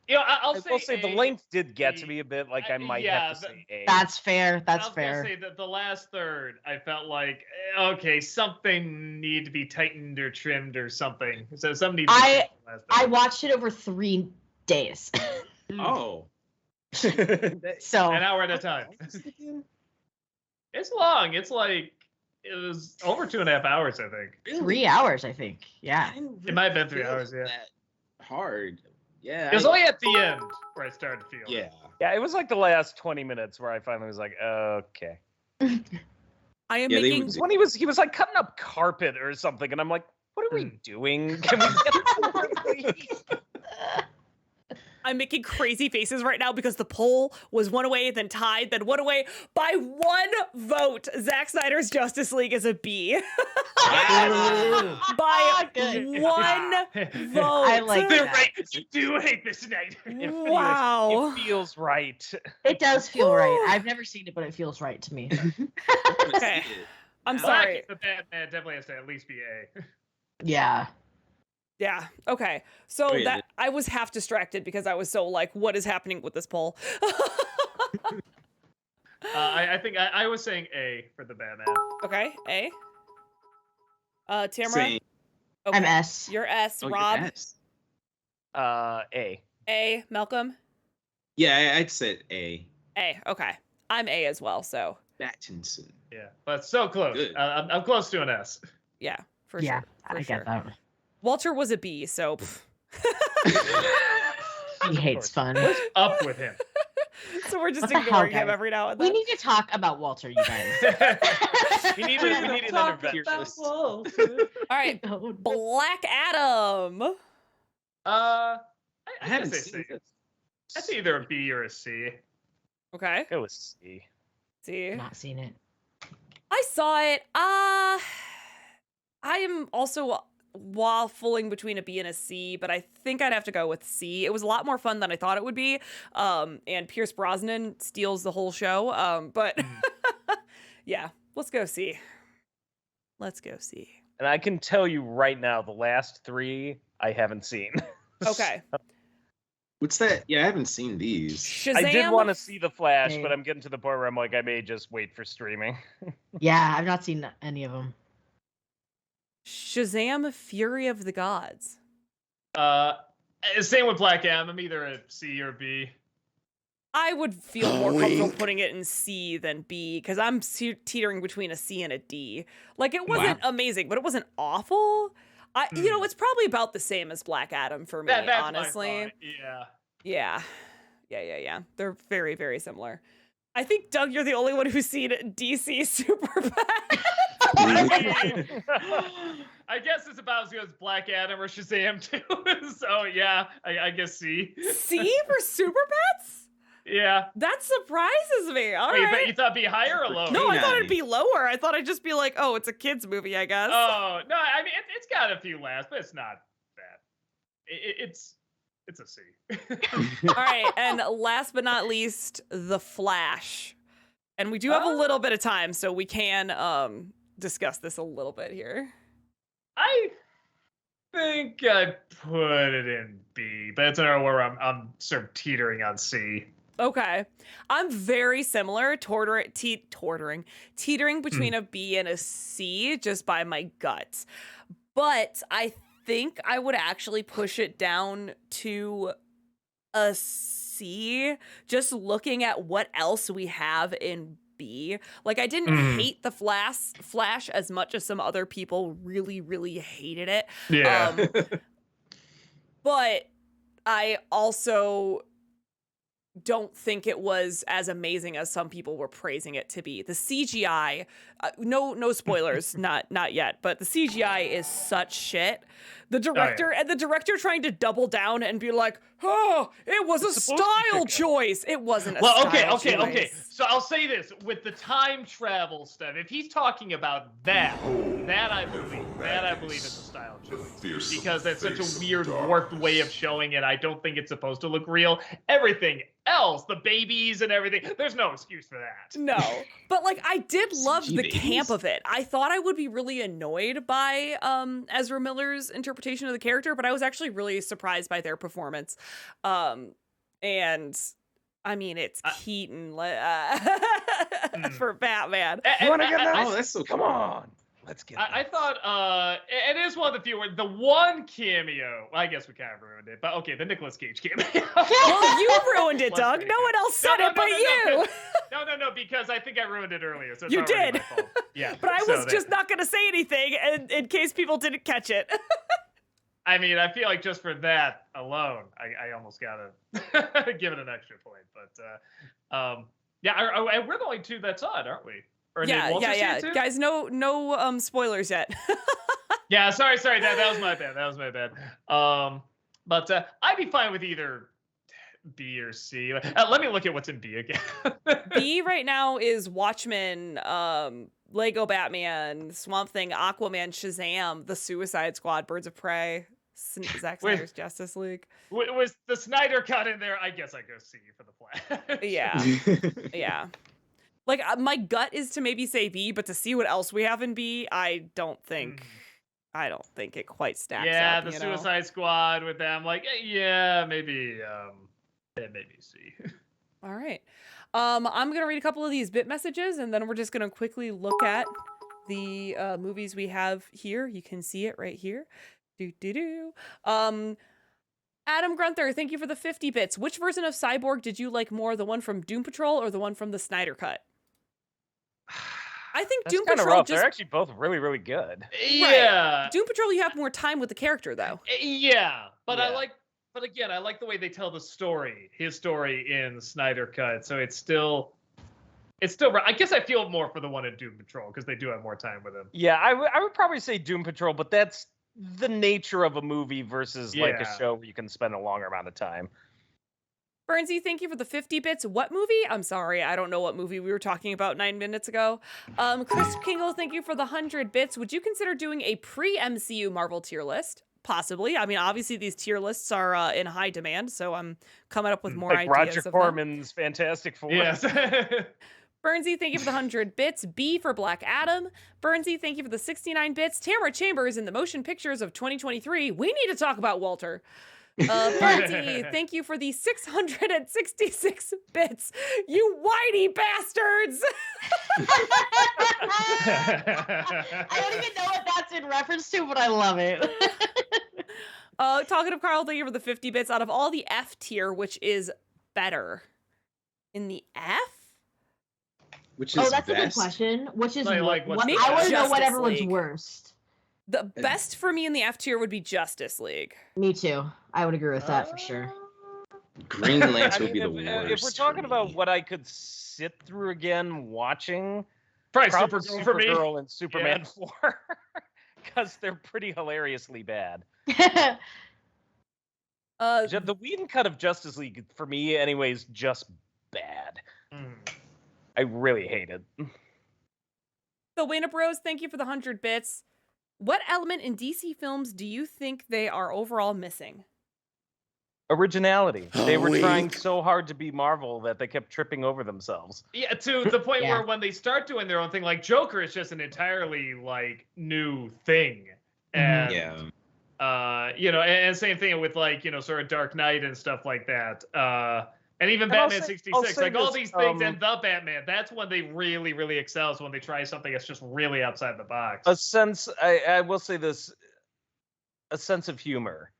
You know, I'll I will say the A. length did get to B. me a bit. Like I might Yeah, have to the- say A. That's fair. I That's was gonna fair. say that the last third, I felt like okay, something need to be tightened or trimmed or something. So something needs to be I- fixed in the last I third. watched it over 3 days. Oh. So An hour at a time. It's long. It's like it was over 2.5 hours, I think. 3 hours, I think. Yeah. It might have been 3 hours, yeah. That hard. Yeah. It was only at the end where I started to feel. Yeah. Yeah, it was like the last 20 minutes where I finally was like, okay. I am Yeah, they making would- When he was like cutting up carpet or something, and I'm like, what are we doing? Can we get over it, please? I'm making crazy faces right now because the poll was one away, then tied, then one away. By 1 vote, Zack Snyder's Justice League is a B. By Good. 1 vote. I like They're that. right. You do hate this night. Wow. It feels right. It does feel right. I've never seen it, but it feels right to me. Okay. I'm Well, I sorry. think the Batman definitely has to at least be A. Yeah. Yeah. Okay. So Oh, yeah, that I was half distracted because I was so like, what is happening with this poll? I think I was saying A for the Batman. Okay. A. Tamara. Same. Okay. I'm S. You're S. Oh, you're Rob. S. A. A. Malcolm. Yeah, I'd say A. A. Okay. I'm A as well. So Battinson. Yeah, but so close. Good. I'm close to an S. yeah, for Yeah, sure. For I sure. get that. Walter was a B. So. He hates fun. Up with him. So we're just What the hell, ignoring him guys? every now and We then. need to talk about Walter, you guys. We need an intervention. All right. Black Adam. I haven't guess seen this. That's either a B or a C. Okay. It was C. See. Not seen it. I saw it. I am also waffling between a B and a C, but I think I'd have to go with C. It was a lot more fun than I thought it would be. And Pierce Brosnan steals the whole show. But yeah, let's go C. Let's go C. And I can tell you right now, the last 3 I haven't seen. Okay. What's that? Yeah, I haven't seen these. Shazam. I did want to see The Flash, Same. but I'm getting to the point where I'm like, I may just wait for streaming. Yeah, I've not seen any of them. Shazam Fury of the Gods. Same with Black Adam. I'm either a C or B. I would feel more comfortable putting it in C than B because I'm teetering between a C and a D. Like it wasn't amazing, but it wasn't awful. You know, it's probably about the same as Black Adam for me, That's my honestly. thought, Yeah. Yeah. They're very, very similar. I think, Doug, you're the only one who's seen DC Superbad. I mean, I guess it's about as good as Black Adam or Shazam too. So yeah, I guess C. C for Superpets? Yeah. That surprises me. All Wait, right. but you thought it'd be higher or For lower? No, I thought it'd be Canine. lower. I thought I'd just be like, oh, it's a kid's movie, I guess. Oh no, I mean it's got a few laughs, but it's not bad. It's a C. All right, and last but not least, The Flash. And we do have a little bit of time, so we can discuss this a little bit here. I think I put it in B, but it's another where I'm sort of teetering on C. Okay. I'm very similar, teetering between a B and a C just by my guts. But I think I would actually push it down to a C, just looking at what else we have in B. Like, I didn't hate the Flash as much as some other people really, really hated it. Yeah. But I also don't think it was as amazing as some people were praising it to be. The CGI, no spoilers, not yet, but the CGI is such shit. The director and the director trying to double down and be like, "Oh, it was a It's supposed to be style good. choice. It wasn't a Well, style okay. choice." So I'll say this with the time travel stuff. If he's talking about that I believe. That I believe is a style choice. Because that's such a weird, warped way of showing it. I don't think it's supposed to look real. Everything else, the babies and everything, there's no excuse for that. No, but like I did love the CG camp babies. of it. I thought I would be really annoyed by Ezra Miller's interpretation of the character, but I was actually really surprised by their performance. And I mean, it's Keaton for Batman. You want to get that? Oh, that's so Come cool. on. Let's get I thought it is one of the few where the one cameo. Well, I guess we kind of ruined it, but okay, the Nicolas Cage cameo. Well, you ruined it, Was Doug. pretty No good. one else said it but you. No, because I think I ruined it earlier. So it's You already did. my fault. Yeah, But I so was just not going to say anything in case people didn't catch it. I mean, I feel like just for that alone, I almost gotta give it an extra point. But yeah, we're the only two that's on, aren't we? Or did Walter see it too? Guys, no spoilers yet. Yeah, sorry. That was my bad. But I'd be fine with either B or C. Let me look at what's in B again. B right now is Watchmen, Lego Batman, Swamp Thing, Aquaman, Shazam, The Suicide Squad, Birds of Prey, Zack Snyder's Justice League. Was the Snyder cut in there? I guess I go C for the Flash. Yeah. Yeah. Like my gut is to maybe say B, but to see what else we have in B, I don't think it quite stacks Yeah, up. the you know? Suicide Squad with them, like, yeah, maybe C. All right. I'm gonna read a couple of these bit messages, and then we're just gonna quickly look at the movies we have here. You can see it right here. Adam Grunther, thank you for the 50 bits. Which version of Cyborg did you like more, the one from Doom Patrol or the one from the Snyder Cut? I think That's Doom kind of Patrol rough. just They're actually both really, really good. Yeah, Doom Patrol, you have more time with the character though. yeah, but Yeah. but again, I like the way they tell the story, his story in the Snyder Cut. So it's still. I guess I feel more for the one in Doom Patrol because they do have more time with him. Yeah, I would probably say Doom Patrol, but that's the nature of a movie versus like a Yeah. show where you can spend a longer amount of time. Bernsey, thank you for the 50 bits. What movie? I'm sorry, I don't know what movie we were talking about 9 minutes ago. Chris Kingle, thank you for the 100 bits. Would you consider doing a pre-MCU Marvel tier list? Possibly. I mean, obviously these tier lists are in high demand, so I'm coming up with more Like ideas Roger of them. Corman's Fantastic Four. Yes. Bernsey, thank you for the 100 bits. B for Black Adam. Bernsey, thank you for the 69 bits. Tamara Chambers in the motion pictures of 2023. We need to talk about Walter. Bernsey, thank you for the 666 bits. You whitey bastards! I don't even know what that's in reference to, but I love it. Talkative Carl, thank you for the 50 bits. Out of all the F tier, which is better? In the F? Which is Oh, that's a good best? question. Which is Like, what's the I want to know Justice what everyone's League. worst. The best for me in the F tier would be Justice League. Me too. I would agree with that for sure. Green Lantern I would be mean, the worst. if we're talking for about me. what I could sit through again watching, Probably probably Supergirl for me. Supergirl and Superman 4, because they're pretty hilariously bad. Uh, The Whedon cut of Justice League, for me anyways, just bad. Mm. I really hate it. So, Wayne Bros, thank you for the 100 bits. What element in DC films do you think they are overall missing? Originality. They were trying Wink. so hard to be Marvel that they kept tripping over themselves. Yeah, to the point Yeah. where when they start doing their own thing, like Joker is just an entirely like new thing, and Yeah. you know, and same thing with like, you know, sort of Dark Knight and stuff like that. And even And I'll Batman say- 66, I'll say like all this, these things, and the Batman, that's when they really, really excel, is when they try something that's just really outside the box. A sense, I will say this, a sense of humor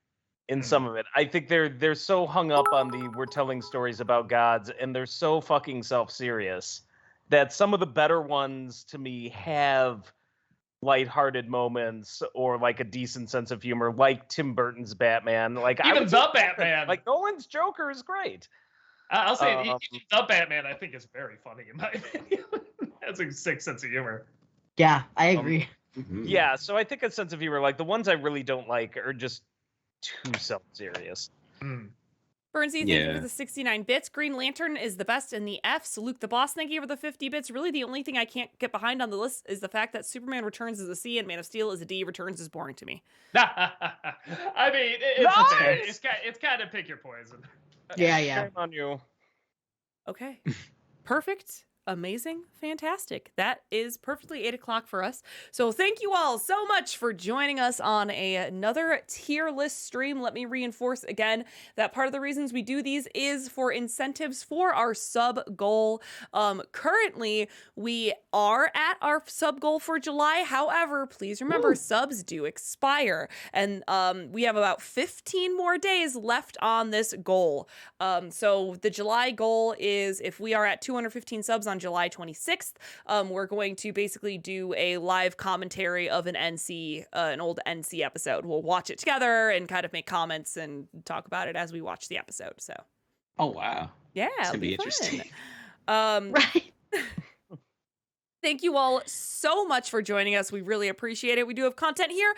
in some of it. I think they're so hung up on the we're telling stories about gods, and they're so fucking self-serious that some of the better ones to me have lighthearted moments or like a decent sense of humor, like Tim Burton's Batman. Like I Even would the say Batman. like Nolan's Joker is great. I'll say it, Um, even the Batman, I think, is very funny in my opinion. Has a sick sense of humor. Yeah, I agree. Mhm. Yeah, so I think a sense of humor, like the ones I really don't like are just too self-serious. Mm. Bernsey, thank you Yeah. for the 69 bits. Green Lantern is the best in the Fs. Luke the Boss, thank you for the 50 bits. Really, the only thing I can't get behind on the list is the fact that Superman Returns is a C and Man of Steel is a D. Returns is boring to me. I mean, it's Nice! it's kind of pick your poison. Yeah. Shame on you. Okay. Perfect. Amazing. Fantastic. That is perfectly 8 o'clock for us. So thank you all so much for joining us on another tier list stream. Let me reinforce again that part of the reasons we do these is for incentives for our sub goal. Currently, we are at our sub goal for July. However, please remember subs do expire. And we have about 15 more days left on this goal. So the July goal is if we are at 215 subs on July 26th, we're going to basically do a live commentary of an old NC episode. We'll watch it together and kind of make comments and talk about it as we watch the episode. So Oh wow. yeah, It's it'll gonna be fun. interesting. Right. Thank you all so much for joining us. We really appreciate it. We do have content here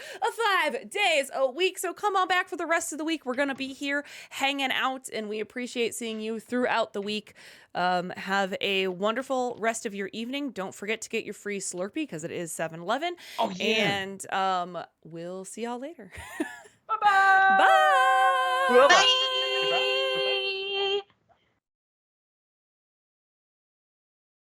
5 days a week, so come on back for the rest of the week. We're going to be here hanging out, and we appreciate seeing you throughout the week. Have a wonderful rest of your evening. Don't forget to get your free Slurpee because it is 7-Eleven. Oh yeah. And we'll see y'all later. Bye-bye. Bye! Bye-bye. Bye.